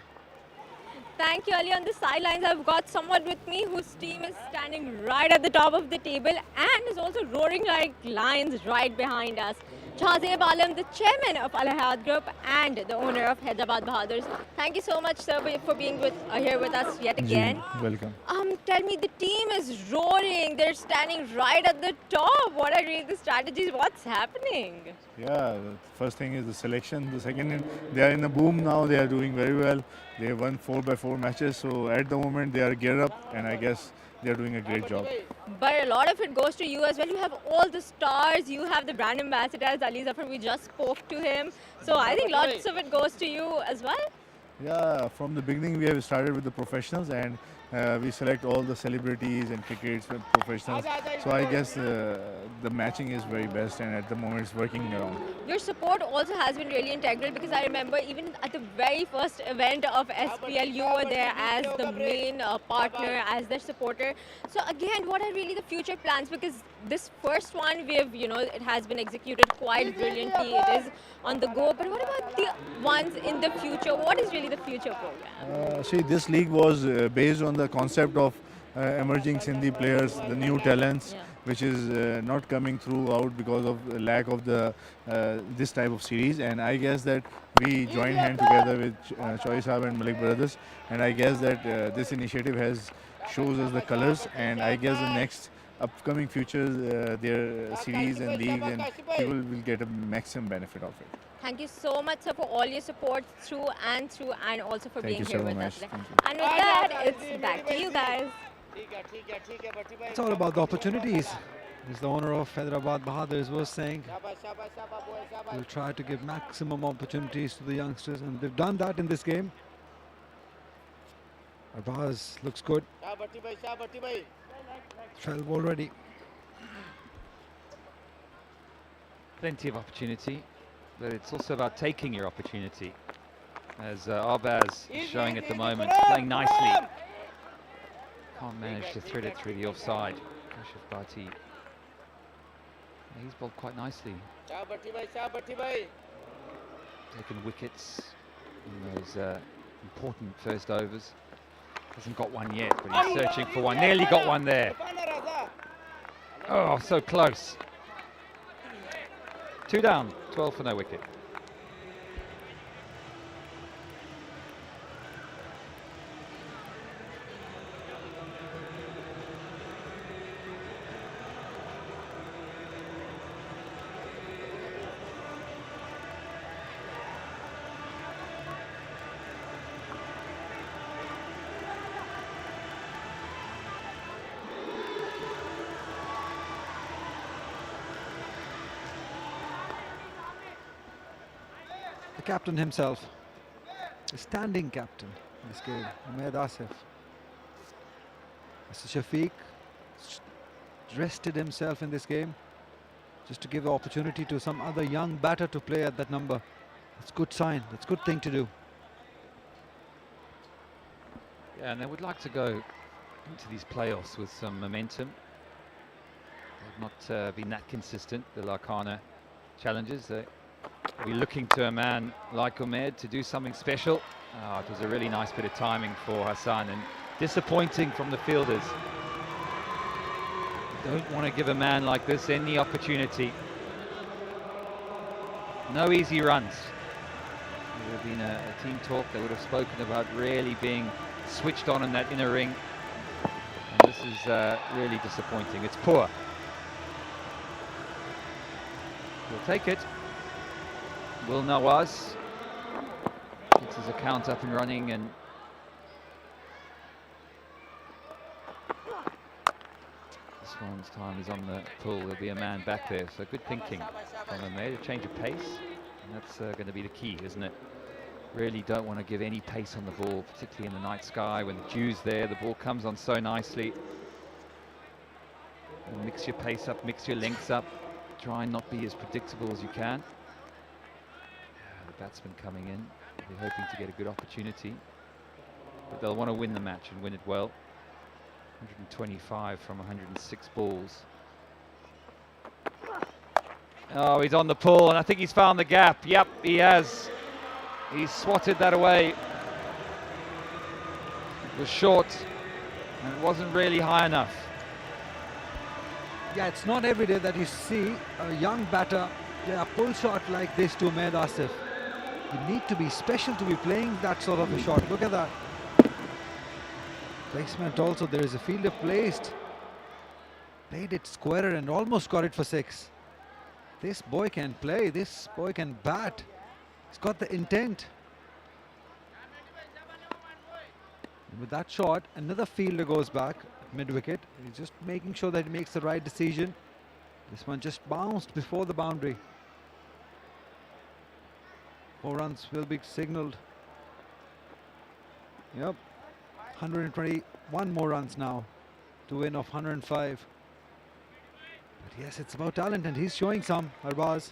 Speaker 9: Thank you, Ali. On the sidelines, I've got someone with me whose team is standing right at the top of the table and is also roaring like lions right behind us. Shahzeb Alam, the chairman of Al Hayat Group and the owner of Hyderabad Bahadurs. Thank you so much, sir, for being here with us yet again.
Speaker 3: Welcome.
Speaker 9: Tell me, the team is roaring. They're standing right at the top. What are really the strategies? What's happening?
Speaker 3: Yeah, the first thing is the selection. The second, they are in a boom now. They are doing very well. They have won 4x4 matches. So at the moment, they are geared up, and I guess they are doing a great job.
Speaker 9: But a lot of it goes to you as well. You have all the stars. You have the brand ambassadors. Ali Zafar, we just spoke to him. So I think lots of it goes to you as well.
Speaker 3: Yeah, from the beginning, we have started with the professionals, and we select all the celebrities and crickets with professionals. So I guess the matching is very best, and at the moment it's working around.
Speaker 9: Your support also has been really integral, because I remember even at the very first event of SPL, you were there as the main partner, as their supporter. So again, what are really the future plans? Because this first one, it has been executed quite brilliantly. It is on the go. But what about the ones in the future? What is really the future program?
Speaker 3: See, this league was based on the concept of emerging Sindhi players, the new talents, which is not coming throughout because of the lack of the this type of series. And I guess that we joined hand together with Choi Saab and Malik Brothers, and I guess that this initiative shows us the colors, and I guess the next upcoming futures, their series and leagues, and people will get a maximum benefit of it.
Speaker 9: Thank you so much, sir, for all your support through, and also for being here with us today. And with that, it's back to you guys.
Speaker 1: It's all about the opportunities, as the owner of Hyderabad Bahadurs was saying. We'll try to give maximum opportunities to the youngsters, and they've done that in this game. Arbaz looks good. 12 already.
Speaker 4: Plenty of opportunity, but it's also about taking your opportunity, as Arbaz is showing at the moment, playing nicely. Can't manage to thread it through the offside. Kashif Bhatti. He's bowled quite nicely. taken wickets in those important first overs. Hasn't got one yet, but he's searching for one. Nearly got one there. Oh, so close. 2 down, 12 for no wicket.
Speaker 1: The captain himself, the standing captain in this game, Umaid Asif. Mr. Shafiq rested himself in this game just to give the opportunity to some other young batter to play at that number. That's a good sign, that's a good thing to do.
Speaker 4: Yeah, and they would like to go into these playoffs with some momentum. They've not been that consistent, the Larkana challengers. We're looking to a man like Umaid to do something special. Oh, it was a really nice bit of timing for Hassan, and disappointing from the fielders. Don't want to give a man like this any opportunity. No easy runs. There would have been a team talk that would have spoken about really being switched on in that inner ring. And this is really disappointing. It's poor. We'll take it. Will Nawaz gets his account up and running, and this one's time he's on the pull. There'll be a man back there, so good thinking from him there. A change of pace, and that's going to be the key, isn't it? Really don't want to give any pace on the ball, particularly in the night sky when the dew's there. The ball comes on so nicely. And mix your pace up, mix your lengths up. Try and not be as predictable as you can. Batsman coming in, they're hoping to get a good opportunity, but they'll want to win the match and win it well. 125 from 106 balls. Oh, he's on the pull, and I think he's found the gap. Yep, he has. He's swatted that away. It was short, and it wasn't really high enough.
Speaker 1: Yeah, it's not every day that you see a young batter play a pull shot like this to Umaid Asif. You need to be special to be playing that sort of a shot. Look at that. Placement also, there is a fielder placed. Played it squarer and almost got it for 6. This boy can play, this boy can bat. He's got the intent. And with that shot, another fielder goes back mid-wicket. He's just making sure that he makes the right decision. This one just bounced before the boundary. 4 runs will be signalled. Yep, 121 more runs now to win of 105. But yes, it's about talent, and he's showing some, Arbaz.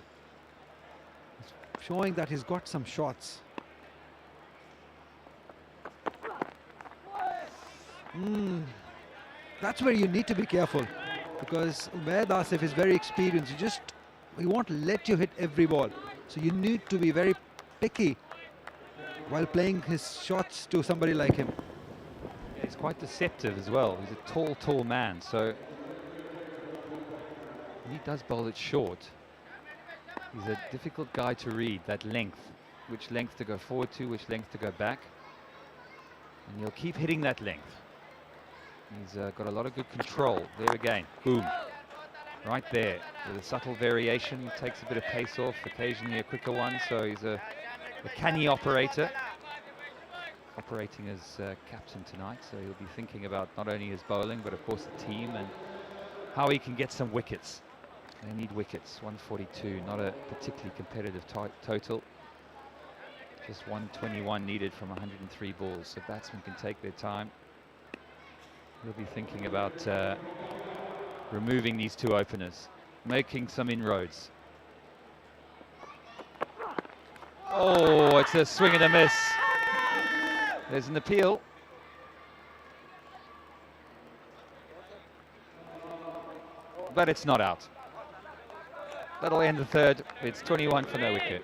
Speaker 1: He's showing that he's got some shots. That's where you need to be careful, because Umaid Asif is very experienced. He won't let you hit every ball. So you need to be very picky while playing his shots to somebody like him.
Speaker 4: He's quite deceptive as well. He's a tall man, so he does bowl it short. He's a difficult guy to read, that length. Which length to go forward to, which length to go back. And he'll keep hitting that length. He's got a lot of good control. There again, boom. Right there, with a subtle variation, takes a bit of pace off, occasionally a quicker one, so he's a canny operator. Operating as captain tonight, so he'll be thinking about not only his bowling, but of course the team and how he can get some wickets. They need wickets, 142, not a particularly competitive total. Just 121 needed from 103 balls, so batsmen can take their time. He'll be thinking about removing these 2 openers, making some inroads. Oh, it's a swing and a miss. There's an appeal. But it's not out. That'll end the 3rd. It's 21 for no wicket.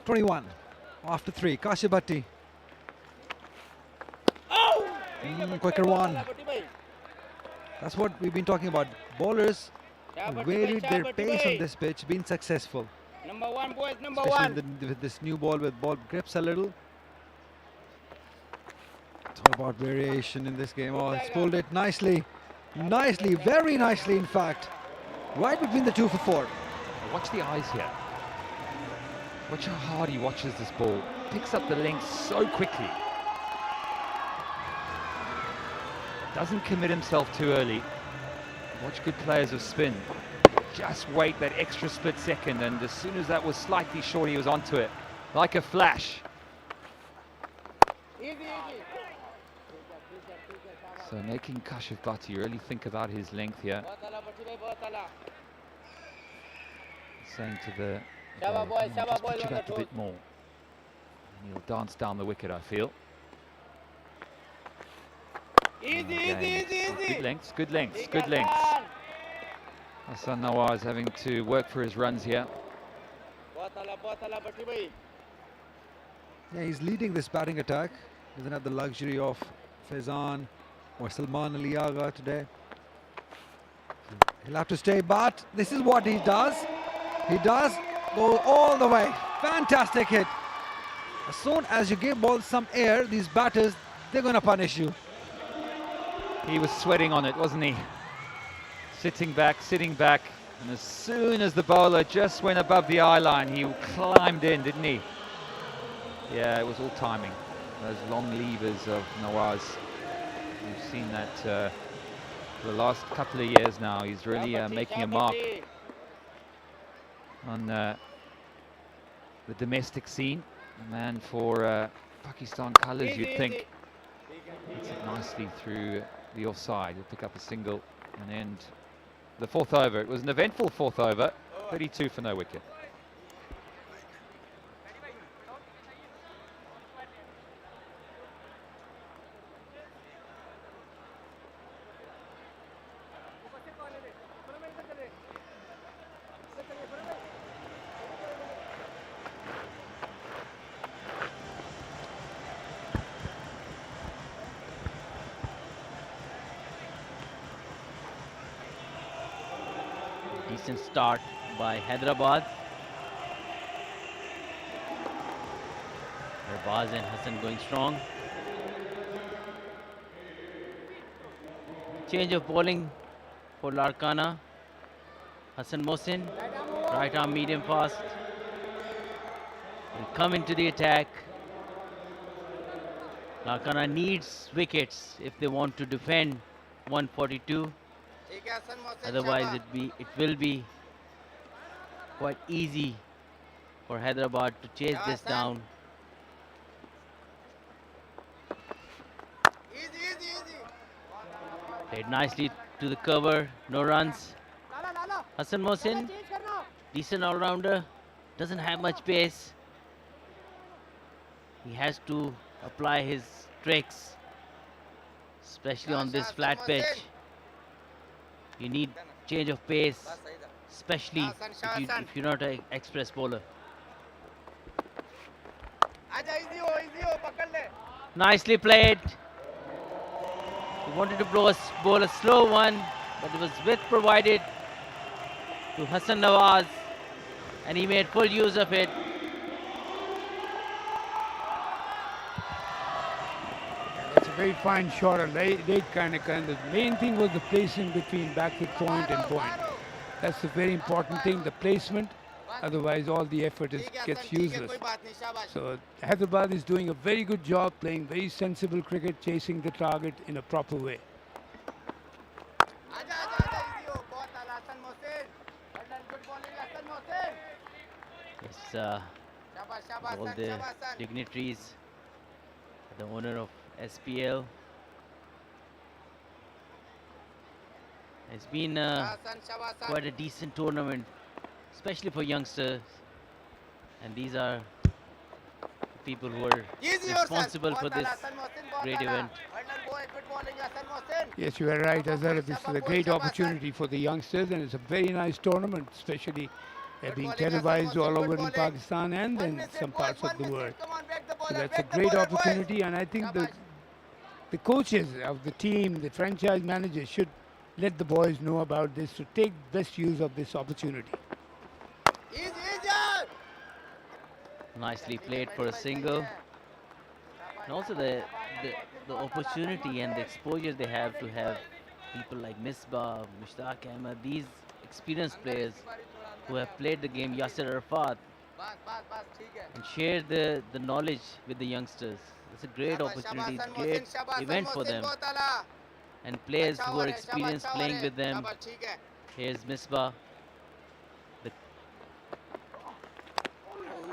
Speaker 1: 21 after 3. Kashibatti. Quicker one. That's what we've been talking about. Bowlers varied their pace on this pitch, been successful.
Speaker 2: Number one, boys, number
Speaker 1: Especially
Speaker 2: one.
Speaker 1: with this new ball, with ball grips a little. It's all about variation in this game. Oh, it's pulled it nicely. Nicely, very nicely in fact. Right between the 2 for 4.
Speaker 4: Watch the eyes here. Watch how hard he watches this ball. Picks up the length so quickly. Doesn't commit himself too early. Watch good players of spin. Just wait that extra split second, and as soon as that was slightly short, he was onto it. Like a flash. So making Kashif Bhatti really think about his length here. Saying to the bowler, just pitch it up a bit more. And he'll dance down the wicket, I feel. Good lengths, good lengths, good lengths. Hassan Nawaz having to work for his runs here.
Speaker 1: Yeah, he's leading this batting attack. Doesn't have the luxury of Faizan or Salman Ali Agha today. He'll have to stay, but this is what he does. He does go all the way. Fantastic hit. As soon as you give balls some air, these batters, they're going to punish you.
Speaker 4: He was sweating on it, wasn't he? Sitting back, and as soon as the bowler just went above the eye line, he climbed in, didn't he? Yeah, it was all timing. Those long levers of Nawaz. We've seen that for the last couple of years now. He's really making a mark on the domestic scene. A man for Pakistan colours, you'd think. Hits it nicely through the offside. He'll pick up a single and end the 4th over. It was an eventful 4th over, 32 for no wicket.
Speaker 7: Decent start by Hyderabad. Baz and Hassan going strong. Change of bowling for Larkana. Hassan Mohsin, right arm medium fast. Will come into the attack. Larkana needs wickets if they want to defend 142. Otherwise it will be quite easy for Hyderabad to chase this down. Played nicely to the cover, no runs. Hassan Mohsin, decent all-rounder, doesn't have much pace. He has to apply his tricks, especially on this flat pitch. You need change of pace, especially if you're not an express bowler. Nicely played. He wanted to bowl a slow one, but it was width provided to Hassan Nawaz, and he made full use of it.
Speaker 6: It's a very fine shot, a late kind of. The main thing was the placing between backward point and point. That's the very important thing, the placement. Otherwise, all the effort gets useless. So Hyderabad is doing a very good job, playing very sensible cricket, chasing the target in a proper way.
Speaker 7: Yes, all the dignitaries, the owner of SPL. It's been quite a decent tournament, especially for youngsters, and these are the people who are responsible for this great event.
Speaker 6: Yes, you are right, Azhar. This is a great opportunity for the youngsters, and it's a very nice tournament, especially They're being televised all over in Pakistan and in some parts of the world. So that's a great opportunity, and I think the coaches of the team, the franchise managers should let the boys know about this to take best use of this opportunity.
Speaker 2: Nicely played for a single. And also the opportunity and the exposure they have to have people like Misbah, Mushtaq Ahmed, these experienced players who have played the game, Yasser Arafat, and share the knowledge with the youngsters. It's a great opportunity, it's a great event for them. And players who are experienced playing with them. Here's Misbah.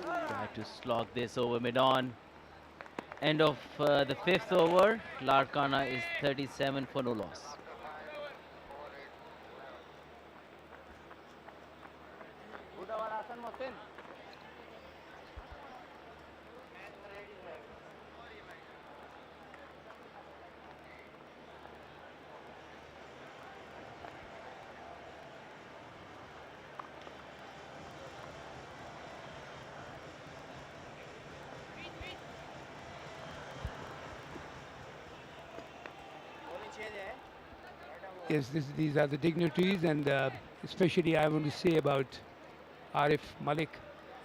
Speaker 2: Try to slog this over mid-on. End of the 5th over, Larkana is 37 for no loss.
Speaker 6: Yes, these are the dignitaries, and especially I want to say about Arif Malik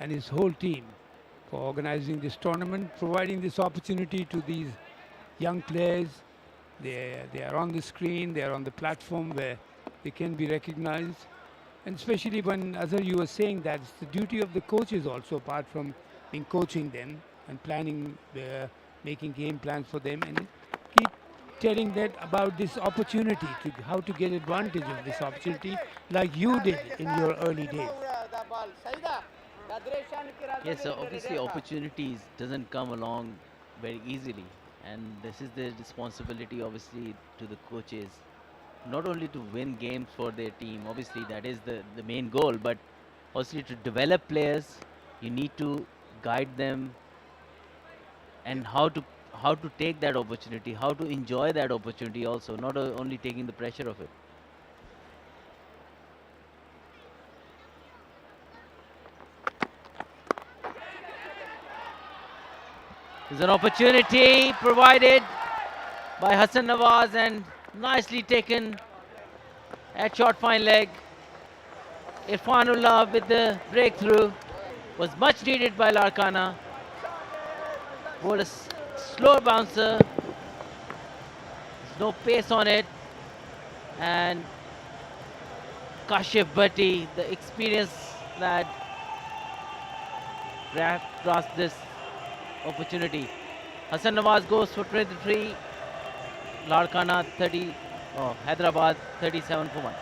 Speaker 6: and his whole team for organizing this tournament, providing this opportunity to these young players. They are on the screen, they are on the platform where they can be recognized. And especially when, Azhar, you were saying that it's the duty of the coaches also, apart from being coaching them and planning, making game plans for them, and keep telling that about this opportunity, to how to get advantage of this opportunity like you did in your early days.
Speaker 2: Yes, so obviously opportunities doesn't come along very easily, and this is the responsibility obviously to the coaches, not only to win games for their team, obviously that is the main goal, but also to develop players. You need to guide them and how to take that opportunity, how to enjoy that opportunity also, not only taking the pressure of it. There's an opportunity provided by Hassan Nawaz and nicely taken at short fine leg. Irfanullah with the breakthrough was much needed by Larkana. Ball is slow bouncer. There's no pace on it. And Kashif Bhatti, the experienced lad, grasped this opportunity. Hassan Nawaz goes for 23. Larkana 30. Oh, Hyderabad 37 for 1.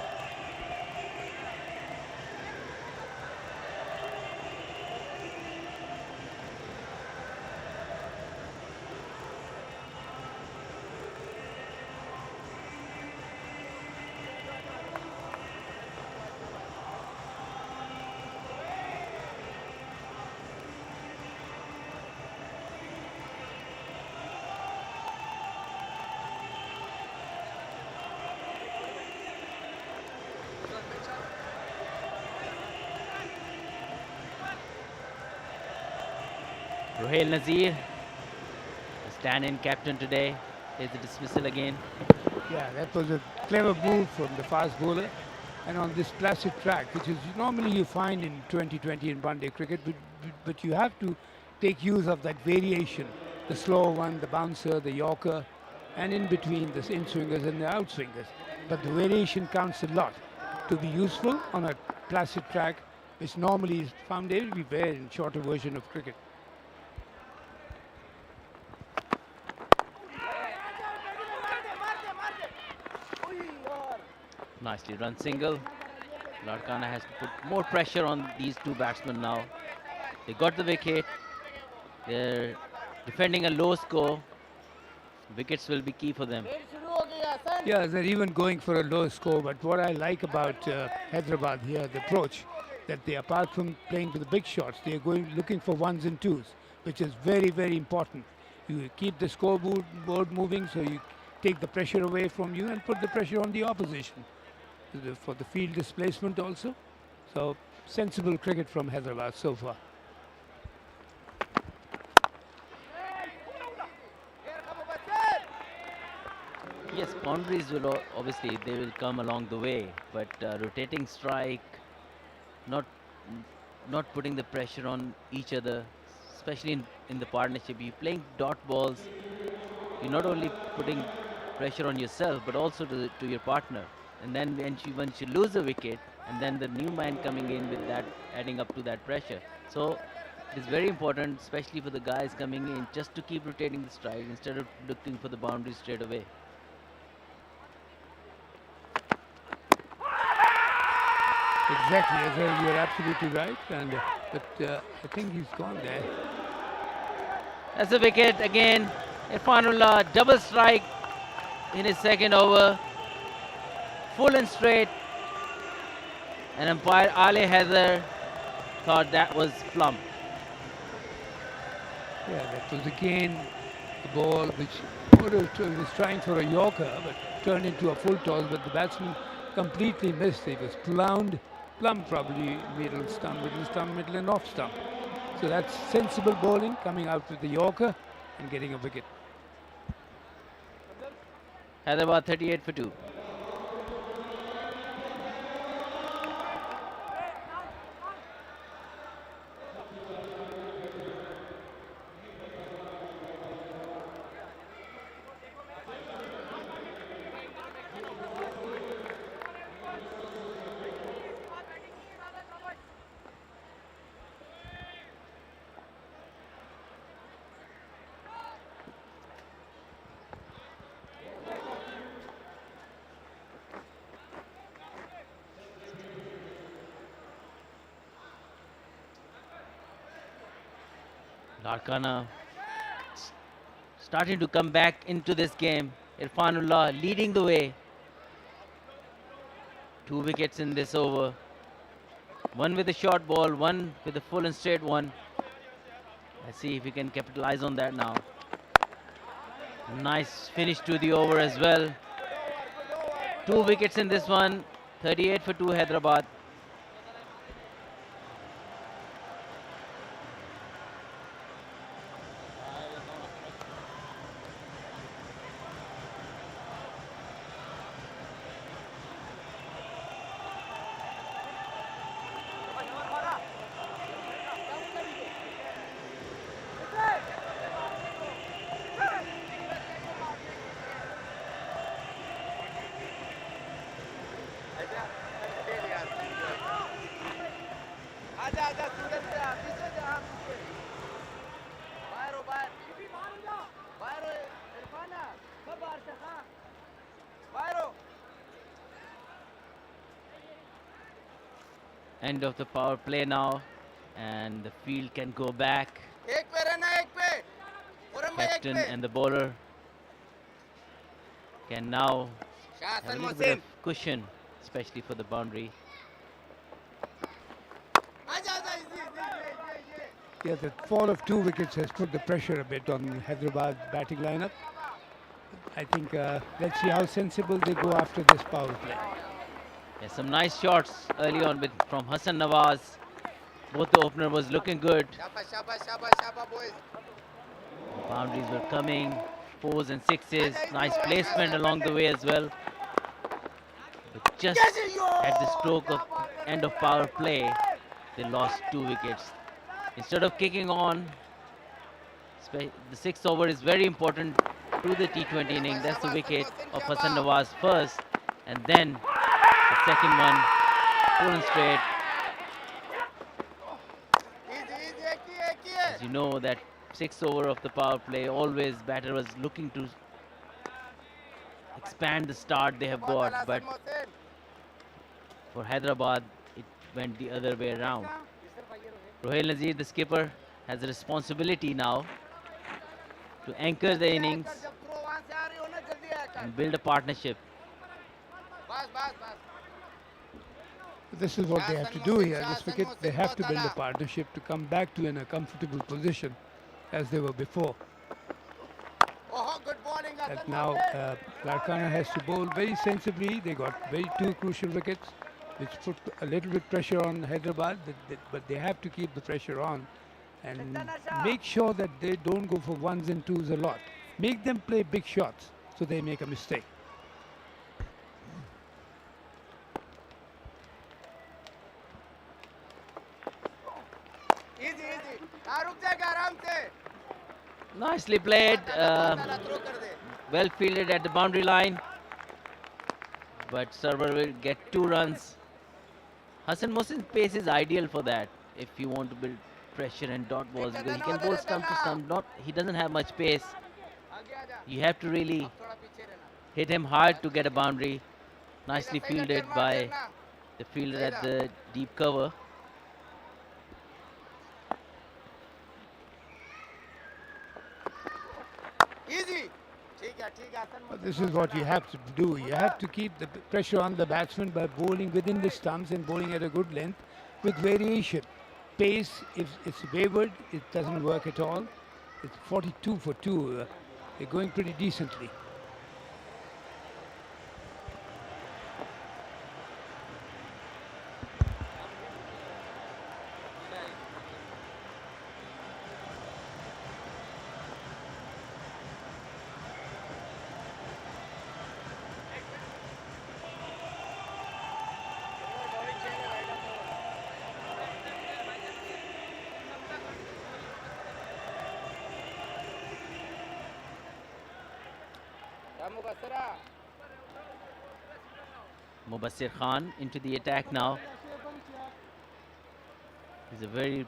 Speaker 2: Rohail Nazir, the stand-in captain today, is the dismissal again.
Speaker 6: Yeah, that was a clever move from the fast bowler. And on this placid track, which is normally you find in 2020 in one-day cricket, but you have to take use of that variation, the slow one, the bouncer, the yorker, and in between the in-swingers and the out-swingers. But the variation counts a lot to be useful on a placid track, which normally is found everywhere in shorter version of cricket.
Speaker 2: Nicely run single. Larkana has to put more pressure on these two batsmen now. They got the wicket. They're defending a low score. Wickets will be key for them.
Speaker 6: Yeah, they're even going for a low score. But what I like about Hyderabad here, the approach, that they, apart from playing to the big shots, they are looking for ones and twos, which is very, very important. You keep the scoreboard moving, so you take the pressure away from you and put the pressure on the opposition. For the field displacement also. So sensible cricket from Hyderabad so far.
Speaker 2: Yes, boundaries will obviously they will come along the way, but rotating strike, not not putting the pressure on each other, especially in the partnership. You're playing dot balls. You're not only putting pressure on yourself, but also to your partner. And then once you lose a wicket, and then the new man coming in with that, adding up to that pressure. So it is very important, especially for the guys coming in, just to keep rotating the strike instead of looking for the boundary straight away.
Speaker 6: Exactly, Azhar, you're absolutely right. And but I think he's gone there.
Speaker 2: That's a wicket again. Irfanullah, double strike in his second over. Full and straight. And umpire Ali Heather thought that was plump.
Speaker 6: Yeah, that was again the ball which was trying for a Yorker, but turned into a full toss. But the batsman completely missed. It was plumb probably middle stump, middle and off stump. So that's sensible bowling, coming out with the Yorker and getting a wicket.
Speaker 2: Hyderabad 38 for 2. Larkana starting to come back into this game. Irfanullah leading the way. 2 wickets in this over. One with a short ball, one with a full and straight one. Let's see if we can capitalize on that now. Nice finish to the over as well. 2 wickets in this one. 38 for 2 Hyderabad. End of the power play now, and the field can go back. Captain and the bowler can now have a little bit of cushion, especially for the boundary.
Speaker 6: Yeah, the fall of 2 wickets has put the pressure a bit on Hyderabad batting lineup. I think let's see how sensible they go after this power play.
Speaker 2: Yeah, some nice shots early on from Hassan Nawaz. Both the opener was looking good. Boundaries were coming, 4s and 6s. Nice placement along the way as well. But just at the stroke of end of power play, they lost 2 wickets. Instead of kicking on, the 6th over is very important to the T20 inning. That's the wicket of Hassan Nawaz first, and then the second one, full and straight. As you know, that 6th over of the power play, always batter was looking to expand the start they have got, but for Hyderabad, it went the other way around. Rohil Nazir, the skipper, has a responsibility now to anchor the innings and build a partnership.
Speaker 6: This is what they have to do here. This wicket, they have to build a partnership to come back to in a comfortable position as they were before. That now Larkana has to bowl very sensibly. They got 2 crucial wickets. which put a little bit pressure on Hyderabad, but they have to keep the pressure on and make sure that they don't go for ones and twos a lot. Make them play big shots so they make a mistake.
Speaker 2: Nicely played. Well fielded at the boundary line. But server will get 2 runs. Hassan Mohsin's pace is ideal for that. If you want to build pressure and dot balls, because he can bowl stump to stump. He doesn't have much pace. You have to really hit him hard to get a boundary. Nicely fielded by the fielder at the deep cover.
Speaker 6: This is what you have to do. You have to keep the pressure on the batsman by bowling within the stumps and bowling at a good length with variation. Pace, if it's wayward, it doesn't work at all. It's 42 for 2. They're going pretty decently.
Speaker 2: Mubassir Khan into the attack now. He's a very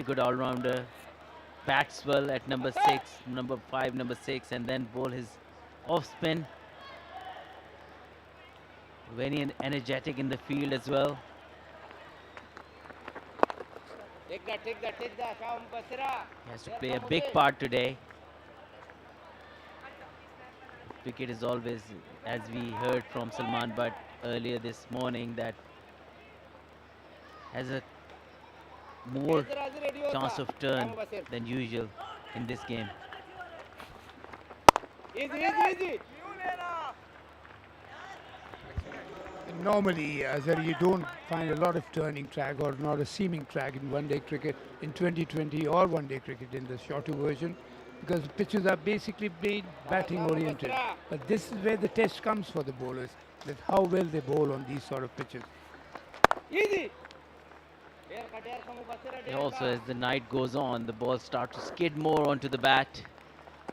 Speaker 2: good all-rounder. Bats well at number 6, number 5, number 6, and then bowl his off-spin. Very energetic in the field as well.
Speaker 8: Take that.
Speaker 2: He has to play a big part today. Wicket is always, as we heard from Salman Butt earlier this morning, that has a more chance of turn than usual in this game.
Speaker 8: Easy.
Speaker 6: Normally, Azhar, you don't find a lot of turning track or not a seaming track in one-day cricket in 2020 or one-day cricket in the shorter version, because the pitches are basically played batting oriented. But this is where the test comes for the bowlers, that how well they bowl on these sort of pitches.
Speaker 8: Easy.
Speaker 2: Also, as the night goes on, the ball starts to skid more onto the bat.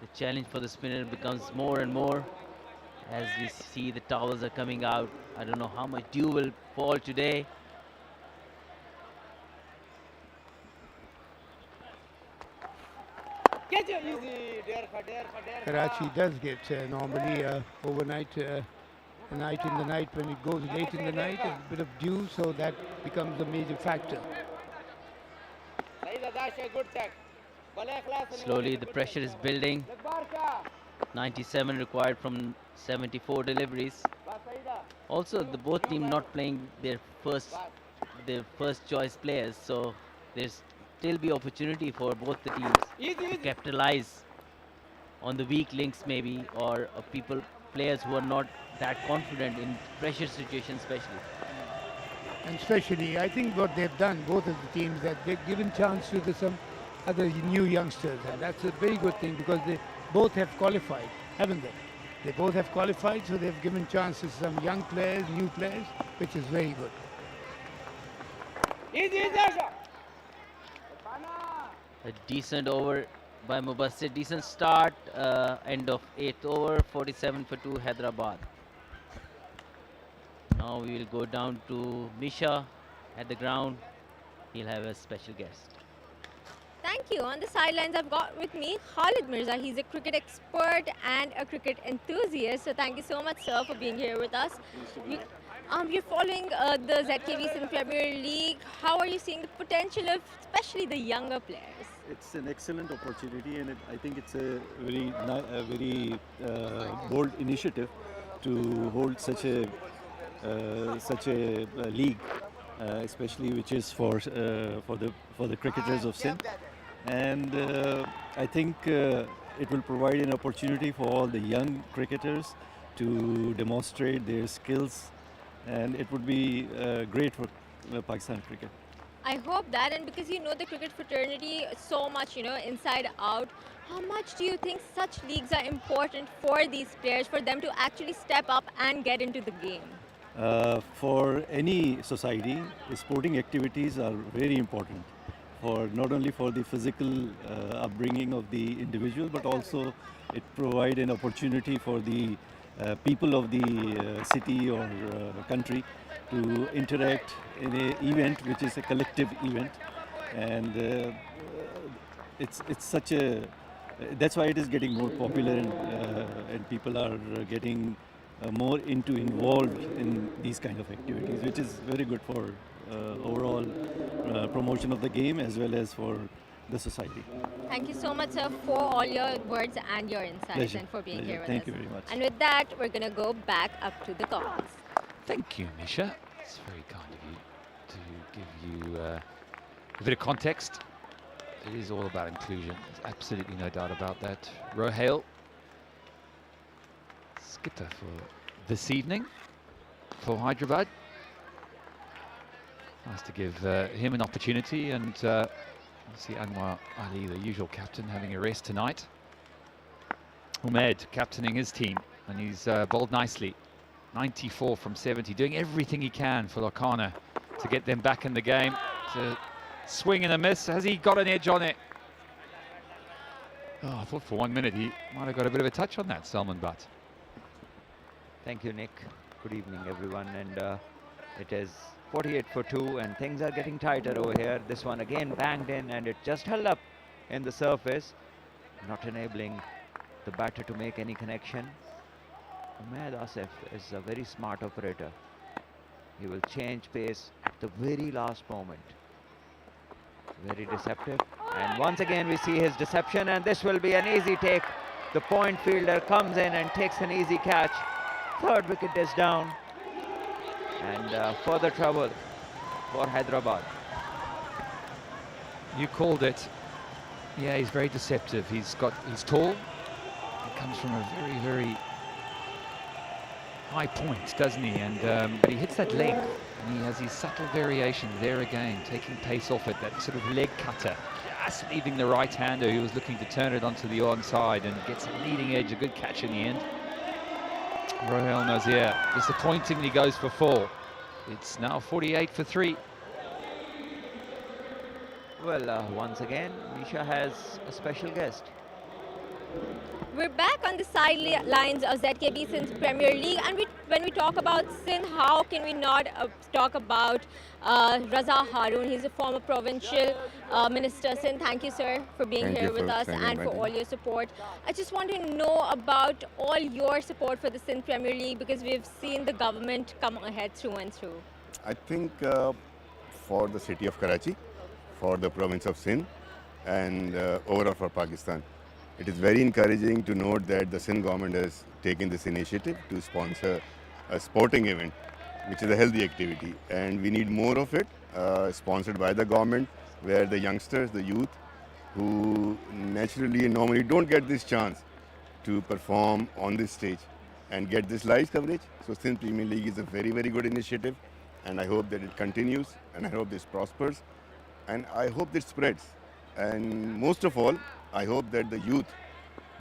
Speaker 2: The challenge for the spinner becomes more and more as we see the towels are coming out. I don't know how much dew will fall today.
Speaker 6: Karachi does get normally overnight, night in the night, when it goes late in the night, a bit of dew, so that becomes a major factor.
Speaker 2: Slowly the pressure is building. 97 required from 74 deliveries. Also, the both team not playing their first choice players, so there's still be opportunity for both the teams to capitalize on the weak links maybe, or players who are not that confident in pressure situations especially.
Speaker 6: And especially, I think what they've done, both of the teams, that they've given chance to some other new youngsters, and that's a very good thing, because they both have qualified, haven't they? They both have qualified, so they've given chances to some young players, new players, which is very good.
Speaker 2: A decent over by Mubassir, decent start, end of 8th over, 47 for 2 Hyderabad. Now we will go down to Misha at the ground. He'll have a special guest.
Speaker 9: Thank you. On the sidelines, I've got with me Khalid Mirza. He's a cricket expert and a cricket enthusiast. So thank you so much, sir, for being here with us. You're following the ZKB Sindh Premier League. How are you seeing the potential of especially the younger players?
Speaker 10: It's an excellent opportunity, and I think it's a very bold initiative to hold such a league, especially which is for the cricketers of Sindh. And I think it will provide an opportunity for all the young cricketers to demonstrate their skills and it would be great for Pakistan cricket.
Speaker 9: I hope that, and because you know the cricket fraternity so much, you know, inside out, how much do you think such leagues are important for these players, for them to actually step up and get into the game?
Speaker 10: For any society, sporting activities are very important for not only for the physical upbringing of the individual, but also it provide an opportunity for the people of the city or country to interact in an event which is a collective event, and it's such a that's why it is getting more popular, and people are getting more involved in these kind of activities, which is very good for overall promotion of the game as well as for the society.
Speaker 9: Thank you so much, sir, for all your words and your insights.
Speaker 10: Pleasure.
Speaker 9: And for being
Speaker 10: Pleasure.
Speaker 9: here with
Speaker 10: Thank
Speaker 9: us.
Speaker 10: you very much.
Speaker 9: And with that, we're going to go back up to the comments.
Speaker 4: Thank you, Nisha. It's very kind of you to give you a bit of context. It is all about inclusion. There's absolutely no doubt about that. Rohail, skipper for this evening for Hyderabad. Nice to give him an opportunity, and see Anwar Ali, the usual captain, having a rest tonight. Umaid captaining his team, and he's bowled nicely. 94 from 70, doing everything he can for Larkana to get them back in the game. To swing and a miss. Has he got an edge on it? Oh, I thought for 1 minute he might have got a bit of a touch on that, Salman Butt.
Speaker 5: Thank you, Nick. Good evening, everyone. And it is 48 for 2, and things are getting tighter over here. This one again banged in, and it just held up in the surface, not enabling the batter to make any connection. Umaid Asif is a very smart operator. He will change pace at the very last moment. Very deceptive. And once again we see his deception, and this will be an easy take. The point fielder comes in and takes an easy catch. Third wicket is down. And further trouble for Hyderabad.
Speaker 4: You called it. Yeah, he's very deceptive. He's tall. He comes from a very, very high point, doesn't he? And but he hits that length, and he has these subtle variations there again, taking pace off it, that sort of leg cutter, just leaving the right-hander who was looking to turn it onto the onside, and gets a leading edge, a good catch in the end. Rohail Nazir disappointingly goes for 4. It's now 48 for 3.
Speaker 5: Well, once again, Nisha has a special guest.
Speaker 9: We're back on the sidelines of ZKB Sindh Premier League, and when we talk about Sindh, how can we not talk about Raza Haroon? He's a former provincial minister. Sindh, thank you, sir, for being here with us and for all your support. I just want to know about all your support for the Sindh Premier League, because we've seen the government come ahead through and through.
Speaker 11: I think for the city of Karachi, for the province of Sindh, and overall for Pakistan, it is very encouraging to note that the Sindh government has taken this initiative to sponsor a sporting event, which is a healthy activity, and we need more of it, sponsored by the government, where the youngsters, the youth, who normally don't get this chance to perform on this stage and get this live coverage. So Sindh Premier League is a very, very good initiative, and I hope that it continues, and I hope this prospers, and I hope it spreads. And most of all, I hope that the youth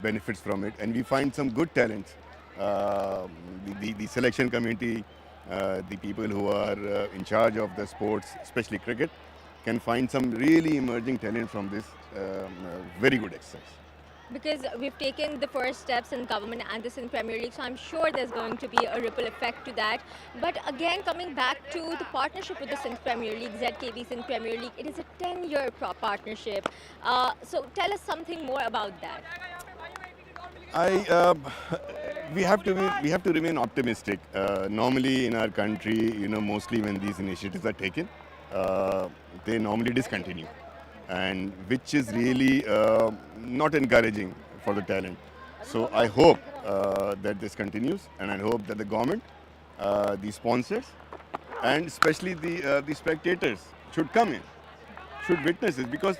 Speaker 11: benefits from it, and we find some good talents. The selection committee, the people who are in charge of the sports, especially cricket, can find some really emerging talent from this very good exercise.
Speaker 9: Because we've taken the first steps in government and the Sindh Premier League, so I'm sure there's going to be a ripple effect to that. But again, coming back to the partnership with the Sindh Premier League, ZKB Sindh Premier League, it is a 10-year partnership. So tell us something more about that.
Speaker 11: We have to remain optimistic. Normally in our country, mostly when these initiatives are taken, they normally discontinue, and which is really not encouraging for the talent. So I hope that this continues, and I hope that the government, the sponsors, and especially the spectators should come in, should witness this, because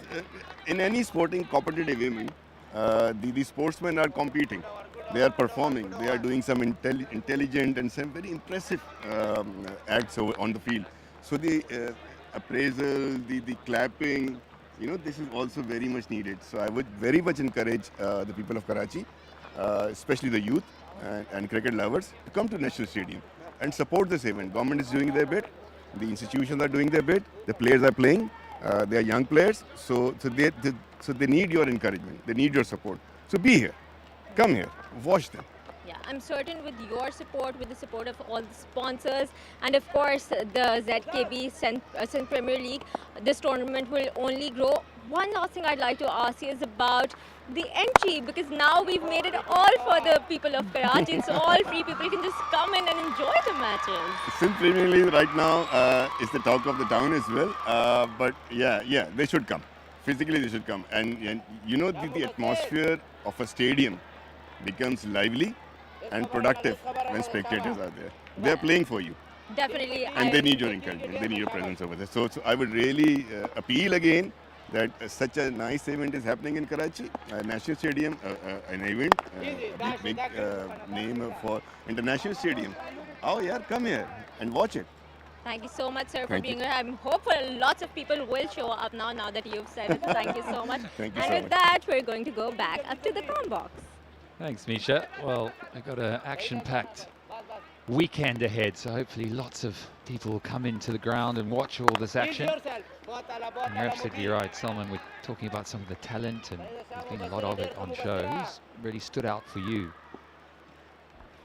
Speaker 11: in any sporting competitive event, the sportsmen are competing. They are performing. They are doing some intelligent and some very impressive acts on the field. So the appraisal, the clapping, this is also very much needed. So I would very much encourage the people of Karachi, especially the youth and cricket lovers, to come to National Stadium and support this event. Government is doing their bit. The institutions are doing their bit. The players are playing. They are young players. So they need your encouragement. They need your support. So be here. Come here. Watch them.
Speaker 9: Yeah, I'm certain with your support, with the support of all the sponsors, and of course the ZKB Sindh Premier League, this tournament will only grow. One last thing I'd like to ask you is about the entry, because now we've made it all for the people of Karachi. It's all free. People can just come in and enjoy the matches.
Speaker 11: Sindh Premier League right now is the talk of the town as well. But yeah, they should come. Physically, they should come. And the atmosphere of a stadium becomes lively and productive when spectators are there. They're playing for you.
Speaker 9: Definitely.
Speaker 11: And they need your encouragement. They need your presence over there. So I would really appeal again that such a nice event is happening in Karachi, National Stadium, an event, big name for International Stadium. Oh yeah, come here and watch it.
Speaker 9: Thank you so much, sir, for
Speaker 11: Thank
Speaker 9: being
Speaker 11: you.
Speaker 9: here. I'm hopeful lots of people will show up now that you've said it. Thank you so much.
Speaker 11: Thank you
Speaker 9: and
Speaker 11: so
Speaker 9: with
Speaker 11: much.
Speaker 9: that, we're going to go back up to the com box.
Speaker 4: Thanks, Misha. Well, we've got an action-packed weekend ahead, so hopefully lots of people will come into the ground and watch all this action. And you're absolutely right, Salman. We're talking about some of the talent, and there's been a lot of it on show. Who's really stood out for you?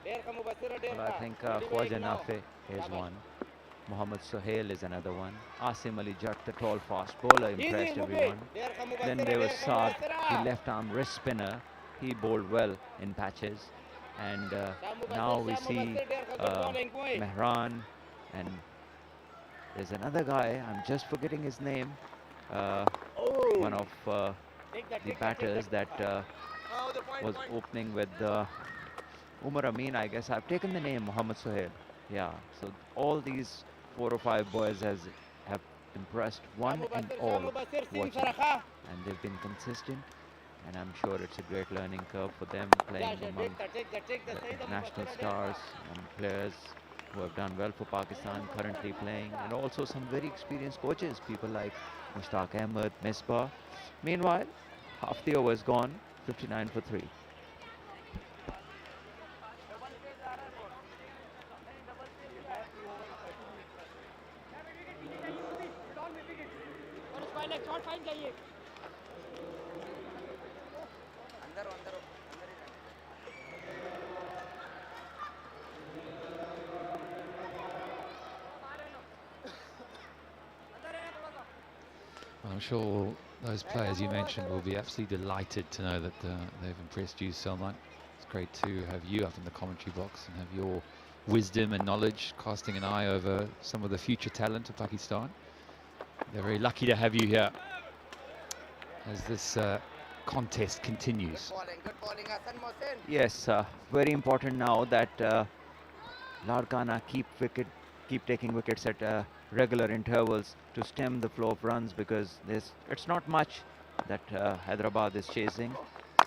Speaker 5: Well, I think Khwaja Nafi is one. Mohammad Sohail is another one. Asim Ali Jatt, the tall fast bowler, impressed everyone. Then there was Saad, the left arm wrist spinner. He bowled well in patches. And now we see Mehran, and there's another guy, I'm just forgetting his name, one of the batters that was opening with Umar Amin, I guess. I've taken the name Mohammad Sohail. Yeah, so all these 4 or 5 boys have impressed one and all watching, and they've been consistent. And I'm sure it's a great learning curve for them, playing among the international stars and players who have done well for Pakistan, currently playing, and also some very experienced coaches, people like Mushtaq Ahmed, Misbah. Meanwhile, half the over is gone, 59 for 3.
Speaker 4: I'm sure those players you mentioned will be absolutely delighted to know that they've impressed you, Salman. It's great to have you up in the commentary box and have your wisdom and knowledge casting an eye over some of the future talent of Pakistan. They're very lucky to have you here as this contest continues.
Speaker 5: Yes, very important now that Larkana keep taking wickets at regular intervals to stem the flow of runs, because it's not much that Hyderabad is chasing,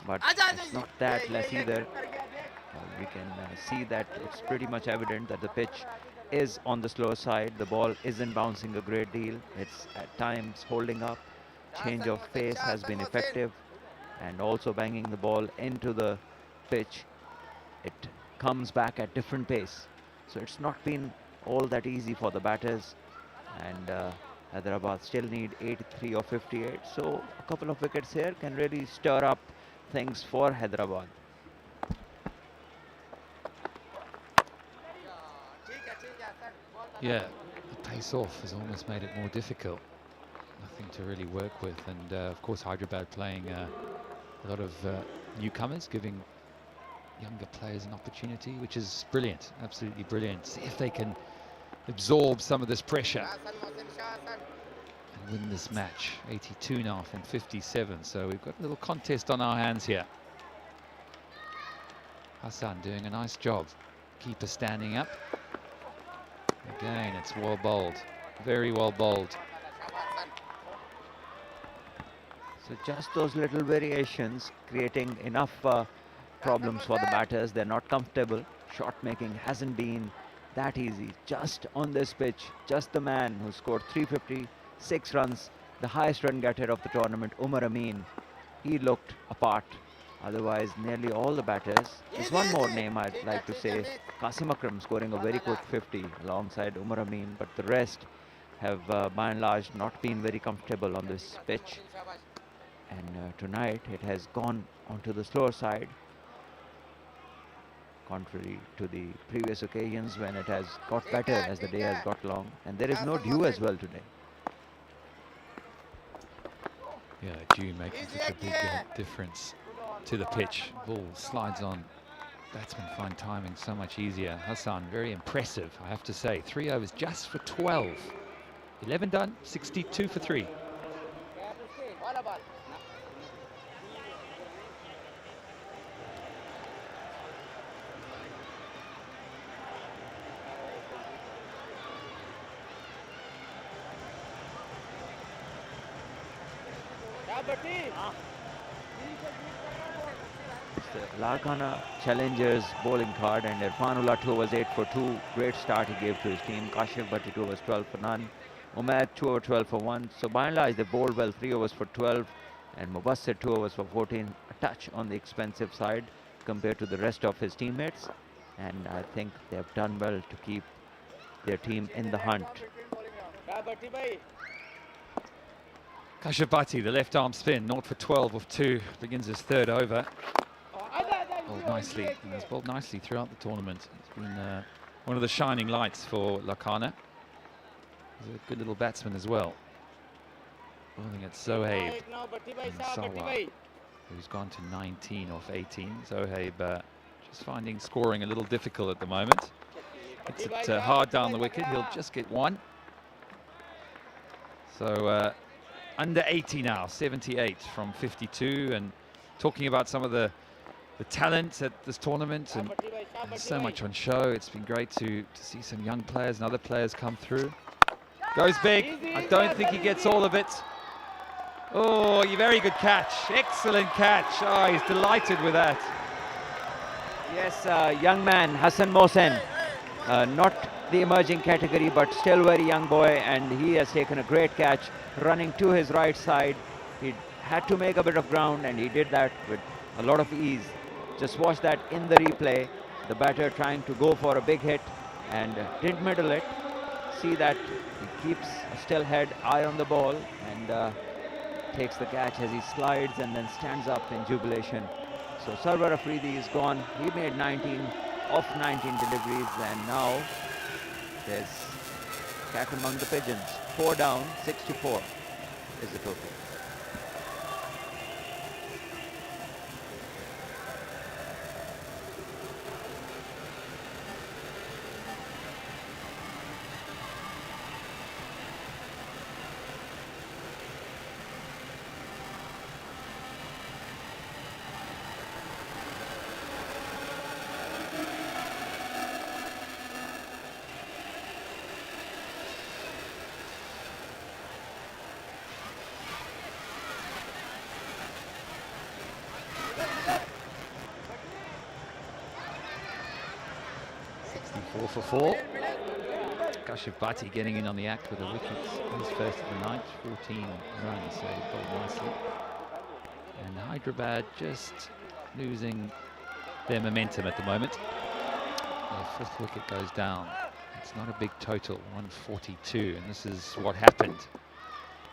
Speaker 5: but it's not that less either. We can see that it's pretty much evident that the pitch is on the slower side. The ball isn't bouncing a great deal. It's at times holding up. Change of pace has been effective, and also banging the ball into the pitch, it comes back at different pace. So it's not been all that easy for the batters, and Hyderabad still need 83 or 58. So a couple of wickets here can really stir up things for Hyderabad.
Speaker 4: Yeah, the pace off has almost made it more difficult. Nothing to really work with, and of course Hyderabad playing a lot of newcomers, giving younger players an opportunity, which is brilliant, absolutely brilliant. See if they can absorb some of this pressure and win this match. 82 now from 57, so we've got a little contest on our hands here. Hassan doing a nice job. Keeper standing up. Again, it's well bowled, very well bowled.
Speaker 5: So just those little variations creating enough problems for the batters. They're not comfortable. Shot making hasn't been that easy. Just on this pitch, just the man who scored 356 runs, the highest run getter of the tournament, Umar Amin. He looked apart. Otherwise, nearly all the batters. There's one more name I'd like to say. Qasim Akram scoring a very quick 50 alongside Umar Amin, but the rest have by and large not been very comfortable on this pitch. And tonight it has gone onto the slower side, contrary to the previous occasions when it has got better as the day has got long. And there is no dew as well today.
Speaker 4: Yeah, dew making such a big difference to the pitch. Ball slides on. Batsman find timing so much easier. Hassan, very impressive, I have to say. 3 overs just for 12. 11 done, 62 for 3.
Speaker 5: The Larkana challengers bowling card, and Irfanullah 2 overs 8 for 2. Great start he gave to his team. Kashif Bhatti 2 overs 12 for none. Umaid 2 over 12 for 1. So by and large they bowled well, 3 overs for 12. And Mubassir 2 overs for 14. A touch on the expensive side compared to the rest of his teammates. And I think they have done well to keep their team in the hunt.
Speaker 4: Kashif Bhatti, the left arm spin, 0 for 12 of 2, begins his third over. Bowled nicely, and has bowled nicely throughout the tournament. It's been one of the shining lights for Larkana. He's a good little batsman as well. Bowling at Zohaib and Sawa, who's gone to 19 off 18. Zohaib just finding scoring a little difficult at the moment. Hits it hard down the wicket, he'll just get one. So under 80 now, 78 from 52, and talking about some of the talent at this tournament, and there's so much on show. It's been great to see some young players and other players come through. Goes big. I don't think he gets all of it. Oh, a very good catch. Excellent catch. Oh, he's delighted with that.
Speaker 5: Yes, young man, Hassan Mohsen. Not the emerging category, but still very young boy, and he has taken a great catch, running to his right side. He had to make a bit of ground, and he did that with a lot of ease. Just watch that in the replay. The batter trying to go for a big hit and didn't middle it. See that he keeps a still head, eye on the ball, and takes the catch as he slides and then stands up in jubilation. So Sarwar Afridi is gone. He made 19 of 19 deliveries, and now there's cat among the pigeons. 4 down, 6-4 is the total.
Speaker 4: For 4. Kashif Bhatti getting in on the act with a wicket. His first of the night, 14 runs, so he bowled nicely. And Hyderabad just losing their momentum at the moment. Their fifth wicket goes down. It's not a big total, 142, and this is what happened.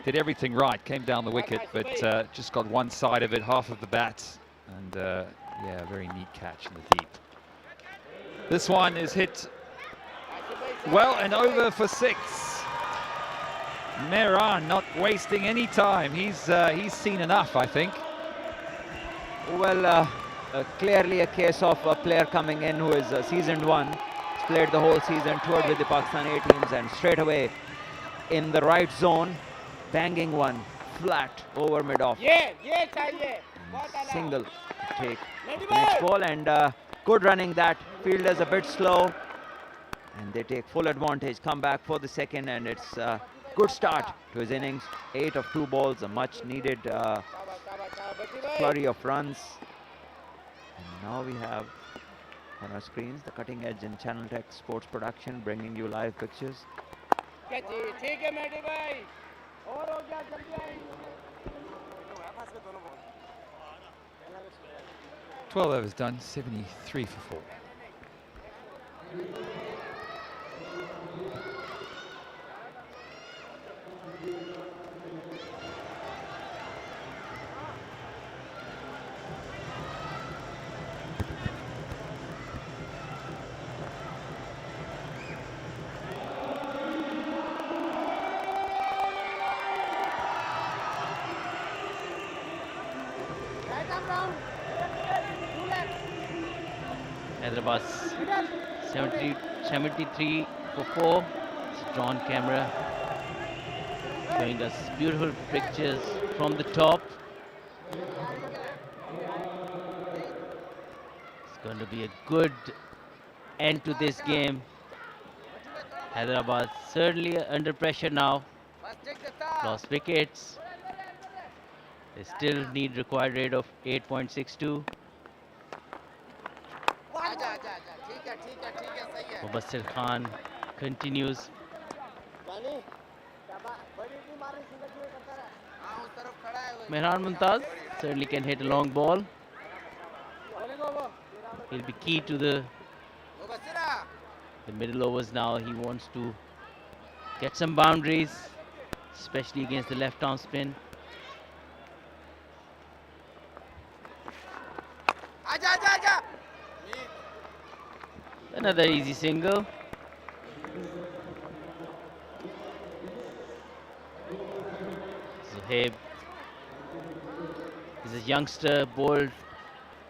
Speaker 4: Did everything right, came down the wicket, but just got one side of it, half of the bat, and yeah, a very neat catch in the deep. This one is hit well and over for 6. Mehran not wasting any time. He's seen enough, I think.
Speaker 5: Well, clearly a case of a player coming in who is a seasoned one. He's played the whole season, toured with the Pakistan A teams, and straight away in the right zone, banging one flat over mid-off. Single to take the next ball, and good running that. Fielder's a bit slow, and they take full advantage. Come back for the second, and it's a good start to his innings. 8 of 2 balls, a much needed flurry of runs. And now we have on our screens the cutting edge in Channel Tech Sports Production, bringing you live pictures.
Speaker 8: ठीक है मेडी भाई और हो गया जल्दी आई
Speaker 4: 12 overs done, 73 for 4.
Speaker 2: Hyderabad 73 for 4. It's a drawn camera showing us beautiful pictures from the top. It's going to be a good end to this game. Hyderabad certainly under pressure now. Lost wickets. They still need required rate of 8.62. Mubassir Khan continues. Mehran Mumtaz certainly can hit a long ball. He'll be key to the middle overs now. He wants to get some boundaries, especially against the left arm spin. Another easy single. Zuhaib is a youngster, bowled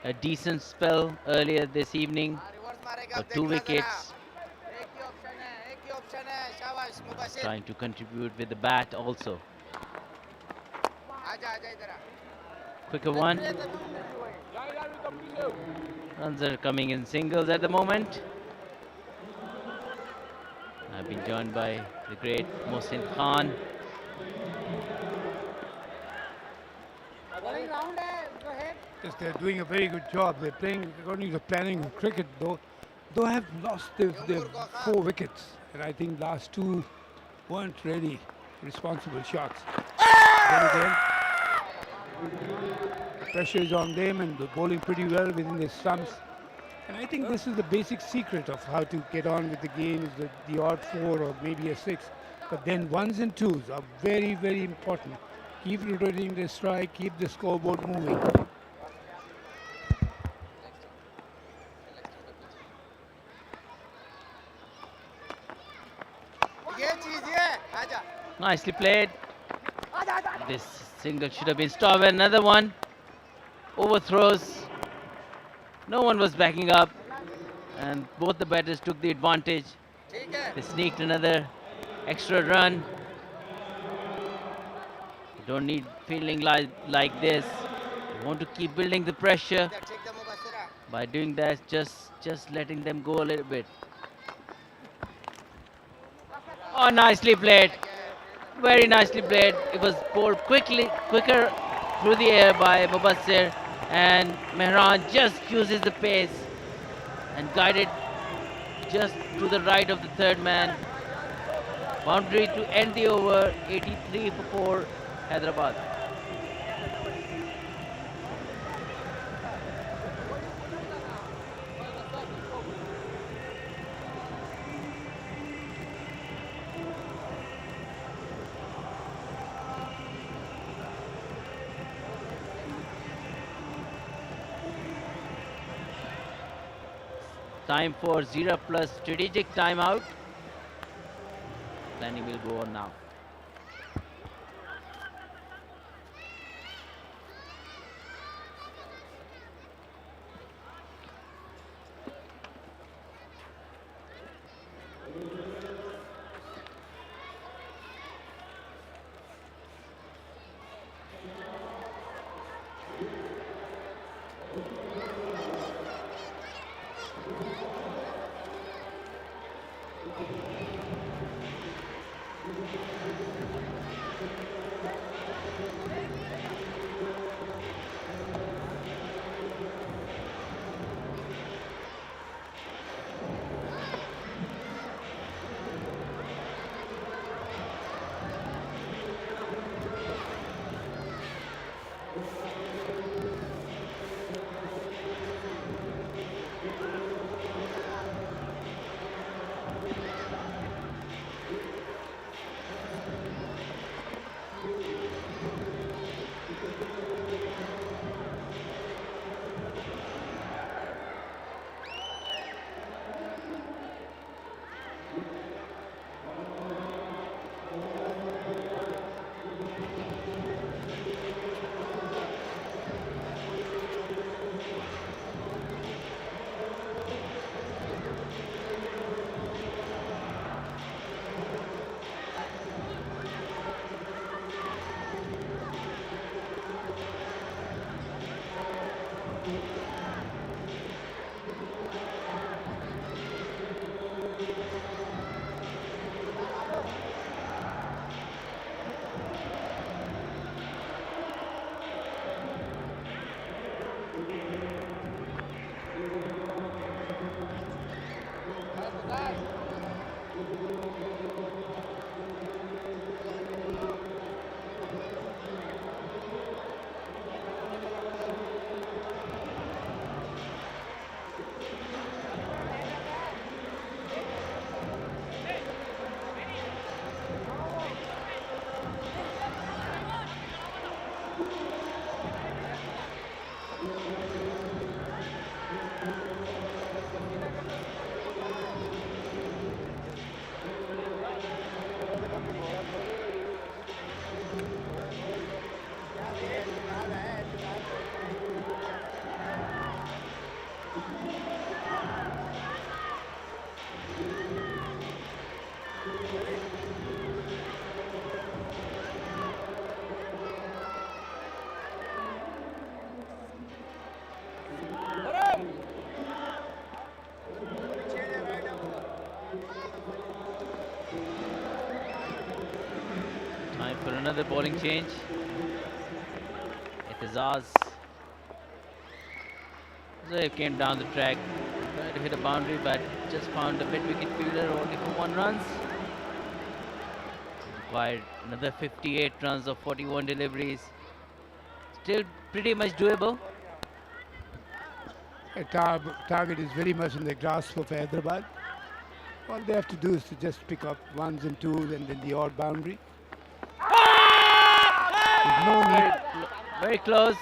Speaker 2: a decent spell earlier this evening for 2 wickets. Trying to contribute with the bat also. Quicker one. Runs are coming in singles at the moment. I've been joined by the great Mohsin Khan.
Speaker 6: Yes, they're doing a very good job. They're playing according to the planning of cricket, though have lost their 4 wickets. And I think last 2 weren't really responsible shots. Then again, the pressure is on them and they're bowling pretty well within their stumps. And I think this is the basic secret of how to get on with the game, is the odd 4 or maybe a 6. But then 1s and 2s are very, very important. Keep rotating the strike, keep the scoreboard moving.
Speaker 2: Nicely played. This single should have been stopped. Another one. Overthrows. No one was backing up. And both the batters took the advantage. They sneaked another extra run. You don't need fielding like this. You want to keep building the pressure. By doing that, just letting them go a little bit. Oh, nicely played. Very nicely played. It was bowled quicker through the air by Mubassir, and Mehran just uses the pace and guided just to the right of the third man. Boundary to end the over. 83 for 4, Hyderabad. Time for 0 plus strategic timeout. Planning will go on now. for another bowling change. Itazaz. Zoeb came down the track, tried to hit a boundary, but just found a mid-wicket fielder only for 1 runs. Required another 58 runs of 41 deliveries. Still pretty much doable.
Speaker 6: A target is very much in the grasp of Hyderabad. All they have to do is to just pick up 1s and 2s and then the odd boundary. There's no need.
Speaker 2: Very close.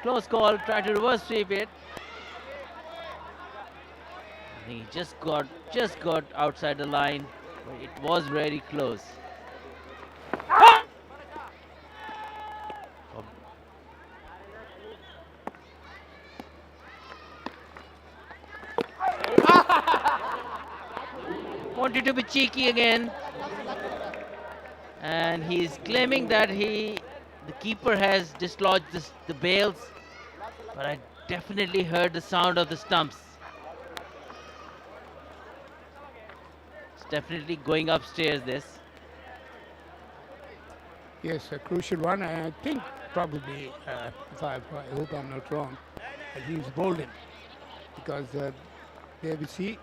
Speaker 2: Close call. Tried to reverse sweep it. He just got outside the line. It was very close. Wanted to be cheeky again, and he's claiming that the keeper has dislodged the bails, but I definitely heard the sound of the stumps. It's definitely going upstairs, this.
Speaker 6: Yes, a crucial one. I think probably, I hope I'm not wrong, that he's bowled him, because there we see.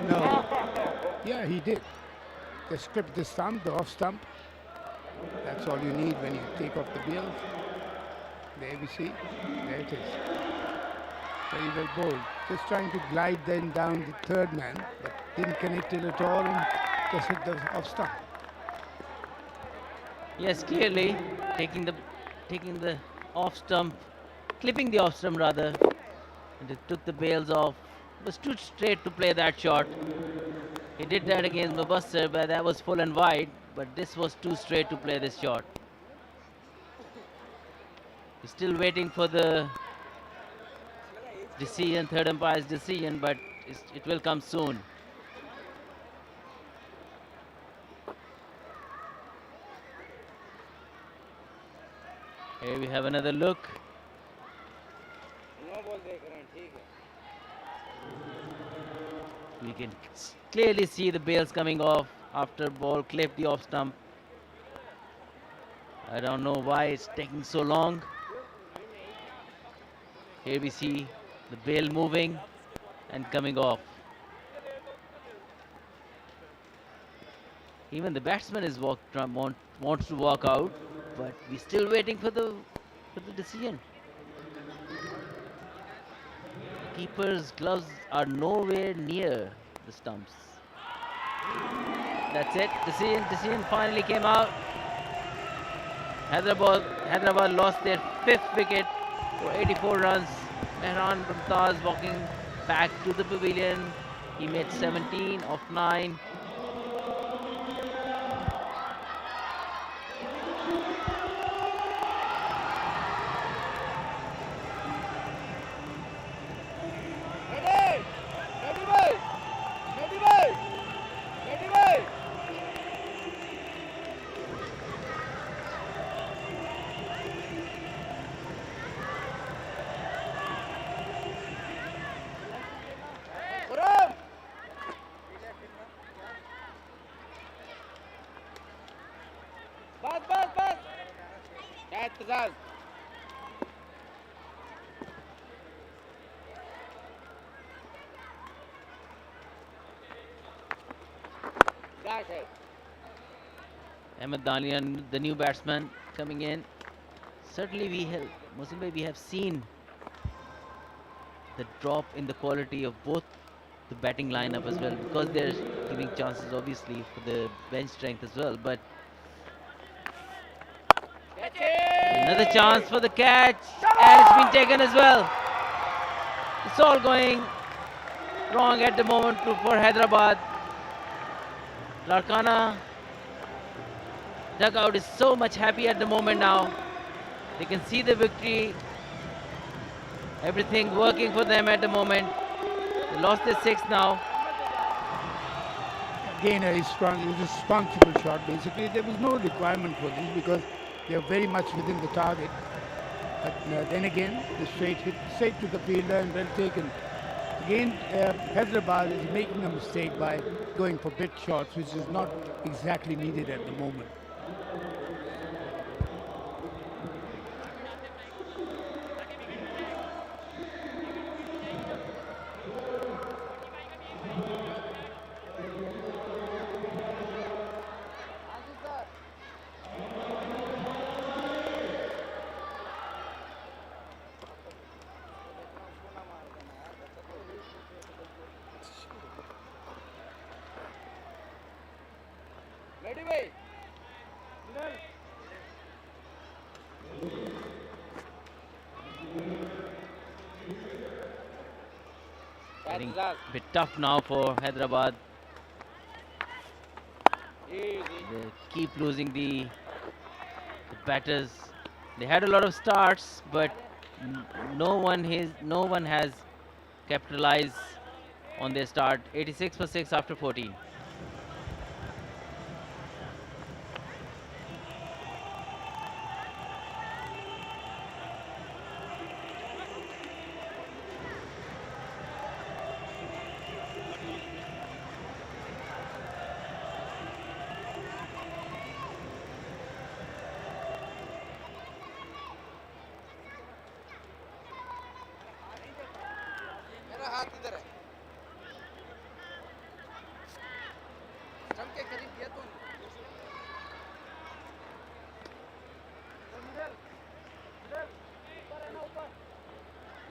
Speaker 6: No. Yeah, he did. Just clip the stump, the off stump. That's all you need when you take off the bails. There we see. There it is. Very well bowled. Just trying to glide then down the third man, but didn't connect it at all and just hit the off stump.
Speaker 2: Yes, clearly taking the off stump, clipping the off stump rather, and it took the bails off. It was too straight to play that shot. He did that against Mubasser, but that was full and wide. But this was too straight to play this shot. He's still waiting for the decision, third umpire's decision, but it will come soon. Here we have another look. We can clearly see the bails coming off after ball clipped the off stump. I don't know why it's taking so long. Here we see the bail moving and coming off. Even the batsman is wants to walk out, but we're still waiting for the decision. The keeper's gloves are nowhere near the stumps. That's it. Decision finally came out. Hyderabad lost their 5th wicket for 84 runs. Mehran Mumtaz walking back to the pavilion. He made 17 of 9. Ahmed Dalian, the new batsman, coming in. Certainly, we have seen the drop in the quality of both the batting lineup as well, because they're giving chances obviously for the bench strength as well. But another chance for the catch, and it's been taken as well. It's all going wrong at the moment for Hyderabad. Larkana dugout is so much happy at the moment now. They can see the victory. Everything working for them at the moment. They lost their 6th now.
Speaker 6: Again, it was a responsible shot. Basically, there was no requirement for this because they are very much within the target. But then again, the straight hit straight to the fielder and well taken. Again, Hyderabad is making a mistake by going for bit shots, which is not exactly needed at the moment.
Speaker 2: Getting a bit tough now for Hyderabad. They keep losing the batters. They had a lot of starts, but no one has capitalized on their start. 86 for 6 after 14.
Speaker 8: मेरा हाथ इधर है stump के करीब दिया तुम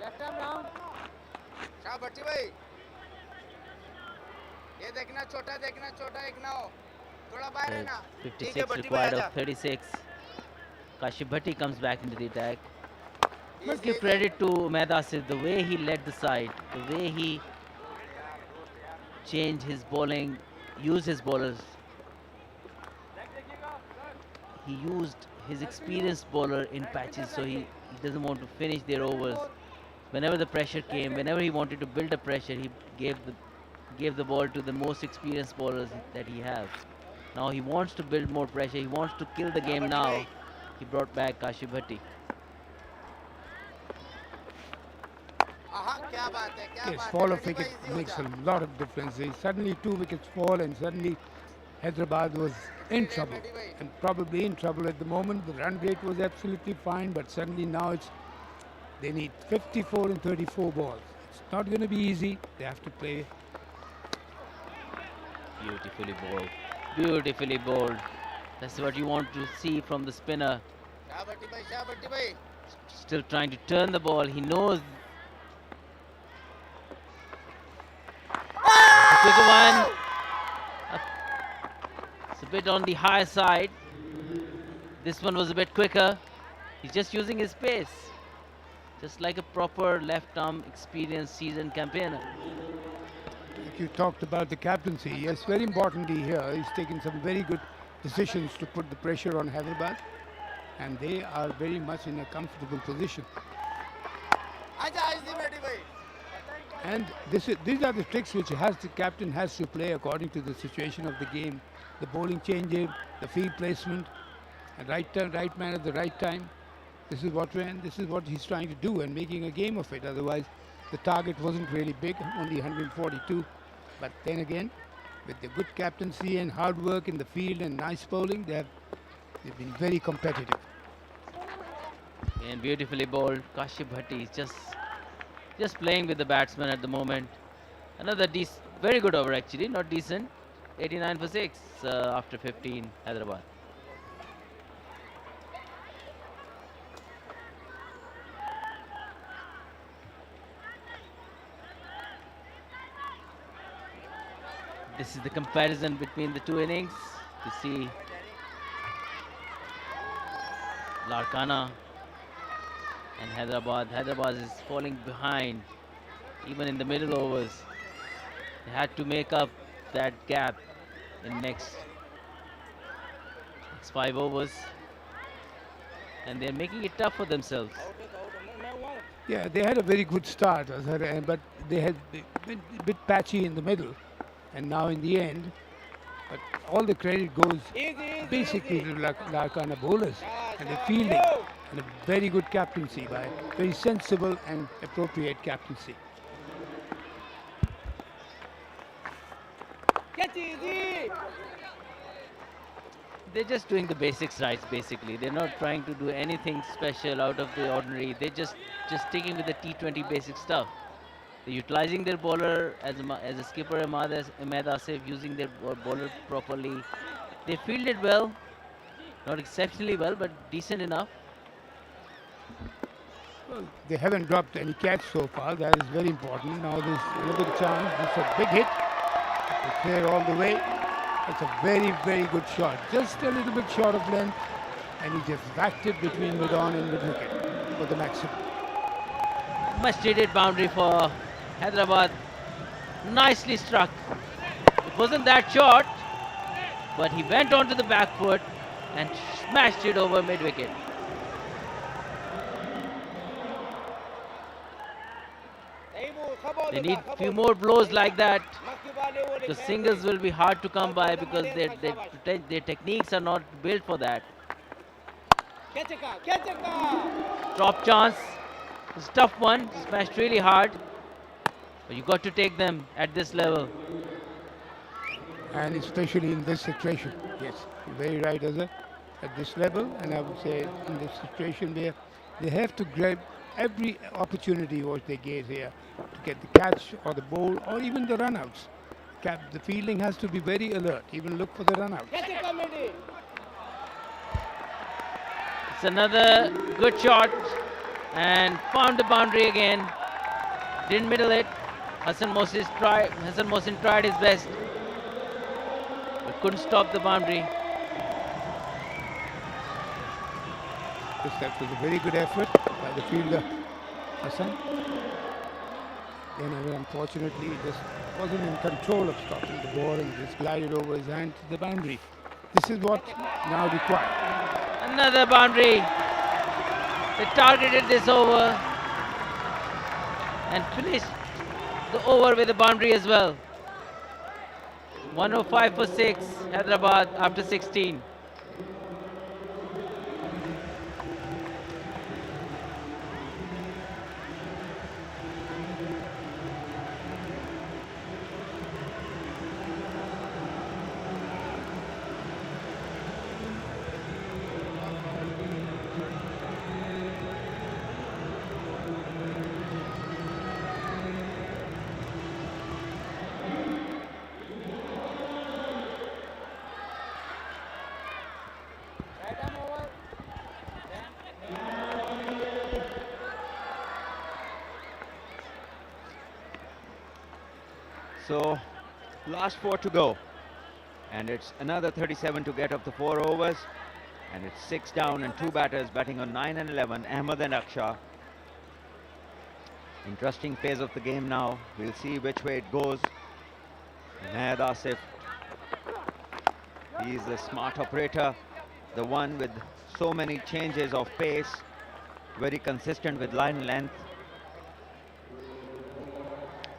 Speaker 8: left hand round Shah भट्टी भाई ये देखना छोटा एक ना हो थोड़ा बाहर है ना
Speaker 2: 56 required of 36. Kashif Bhatti comes back into the attack. Must give credit to Umaid Asif, the way he led the side, the way he changed his bowling, used his bowlers. He used his experienced bowler in patches, so he doesn't want to finish their overs. Whenever the pressure came, whenever he wanted to build a pressure, he gave the ball to the most experienced bowlers that he has. Now he wants to build more pressure. He wants to kill the game now. He brought back Kashif Bhatti.
Speaker 6: Yes, fall of wicket makes a lot of difference. Suddenly 2 wickets fall and suddenly Hyderabad was in trouble and probably in trouble at the moment. The run rate was absolutely fine, but suddenly now they need 54 and 34 balls. It's not going to be easy. They have to play.
Speaker 2: Beautifully bowled. Beautifully bowled. That's what you want to see from the spinner. Still trying to turn the ball. He knows. The quicker one. It's a bit on the higher side. This one was a bit quicker. He's just using his pace. Just like a proper left-arm experienced seasoned campaigner.
Speaker 6: You talked about the captaincy. Yes, very importantly here, he's taken some very good decisions to put the pressure on Hyderabad, and they are very much in a comfortable position. And these are the tricks which the captain has to play according to the situation of the game. The bowling change, the field placement, and right man at the right time. This is what he's trying to do and making a game of it. Otherwise, the target wasn't really big, only 142. But then again, with the good captaincy and hard work in the field and nice bowling, they've been very competitive.
Speaker 2: And beautifully bowled. Kashif Bhatti is just playing with the batsman at the moment. Another very good over actually, not decent. 89 for 6 after 15, Hyderabad. This is the comparison between the two innings to see Larkana and Hyderabad. Hyderabad is falling behind even in the middle overs. They had to make up that gap in next 5 overs, and they're making it tough for themselves.
Speaker 6: Yeah, they had a very good start, but they had been a bit patchy in the middle. And now in the end, but all the credit goes basically to Larkana bowlers and the fielding and a very good captaincy by very sensible and appropriate captaincy.
Speaker 2: They're just doing the basics right, basically. They're not trying to do anything special out of the ordinary. They're just sticking with the T20 basic stuff. They're utilizing their bowler as a skipper, Umaid Asif, using their bowler properly. They fielded well, not exceptionally well, but decent enough.
Speaker 6: Well, they haven't dropped any catch so far. That is very important. Now there's another chance. It's a big hit. They clear all the way. That's a very, very good shot. Just a little bit short of length, and he just whacked it between mid-on and mid-wicket for the maximum.
Speaker 2: Much needed boundary for Hyderabad. Nicely struck. It wasn't that short, but he went onto the back foot and smashed it over mid-wicket. They need a few more blows like that. The singles will be hard to come by because their techniques are not built for that. Drop chance. It's a tough one. Smashed really hard. But you got to take them at this level.
Speaker 6: And especially in this situation. Yes, you're very right, Azhar. At this level, and I would say in this situation where they have to grab every opportunity what they get here to get the catch or the bowl or even the runouts. The fielding has to be very alert, even look for the runouts.
Speaker 2: It's another good shot and found the boundary again. Didn't middle it. Hassan Mohsin tried his best, but couldn't stop the boundary.
Speaker 6: That was a very good effort by the fielder, Hassan. Then unfortunately, he just wasn't in control of stopping the ball and just glided over his hand to the boundary. This is what now required.
Speaker 2: Another boundary. They targeted this over and finished the over with a boundary as well. 105 for 6, Hyderabad after 16.
Speaker 5: So, last 4 to go. And it's another 37 to get of the 4 overs. And it's 6 down and 2 batters batting on 9 and 11, Ahmed and Aksha. Interesting phase of the game now. We'll see which way it goes. Nahad Asif. He's a smart operator. The one with so many changes of pace. Very consistent with line length.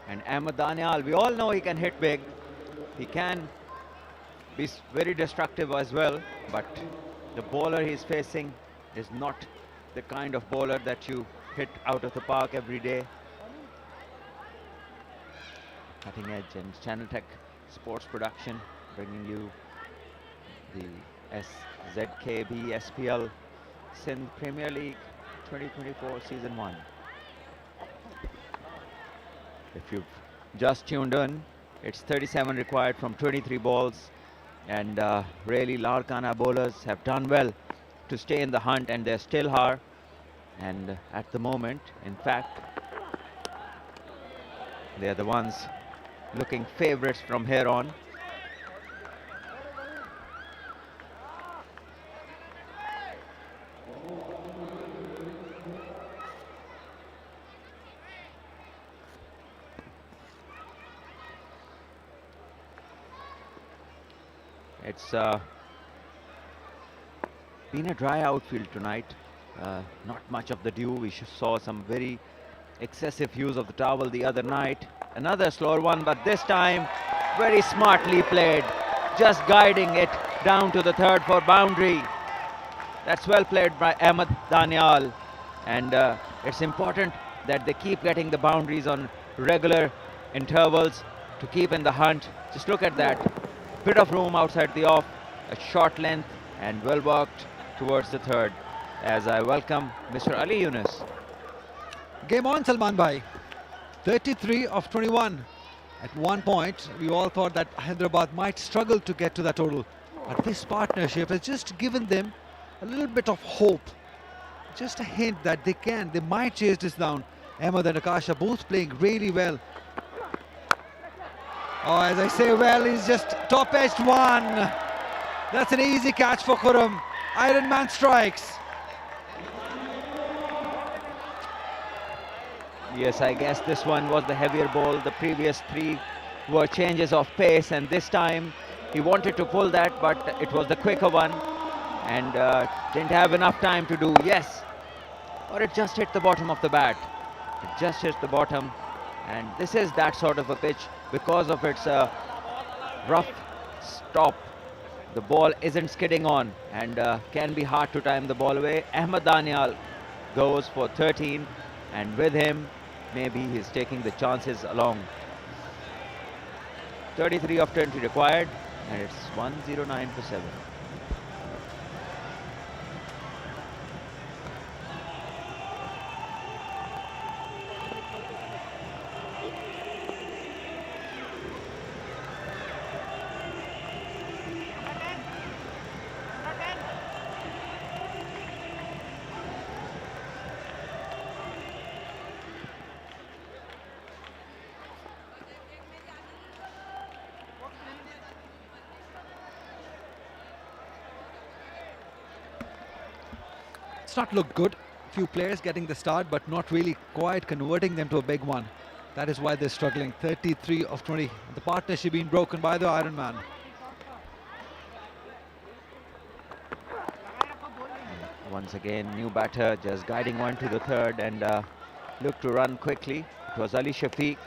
Speaker 5: And Ahmed Danial, we all know he can hit big. He can be very destructive as well, but the bowler he's facing is not the kind of bowler that you hit out of the park every day. Cutting Edge and Channel Tech Sports Production bringing you the SZKB SPL Sindh Premier League 2024 Season 1. If you've just tuned in, it's 37 required from 23 balls, and really Larkana bowlers have done well to stay in the hunt, and they still are. And at the moment, in fact, they're the ones looking favourites from here on. It's been a dry outfield tonight. Not much of the dew. We saw some very excessive use of the towel the other night. Another slower one, but this time very smartly played. Just guiding it down to the third for boundary. That's well played by Ahmed Danial. And it's important that they keep getting the boundaries on regular intervals to keep in the hunt. Just look at that. Bit of room outside the off, a short length, and well worked towards the third. As I welcome Mr. Ali Yunus.
Speaker 1: Game on, Salman Bhai. 33 of 21. At one point, we all thought that Hyderabad might struggle to get to that total. But this partnership has just given them a little bit of hope. Just a hint that they might chase this down. Ahmed and Akasha both playing really well. Oh, as I say, well, he's just top-edged one. That's an easy catch for Khurram. Iron Man strikes.
Speaker 5: Yes, I guess this one was the heavier ball. The previous three were changes of pace, and this time he wanted to pull that, but it was the quicker one, and didn't have enough time to do. Yes, or it just hit the bottom of the bat. It just hit the bottom, and this is that sort of a pitch because of its rough stop. The ball isn't skidding on, and can be hard to time the ball away. Ahmed Daniel goes for 13, and with him, maybe he's taking the chances along. 33 of 20 required, and it's 109 for 7.
Speaker 1: It's not looked good. Few players getting the start, but not really quite converting them to a big one. That is why they're struggling. 33 of 20. The partnership being broken by the Iron Man.
Speaker 5: Once again, new batter just guiding one to the third, and looked to run quickly. It was Ali Shafiq,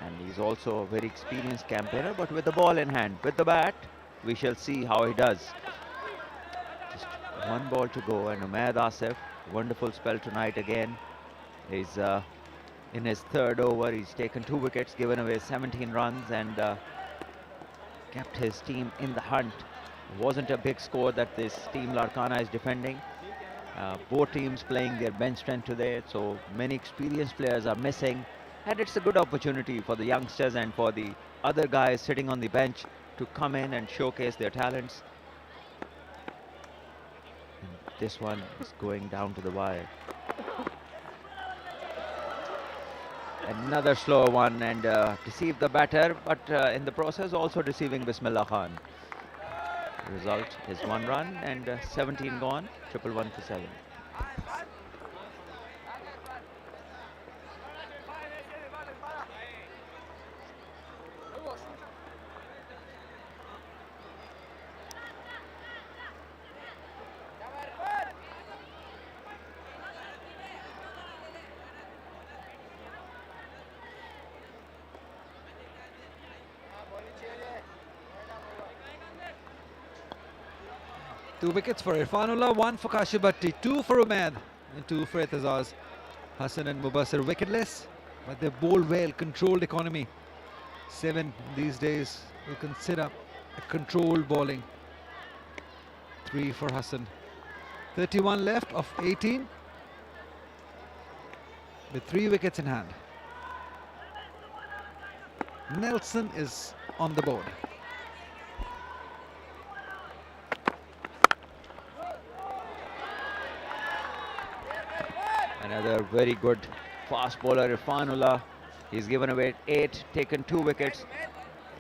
Speaker 5: and he's also a very experienced campaigner, but with the ball in hand. With the bat, we shall see how he does. Just one ball to go, and Umaid Asif, wonderful spell tonight again. He's in his third over. He's taken 2 wickets, given away 17 runs, and kept his team in the hunt. It wasn't a big score that this team Larkana is defending. Both teams playing their bench strength today, so many experienced players are missing, and it's a good opportunity for the youngsters and for the other guys sitting on the bench to come in and showcase their talents. And this one is going down to the wire. Another slower one, and deceived the batter, but in the process also deceiving Bismillah Khan. The result is 1 run and 17 gone, 111 for 7.
Speaker 1: Two wickets for Irfanullah, 1 for Kashibatti, 2 for Umaid, and 2 for Etazaz. Hassan and Mubassir wicketless, but they bowl well, controlled economy. 7 these days will consider a controlled bowling. 3 for Hassan. 31 left of 18, with 3 wickets in hand. Nelson is on the board.
Speaker 5: Another very good fast bowler, Irfanullah. He's given away 8, taken 2 wickets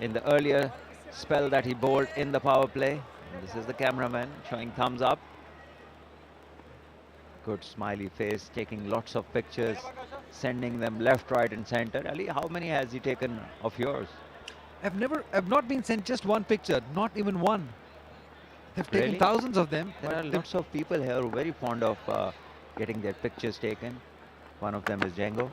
Speaker 5: in the earlier spell that he bowled in the power play. And this is the cameraman showing thumbs up. Good smiley face, taking lots of pictures, sending them left, right and center. Ali, how many has he taken of yours?
Speaker 1: I've not been sent just one picture, not even one. They've taken
Speaker 5: Really?
Speaker 1: thousands of them.
Speaker 5: There are lots of people here who are very fond of getting their pictures taken. One of them is Django.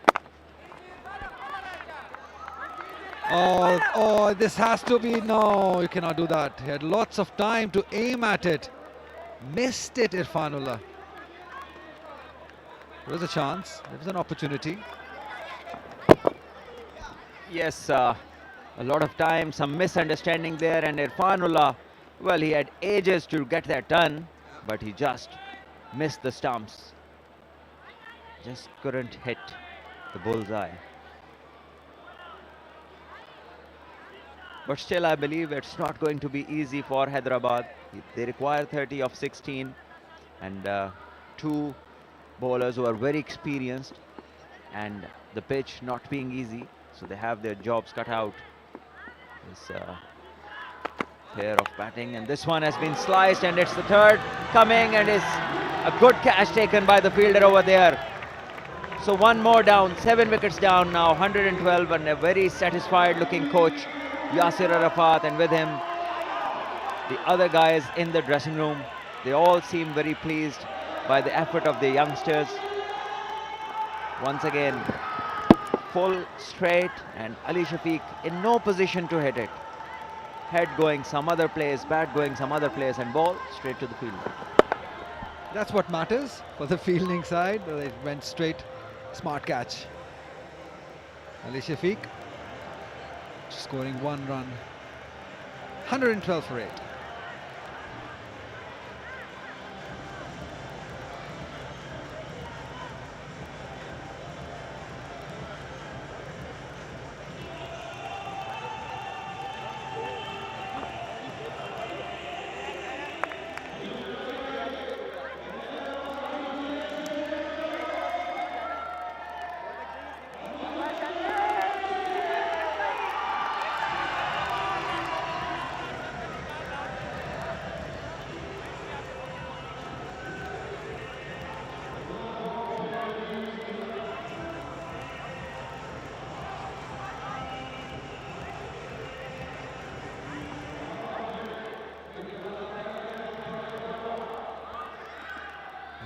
Speaker 1: Oh, this has to be, no, you cannot do that. He had lots of time to aim at it. Missed it, Irfanullah. There was a chance, there was an opportunity.
Speaker 5: Yes, a lot of time, some misunderstanding there, and Irfanullah, well, he had ages to get that done, but he just missed the stumps. Just couldn't hit the bullseye. But still, I believe it's not going to be easy for Hyderabad. They require 30 of 16, and 2 bowlers who are very experienced, and the pitch not being easy, so they have their jobs cut out. This pair of batting, and this one has been sliced, and it's the third coming, and is a good catch taken by the fielder over there. So one more down, 7 wickets down now, 112, and a very satisfied looking coach, Yasir Arafat, and with him the other guys in the dressing room. They all seem very pleased by the effort of the youngsters. Once again, full straight, and Ali Shafiq in no position to hit it. Head going some other place, bat going some other place, and ball straight to the field.
Speaker 1: That's what matters for the fielding side. It went straight. Smart catch. Ali Shafiq scoring 1 run. 112 for 8.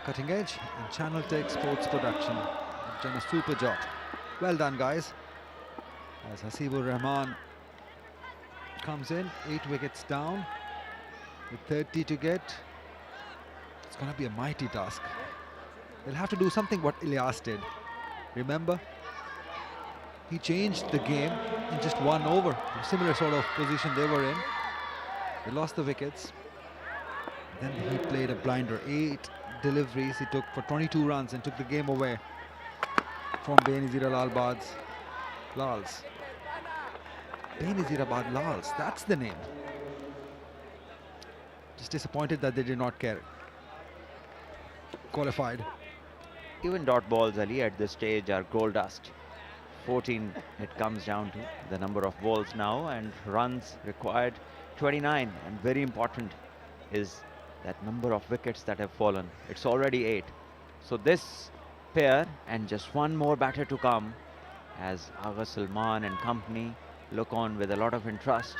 Speaker 1: Cutting edge and Channel Tech Sports Production have done a super job. Well done, guys. As Hasibur Rahman comes in, 8 wickets down with 30 to get. It's going to be a mighty task. They'll have to do something what Ilyas did. Remember, he changed the game in just 1 over. A similar sort of position they were in. They lost the wickets. Then he played a blinder. 8 deliveries he took for 22 runs and took the game away from Benazir Lals. Benazir Lals, that's the name. Just disappointed that they did not care. Qualified.
Speaker 5: Even dot balls, Ali, at this stage are gold dust. 14 it comes down to the number of balls now, and runs required 29, and very important is that number of wickets that have fallen. It's already 8. So this pair and just one more batter to come, as Agha Salman and company look on with a lot of interest,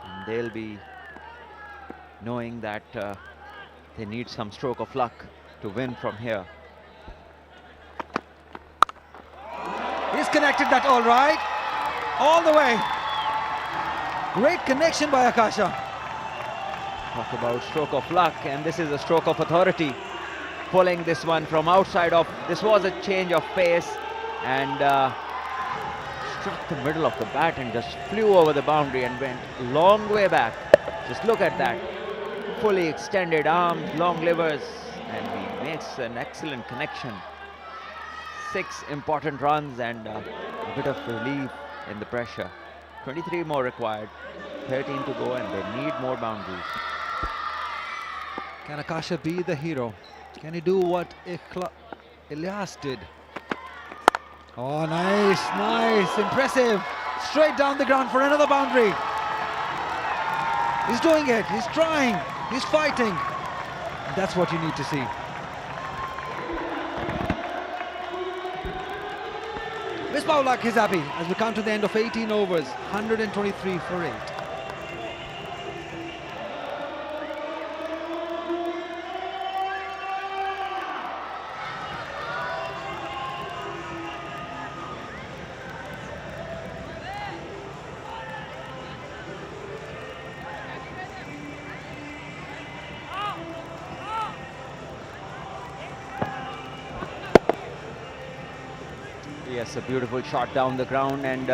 Speaker 5: and they'll be knowing that they need some stroke of luck to win from here.
Speaker 1: He's connected that all right, all the way. Great connection by Akasha.
Speaker 5: Talk about stroke of luck, and this is a stroke of authority. Pulling this one from outside of, this was a change of pace, and struck the middle of the bat and just flew over the boundary and went a long way back. Just look at that. Fully extended arms, long livers, and he makes an excellent connection. 6 important runs and a bit of relief in the pressure. 23 more required, 13 to go, and they need more boundaries.
Speaker 1: Can Akasha be the hero? Can he do what Ilyas did? Oh, nice, nice, impressive. Straight down the ground for another boundary. He's doing it, he's trying, he's fighting. That's what you need to see. Misbah Ulaq is happy as we come to the end of 18 overs, 123 for 8.
Speaker 5: Yes, a beautiful shot down the ground, and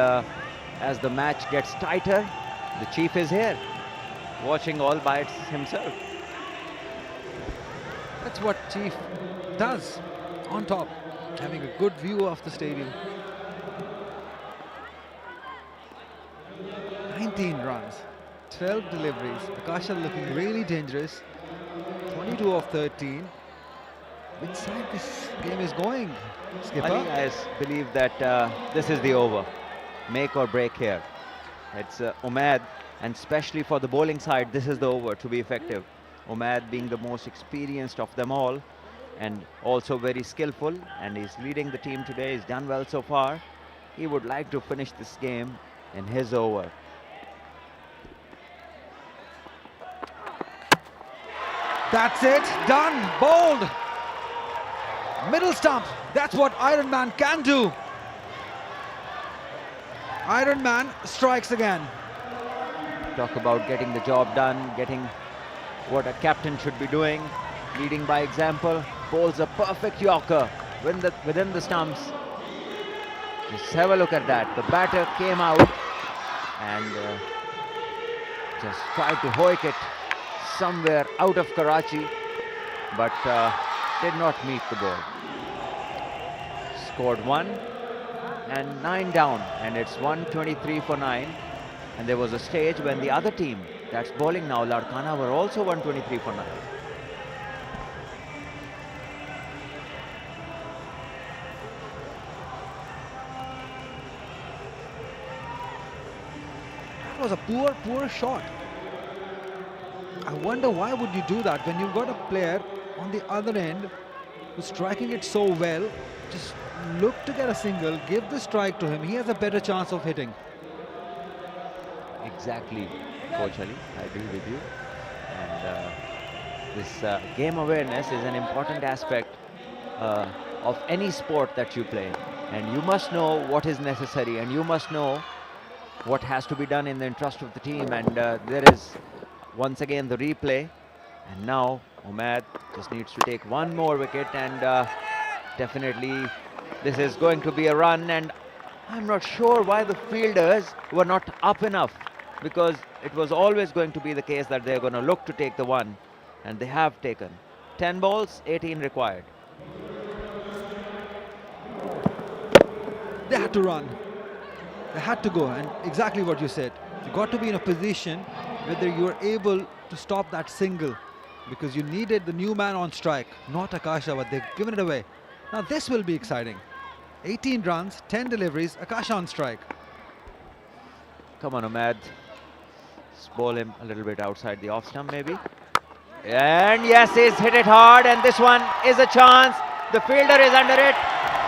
Speaker 5: as the match gets tighter, the chief is here, watching all by himself.
Speaker 1: That's what Chief does, on top, having a good view of the stadium. 19 runs, 12 deliveries. Akasha looking really dangerous. 22 of 13. Which side this game is going, Skipper?
Speaker 5: Ali, I believe that this is the over. Make or break here. It's Umaid, and especially for the bowling side, this is the over to be effective. Umaid being the most experienced of them all and also very skillful, and he's leading the team today. He's done well so far. He would like to finish this game in his over.
Speaker 1: That's it, done, bowled. Middle stump, that's what Iron Man can do. Iron Man strikes again.
Speaker 5: Talk about getting the job done, getting what a captain should be doing, leading by example. Bowls a perfect Yorker within the stumps. Just have a look at that. The batter came out and just tried to hoik it somewhere out of Karachi, but did not meet the ball. Scored 1 and 9 down, and it's 123 for 9. And there was a stage when the other team that's bowling now, Larkana, were also 123 for 9.
Speaker 1: That was a poor shot. I wonder why would you do that when you've got a player on the other end who's striking it so well. Just look to get a single, give the strike to him. He has a better chance of hitting.
Speaker 5: Exactly, Coach Ali, I agree with you. And this game awareness is an important aspect of any sport that you play. And you must know what is necessary, and you must know what has to be done in the interest of the team. And there is once again the replay. And now Umaid just needs to take one more wicket, and definitely this is going to be a run. And I'm not sure why the fielders were not up enough, because it was always going to be the case that they're going to look to take the one, and they have taken. 10 balls, 18 required.
Speaker 1: They had to run. They had to go, and exactly what you said. You got to be in a position whether you were able to stop that single, because you needed the new man on strike, not Akasha, but they've given it away. Now this will be exciting. 18 runs, 10 deliveries, Akasha on strike.
Speaker 5: Come on, Umaid. Just bowl him a little bit outside the off stump maybe. And yes, he's hit it hard, and this one is a chance. The fielder is under it,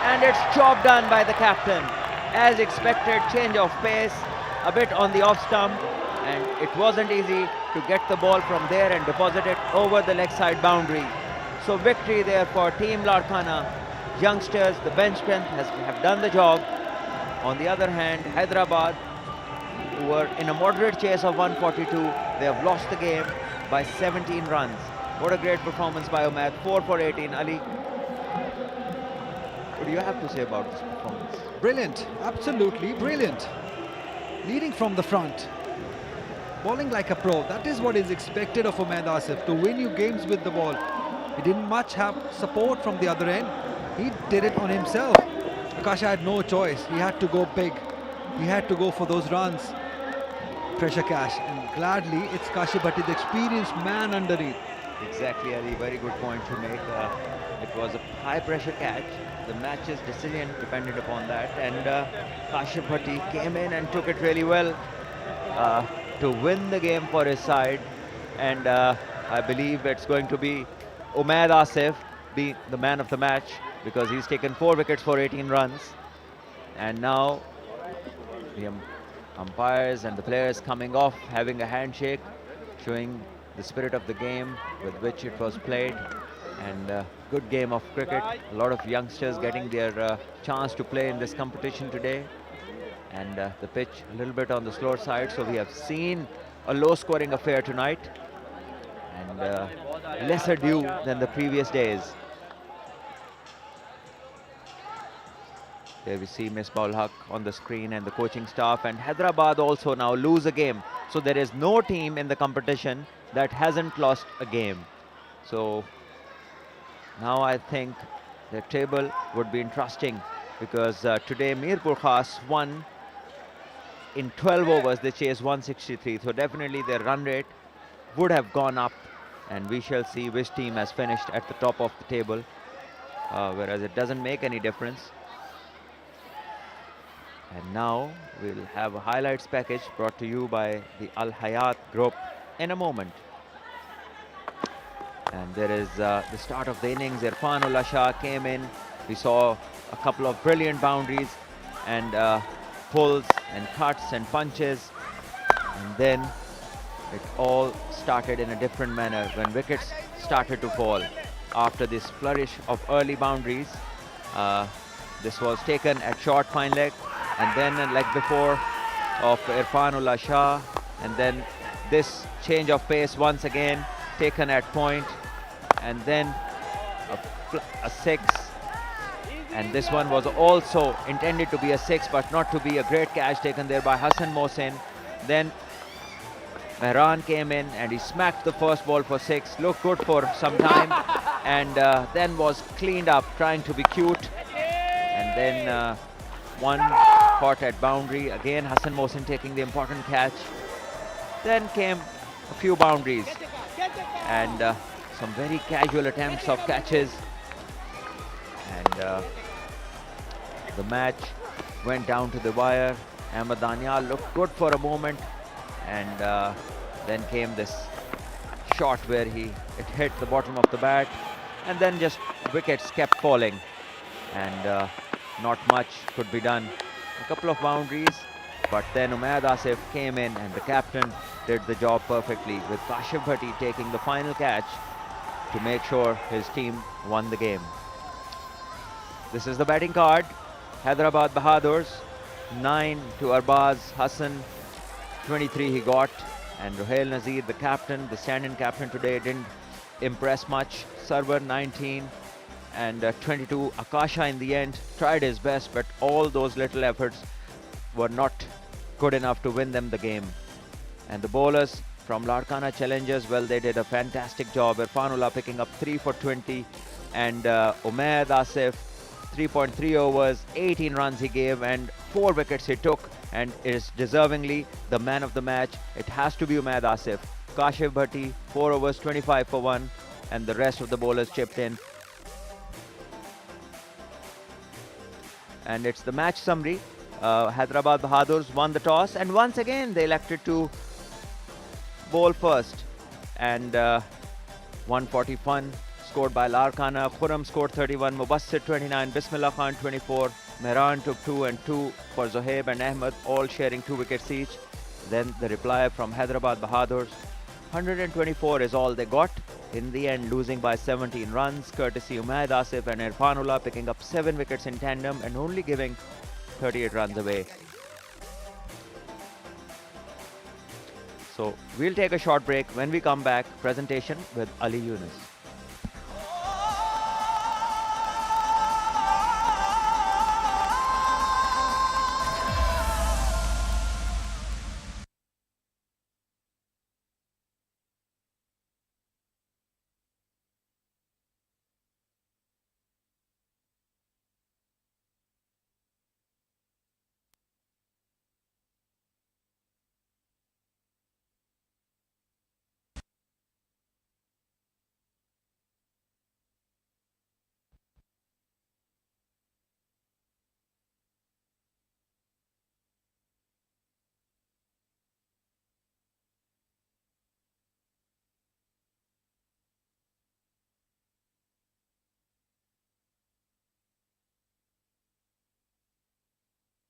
Speaker 5: and it's job done by the captain. As expected, change of pace, a bit on the off stump, and it wasn't easy to get the ball from there and deposit it over the leg side boundary. So victory there for Team Larkana. Youngsters, the bench strength have done the job. On the other hand, Hyderabad, who were in a moderate chase of 142, they have lost the game by 17 runs. What a great performance by Umaid, 4 for 18. Ali, what do you have to say about this performance?
Speaker 1: Brilliant, absolutely brilliant. Leading from the front, bowling like a pro. That is what is expected of Umaid Asif, to win you games with the ball. He didn't much have support from the other end. He did it on himself. Akasha had no choice. He had to go big. He had to go for those runs. Pressure cash, and gladly it's Kashi Bhatti, the experienced man underneath.
Speaker 5: Exactly, Ali, very good point to make. It was a high pressure catch. The match's decision depended upon that, and Kashi Bhatti came in and took it really well to win the game for his side. And I believe it's going to be Umaid Asif be the man of the match, because he's taken 4 wickets for 18 runs. And now the umpires and the players coming off, having a handshake, showing the spirit of the game with which it was played. And good game of cricket. A lot of youngsters getting their chance to play in this competition today. And the pitch a little bit on the slower side, so we have seen a low scoring affair tonight, and lesser due than the previous days. There we see Misbah ul Haq on the screen and the coaching staff, and Hyderabad also now lose a game. So there is no team in the competition that hasn't lost a game. So now I think the table would be interesting, because today Mirpur Khas won in 12 overs. They chased 163. So definitely their run rate would have gone up, and we shall see which team has finished at the top of the table, whereas it doesn't make any difference. And now we'll have a highlights package brought to you by the Al Hayat group in a moment. And there is the start of the innings. Irfanullah Shah came in. We saw a couple of brilliant boundaries and pulls and cuts and punches. And then it all started in a different manner when wickets started to fall. After this flourish of early boundaries, this was taken at short fine leg, and then a leg before of Irfanullah Shah, and then this change of pace once again taken at point, and then a six, and this one was also intended to be a six but not to be. A great catch taken there by Hassan Mohsin. Then Mehran came in and he smacked the first ball for six, looked good for some time, and then was cleaned up trying to be cute, and then one caught at boundary. Again Hassan Mohsin taking the important catch. Then came a few boundaries and some very casual attempts of catches, and the match went down to the wire. Ahmed Danial looked good for a moment, and then came this shot where it hit the bottom of the bat, and then just wickets kept falling, and not much could be done. A couple of boundaries, but then Umayyad Asif came in and the captain did the job perfectly, with Kashif Bhatti taking the final catch to make sure his team won the game. This is the batting card. Hyderabad Bahadurs, 9 to Arbaz Hassan, 23 he got, and Ruhail Nazir, the captain, the stand-in captain today, didn't impress much. Sarwar 19 and 22. Akasha in the end tried his best, but all those little efforts were not good enough to win them the game. And the bowlers from Larkana Challengers, well, they did a fantastic job. Irfanullah picking up 3 for 20, and Umayyad Asif 3.3 overs, 18 runs he gave and 4 wickets he took, and is deservingly the man of the match. It has to be Umayyad Asif. Kashif Bhatti 4 overs, 25 for 1, and the rest of the bowlers chipped in. And it's the match summary. Hyderabad Bahadurs won the toss, and once again they elected to bowl first, and 141 scored by Larkana. Khurram scored 31, Mubassir 29, Bismillah Khan 24, Mehran took 2 and 2 for Zohaib and Ahmed, all sharing 2 wickets each. Then the reply from Hyderabad Bahadurs, 124 is all they got. In the end, losing by 17 runs, courtesy Umayyad Asif and Irfanullah picking up 7 wickets in tandem and only giving 38 runs away. So we'll take a short break. When we come back, presentation with Ali Yunus.